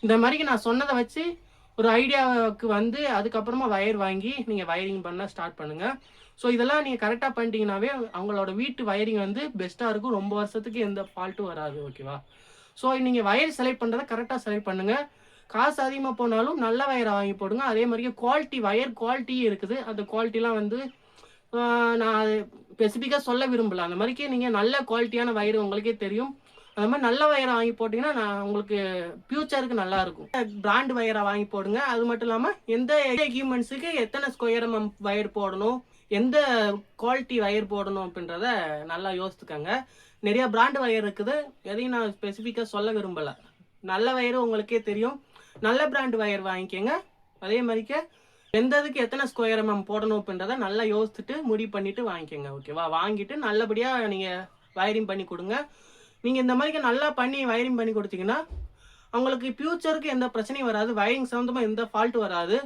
இந்த மாதிரிக்கு நான் சொன்னதை வச்சு ஒரு ஐடியாவுக்கு வந்து அதுக்கப்புறமா வயர் வாங்கி நீங்கள் வயரிங் பண்ண ஸ்டார்ட் பண்ணுங்கள். ஸோ இதெல்லாம் நீங்கள் கரெக்டாக பண்ணிட்டீங்கன்னாவே அவங்களோட வீட்டு வயரிங் வந்து பெஸ்ட்டாக இருக்கும். ரொம்ப வருஷத்துக்கு எந்த ஃபால்ட்டும் வராது ஓகேவா. ஸோ நீங்கள் வயர் செலக்ட் பண்ணுறதை கரெக்டாக செலக்ட் பண்ணுங்கள். காசு அதிகமாக போனாலும் நல்ல வயரை வாங்கி போடுங்க. அதே மாதிரியே குவாலிட்டி, வயர் குவாலிட்டியும் இருக்குது. அந்த குவாலிட்டிலாம் வந்து நான் அது ஸ்பெசிஃபிக்காக சொல்ல விரும்பலை. அந்த மாதிரிக்கே நீங்கள் நல்ல குவாலிட்டியான வயர் உங்களுக்கே தெரியும். அந்த மாதிரி நல்ல வயரை வாங்கி போட்டிங்கன்னா நான் உங்களுக்கு ஃப்யூச்சருக்கு நல்லாயிருக்கும். பிராண்ட் வயரை வாங்கி போடுங்க. அது மட்டும் இல்லாமல் எந்த எக்யூப்மெண்ட்ஸுக்கு எத்தனை ஸ்கொயர் mm வயர் போடணும், எந்த குவாலிட்டி வயர் போடணும் அப்படின்றத நல்லா யோசித்துக்கோங்க. நிறைய பிராண்ட் வயர் இருக்குது. எதையும் நான் ஸ்பெசிஃபிக்காக சொல்ல விரும்பலை. நல்ல வயர் உங்களுக்கே தெரியும். நல்ல பிராண்ட் வயர் வாங்கிக்கோங்க. அதே மாதிரிக்க எந்த இதுக்கு எத்தனை ஸ்கொயர் mm போடணும் அப்படின்றத நல்லா யோசிச்சுட்டு முடிவு பண்ணிவிட்டு வாங்கிக்கோங்க ஓகேவா. வாங்கிட்டு நல்லபடியாக நீங்கள் வயரிங் பண்ணி கொடுங்க. நீங்கள் இந்த மாதிரிக்கு நல்லா பண்ணி வயரிங் பண்ணி கொடுத்தீங்கன்னா அவங்களுக்கு ஃப்யூச்சருக்கு எந்த பிரச்சனையும் வராது. வயரிங் சம்மந்தமாக எந்த ஃபால்ட்டு வராது.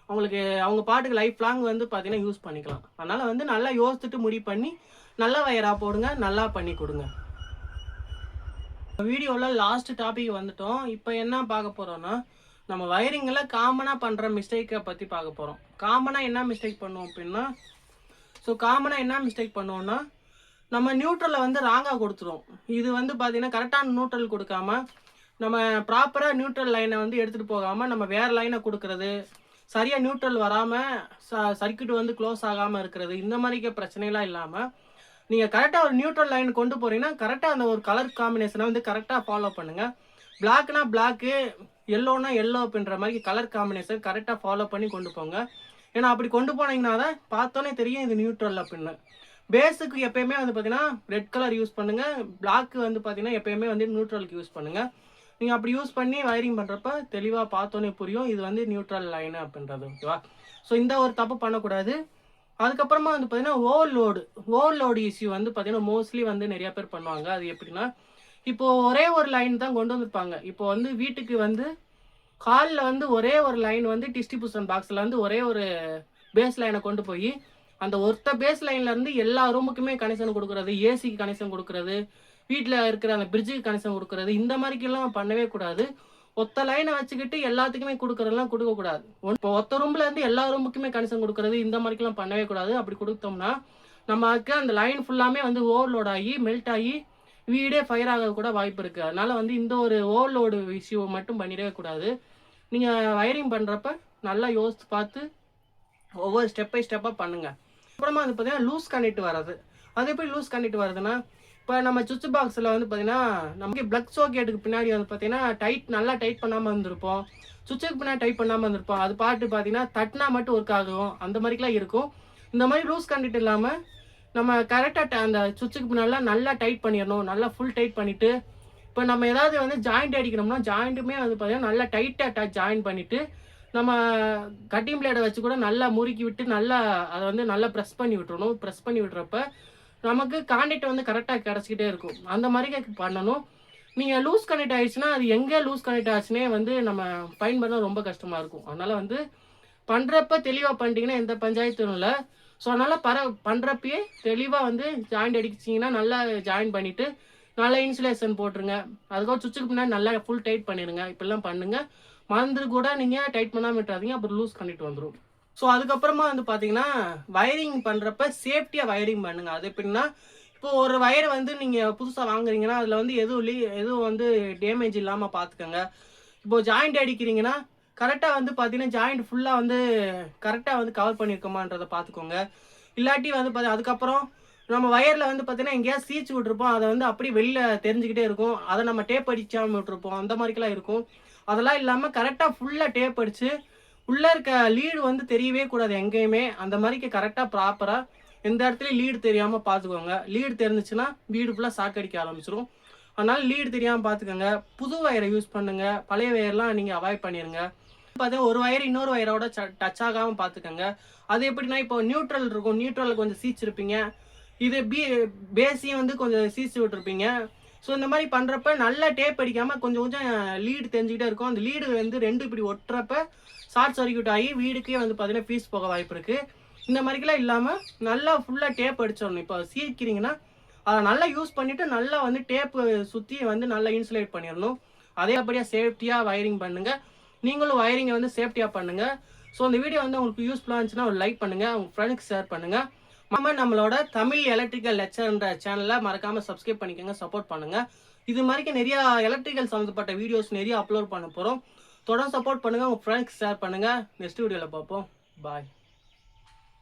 அவங்களுக்கு அவங்க பாட்டுக்கு லைஃப் லாங் வந்து பார்த்தீங்கன்னா யூஸ் பண்ணிக்கலாம். அதனால் வந்து நல்லா யோசிச்சுட்டு முடிவு பண்ணி நல்ல வயராக போடுங்க, நல்லா பண்ணி கொடுங்க. வீடியோவில் லாஸ்ட் டாபிக் வந்துட்டோம். இப்போ என்ன பார்க்க போகிறோன்னா நம்ம வயரிங்கில் காமனாக பண்ணுற மிஸ்டேக்கை பற்றி பார்க்க போகிறோம். காமனாக என்ன மிஸ்டேக் பண்ணுவோம் அப்படின்னா, காமனாக என்ன மிஸ்டேக் பண்ணுவோம்னா நம்ம நியூட்ரலை வந்து ராங்காக கொடுத்துருவோம். இது வந்து பார்த்தீங்கன்னா கரெக்டான நியூட்ரல் கொடுக்காம நம்ம ப்ராப்பராக நியூட்ரல் லைனை வந்து எடுத்துகிட்டு போகாமல் நம்ம வேறு லைனை கொடுக்குறது. சரியாக நியூட்ரல் வராமல் சர்க்யூட் வந்து க்ளோஸ் ஆகாமல் இருக்கிறது, இந்த மாதிரிக்க பிரச்சனைலாம் இல்லாமல் நீங்கள் கரெக்டாக ஒரு நியூட்ரல் லைன் கொண்டு போகிறீங்கன்னா கரெக்டாக அந்த ஒரு கலர் காம்பினேஷனை வந்து கரெக்டாக ஃபாலோ பண்ணுங்கள். பிளாக்னா பிளாக்கு, எல்லோனா எல்லோ அப்படின்ற மாதிரி கலர் காம்பினேஷன் கரெக்டாக ஃபாலோ பண்ணி கொண்டு போங்க. ஏன்னா அப்படி கொண்டு போனீங்கன்னா தான் பார்த்தோன்னே தெரியும் இது நியூட்ரல் அப்படின்னு. பேஸுக்கு எப்பயுமே வந்து பார்த்தீங்கன்னா ரெட் கலர் யூஸ் பண்ணுங்கள். பிளாக்கு வந்து பார்த்தீங்கன்னா எப்பயுமே வந்து நியூட்ரலுக்கு யூஸ் பண்ணுங்கள். நீங்கள் அப்படி யூஸ் பண்ணி வயரிங் பண்ணுறப்ப தெளிவாக பார்த்தோன்னே புரியும் இது வந்து நியூட்ரல் லைனு அப்படின்றது. ஓகேவா? ஸோ இந்த ஒரு தப்பு பண்ணக்கூடாது. அதுக்கப்புறமா வந்து பார்த்தீங்கன்னா ஓவர்லோடு இஷ்யூ வந்து பார்த்தீங்கன்னா மோஸ்ட்லி வந்து நிறையா பேர் பண்ணுவாங்க. அது எப்படின்னா, இப்போது ஒரே ஒரு லைன் தான் கொண்டு வந்திருப்பாங்க. இப்போ வந்து வீட்டுக்கு வந்து காலில் வந்து ஒரே ஒரு லைன் வந்து டிஸ்ட்ரிபியூஷன் பாக்ஸில் வந்து ஒரே ஒரு பேஸ் லைனை கொண்டு போய் அந்த ஒருத்த பேஸ் லைன்லேருந்து எல்லா ரூமுக்குமே கனெக்ஷன் கொடுக்குறது, ஏசிக்கு கனெக்ஷன் கொடுக்குறது, வீட்டில் இருக்கிற அந்த பிரிட்ஜுக்கு கனெக்ஷன் கொடுக்குறது, இந்த மாதிரிக்கெல்லாம் பண்ணவே கூடாது. ஒத்த லைனை வச்சுக்கிட்டு எல்லாத்துக்குமே கொடுக்குறதெல்லாம் கொடுக்கக்கூடாது. இப்போ ஒத்த ரூமில் இருந்து எல்லா ரூமுக்குமே கனெக்ஷன் கொடுக்குறது, இந்த மாதிரிக்கெல்லாம் பண்ணவே கூடாது. அப்படி கொடுத்தோம்னா நமக்கு அந்த லைன் ஃபுல்லாமே வந்து ஓவர்லோட் ஆகி மெல்ட் ஆகி வீடே ஃபயர் ஆக கூட வாய்ப்பு இருக்குது. அதனால் வந்து இந்த ஒரு ஓவர்லோடு இஷ்யூ மட்டும் பண்ணிடவே கூடாது. நீங்கள் வயரிங் பண்ணுறப்ப நல்லா யோசித்து பார்த்து ஒவ்வொரு ஸ்டெப் பை ஸ்டெப்பாக பண்ணுங்கள். அப்புறமா வந்து பார்த்தீங்கன்னா லூஸ் கனெக்ட் வர்றது. அது எப்படி லூஸ் கனெக்ட் வருதுன்னா, இப்போ நம்ம சுவிட்ச் பாக்ஸில் வந்து பார்த்தீங்கன்னா நமக்கு பிளக் சாக்கெட்டுக்கு பின்னாடி வந்து பார்த்தீங்கன்னா நல்லா டைட் பண்ணாமல் இருந்திருப்போம், சுவிட்சுக்கு பின்னாடி டைட் பண்ணாமல் இருந்திருப்போம். அது பாட்டு பார்த்தீங்கன்னா தட்டினா மட்டும் ஒர்க் ஆகும், அந்த மாதிரிலாம் இருக்கும். இந்த மாதிரி லூஸ் கனெக்ட் இல்லாமல் நம்ம கரெக்டாக அந்த சுவிட்சுக்கு பின்னாடிலாம் நல்லா டைட் பண்ணிடணும். நல்லா ஃபுல் டைட் பண்ணிவிட்டு, இப்போ நம்ம ஏதாவது வந்து ஜாயிண்ட் அடிக்கணும்னா ஜாயிண்ட்டுமே வந்து பார்த்தீங்கன்னா நல்லா டைட்டாக ஜாயின் பண்ணிவிட்டு நம்ம கட்டிங் பிளேடை வச்சு கூட நல்லா முறுக்கி விட்டு நல்லா அதை வந்து நல்லா ப்ரெஸ் பண்ணி விட்டுறணும். ப்ரெஸ் பண்ணி விட்டுறப்ப நமக்கு கான்டாக்ட் வந்து கரெக்டாக கிடச்சிக்கிட்டே இருக்கும். அந்த மாதிரி பண்ணணும். நீங்கள் லூஸ் கனெக்ட் ஆகிடுச்சுன்னா அது எங்கே லூஸ் கனெக்ட் ஆச்சுன்னே வந்து நம்ம ஃபைன் பண்ண ரொம்ப கஷ்டமாக இருக்கும். அதனால் வந்து பண்ணுறப்ப தெளிவாக பண்ணிட்டீங்கன்னா எந்த பஞ்சாயத்தும் இல்லை. ஸோ அதனால் பண்ணுறப்பயே தெளிவாக வந்து ஜாயிண்ட் அடிச்சிங்கன்னா நல்லா ஜாயின் பண்ணிவிட்டு நல்லா இன்சுலேஷன் போட்டுருங்க. அதுக்கப்புறம் சுவிட்சுக்கு பின்னாடி நல்லா ஃபுல் டைட் பண்ணிடுங்க. இப்படிலாம் பண்ணுங்கள். மறந்து கூட நீங்கள் டைட் பண்ணாமல் விட்டுறாதீங்க, அப்புறம் லூஸ் கனெக்ட் வந்துடும். ஸோ அதுக்கப்புறமா வந்து பார்த்தீங்கன்னா வயரிங் பண்ணுறப்ப சேஃப்டியாக வயரிங் பண்ணுங்கள். அது எப்படின்னா, இப்போ ஒரு வயரை வந்து நீங்கள் புதுசாக வாங்குறீங்கன்னா அதில் வந்து எதுவும் வந்து டேமேஜ் இல்லாமல் பார்த்துக்கோங்க. இப்போது ஜாயிண்ட் அடிக்கிறீங்கன்னா கரெக்டாக வந்து பார்த்தீங்கன்னா ஜாயிண்ட் ஃபுல்லாக வந்து கரெக்டாக வந்து கவர் பண்ணியிருக்கோமான்றதை பார்த்துக்கோங்க. இல்லாட்டி வந்து அதுக்கப்புறம் நம்ம வயரில் வந்து பார்த்தீங்கன்னா எங்கேயாவது சீச்சு விட்டுருப்போம், அதை வந்து அப்படியே வெளியில் தெரிஞ்சுக்கிட்டே இருக்கும். அதை நம்ம டேப் அடிக்காமல் விட்டுருப்போம், அந்த மாதிரிக்கெல்லாம் இருக்கும். அதெல்லாம் இல்லாமல் கரெக்டாக ஃபுல்லாக டேப் அடித்து உள்ளே இருக்க லீடு வந்து தெரியவே கூடாது எங்கேயுமே. அந்த மாதிரிக்கு கரெக்டாக ப்ராப்பராக எந்த இடத்துலையும் லீடு தெரியாமல் பார்த்துக்கோங்க. லீடு தெரிஞ்சிச்சுன்னா வீடு ஃபுல்லாக சாக்கடிக்க ஆரம்பிச்சிடும். அதனால் லீடு தெரியாமல் பார்த்துக்கோங்க. புது வயரை யூஸ் பண்ணுங்கள். பழைய வயர்லாம் நீங்கள் அவாய்ட் பண்ணிடுங்க. பார்த்தா ஒரு வயர் இன்னொரு வயரோட டச் ஆகாமல் பார்த்துக்கோங்க. அது எப்படின்னா, இப்போ நியூட்ரல் இருக்கும், நியூட்ரலில் கொஞ்சம் சீச்சிருப்பீங்க, இது பேஸையும் வந்து கொஞ்சம் சீச்சு விட்டுருப்பீங்க. ஸோ இந்த மாதிரி பண்ணுறப்ப நல்லா டேப் அடிக்காமல் கொஞ்சம் லீடு தெரிஞ்சுக்கிட்டே இருக்கும். அந்த லீடு வந்து ரெண்டு இப்படி ஒட்டுறப்ப ஷார்ட் சர்க்யூட் ஆகி வீடுக்கே வந்து பார்த்தீங்கன்னா ஃபீஸ் போக வாய்ப்பு இருக்குது. இந்த மாதிரிக்கெல்லாம் இல்லாமல் நல்லா ஃபுல்லாக டேப் அடிச்சிடணும். இப்போ சீக்கிறீங்கன்னா அதை நல்லா யூஸ் பண்ணிவிட்டு நல்லா வந்து டேப்பு சுற்றி வந்து நல்லா இன்சுலேட் பண்ணிடணும். அதேபடியாக சேஃப்டியாக வயரிங் பண்ணுங்கள். நீங்களும் வயரிங்கை வந்து சேஃப்டியாக பண்ணுங்கள். ஸோ இந்த வீடியோ வந்து உங்களுக்கு யூஸ்ஃபுல்லாக இருந்துச்சுன்னா ஒரு லைக் பண்ணுங்கள், உங்கள் ஃப்ரெண்ட்ஸ்க்கு ஷேர் பண்ணுங்கள். நம்மளோட தமிழ் எலக்ட்ரிக்கல் லெக்சர்ன்ற சேனலை மறக்காமல் சப்ஸ்கிரைப் பண்ணிக்கோங்க, சப்போர்ட் பண்ணுங்கள். இது மாதிரி நிறையா எலக்ட்ரிக்கல் சம்மந்தப்பட்ட வீடியோஸ் நிறைய அப்லோட் பண்ண போகிறோம். தொடர்ந்து சப்போர்ட் பண்ணுங்கள், உங்கள் ஃப்ரெண்ட்ஸ்க்கு ஷேர் பண்ணுங்கள். நெக்ஸ்ட் வீடியோவில் பார்ப்போம். பாய்.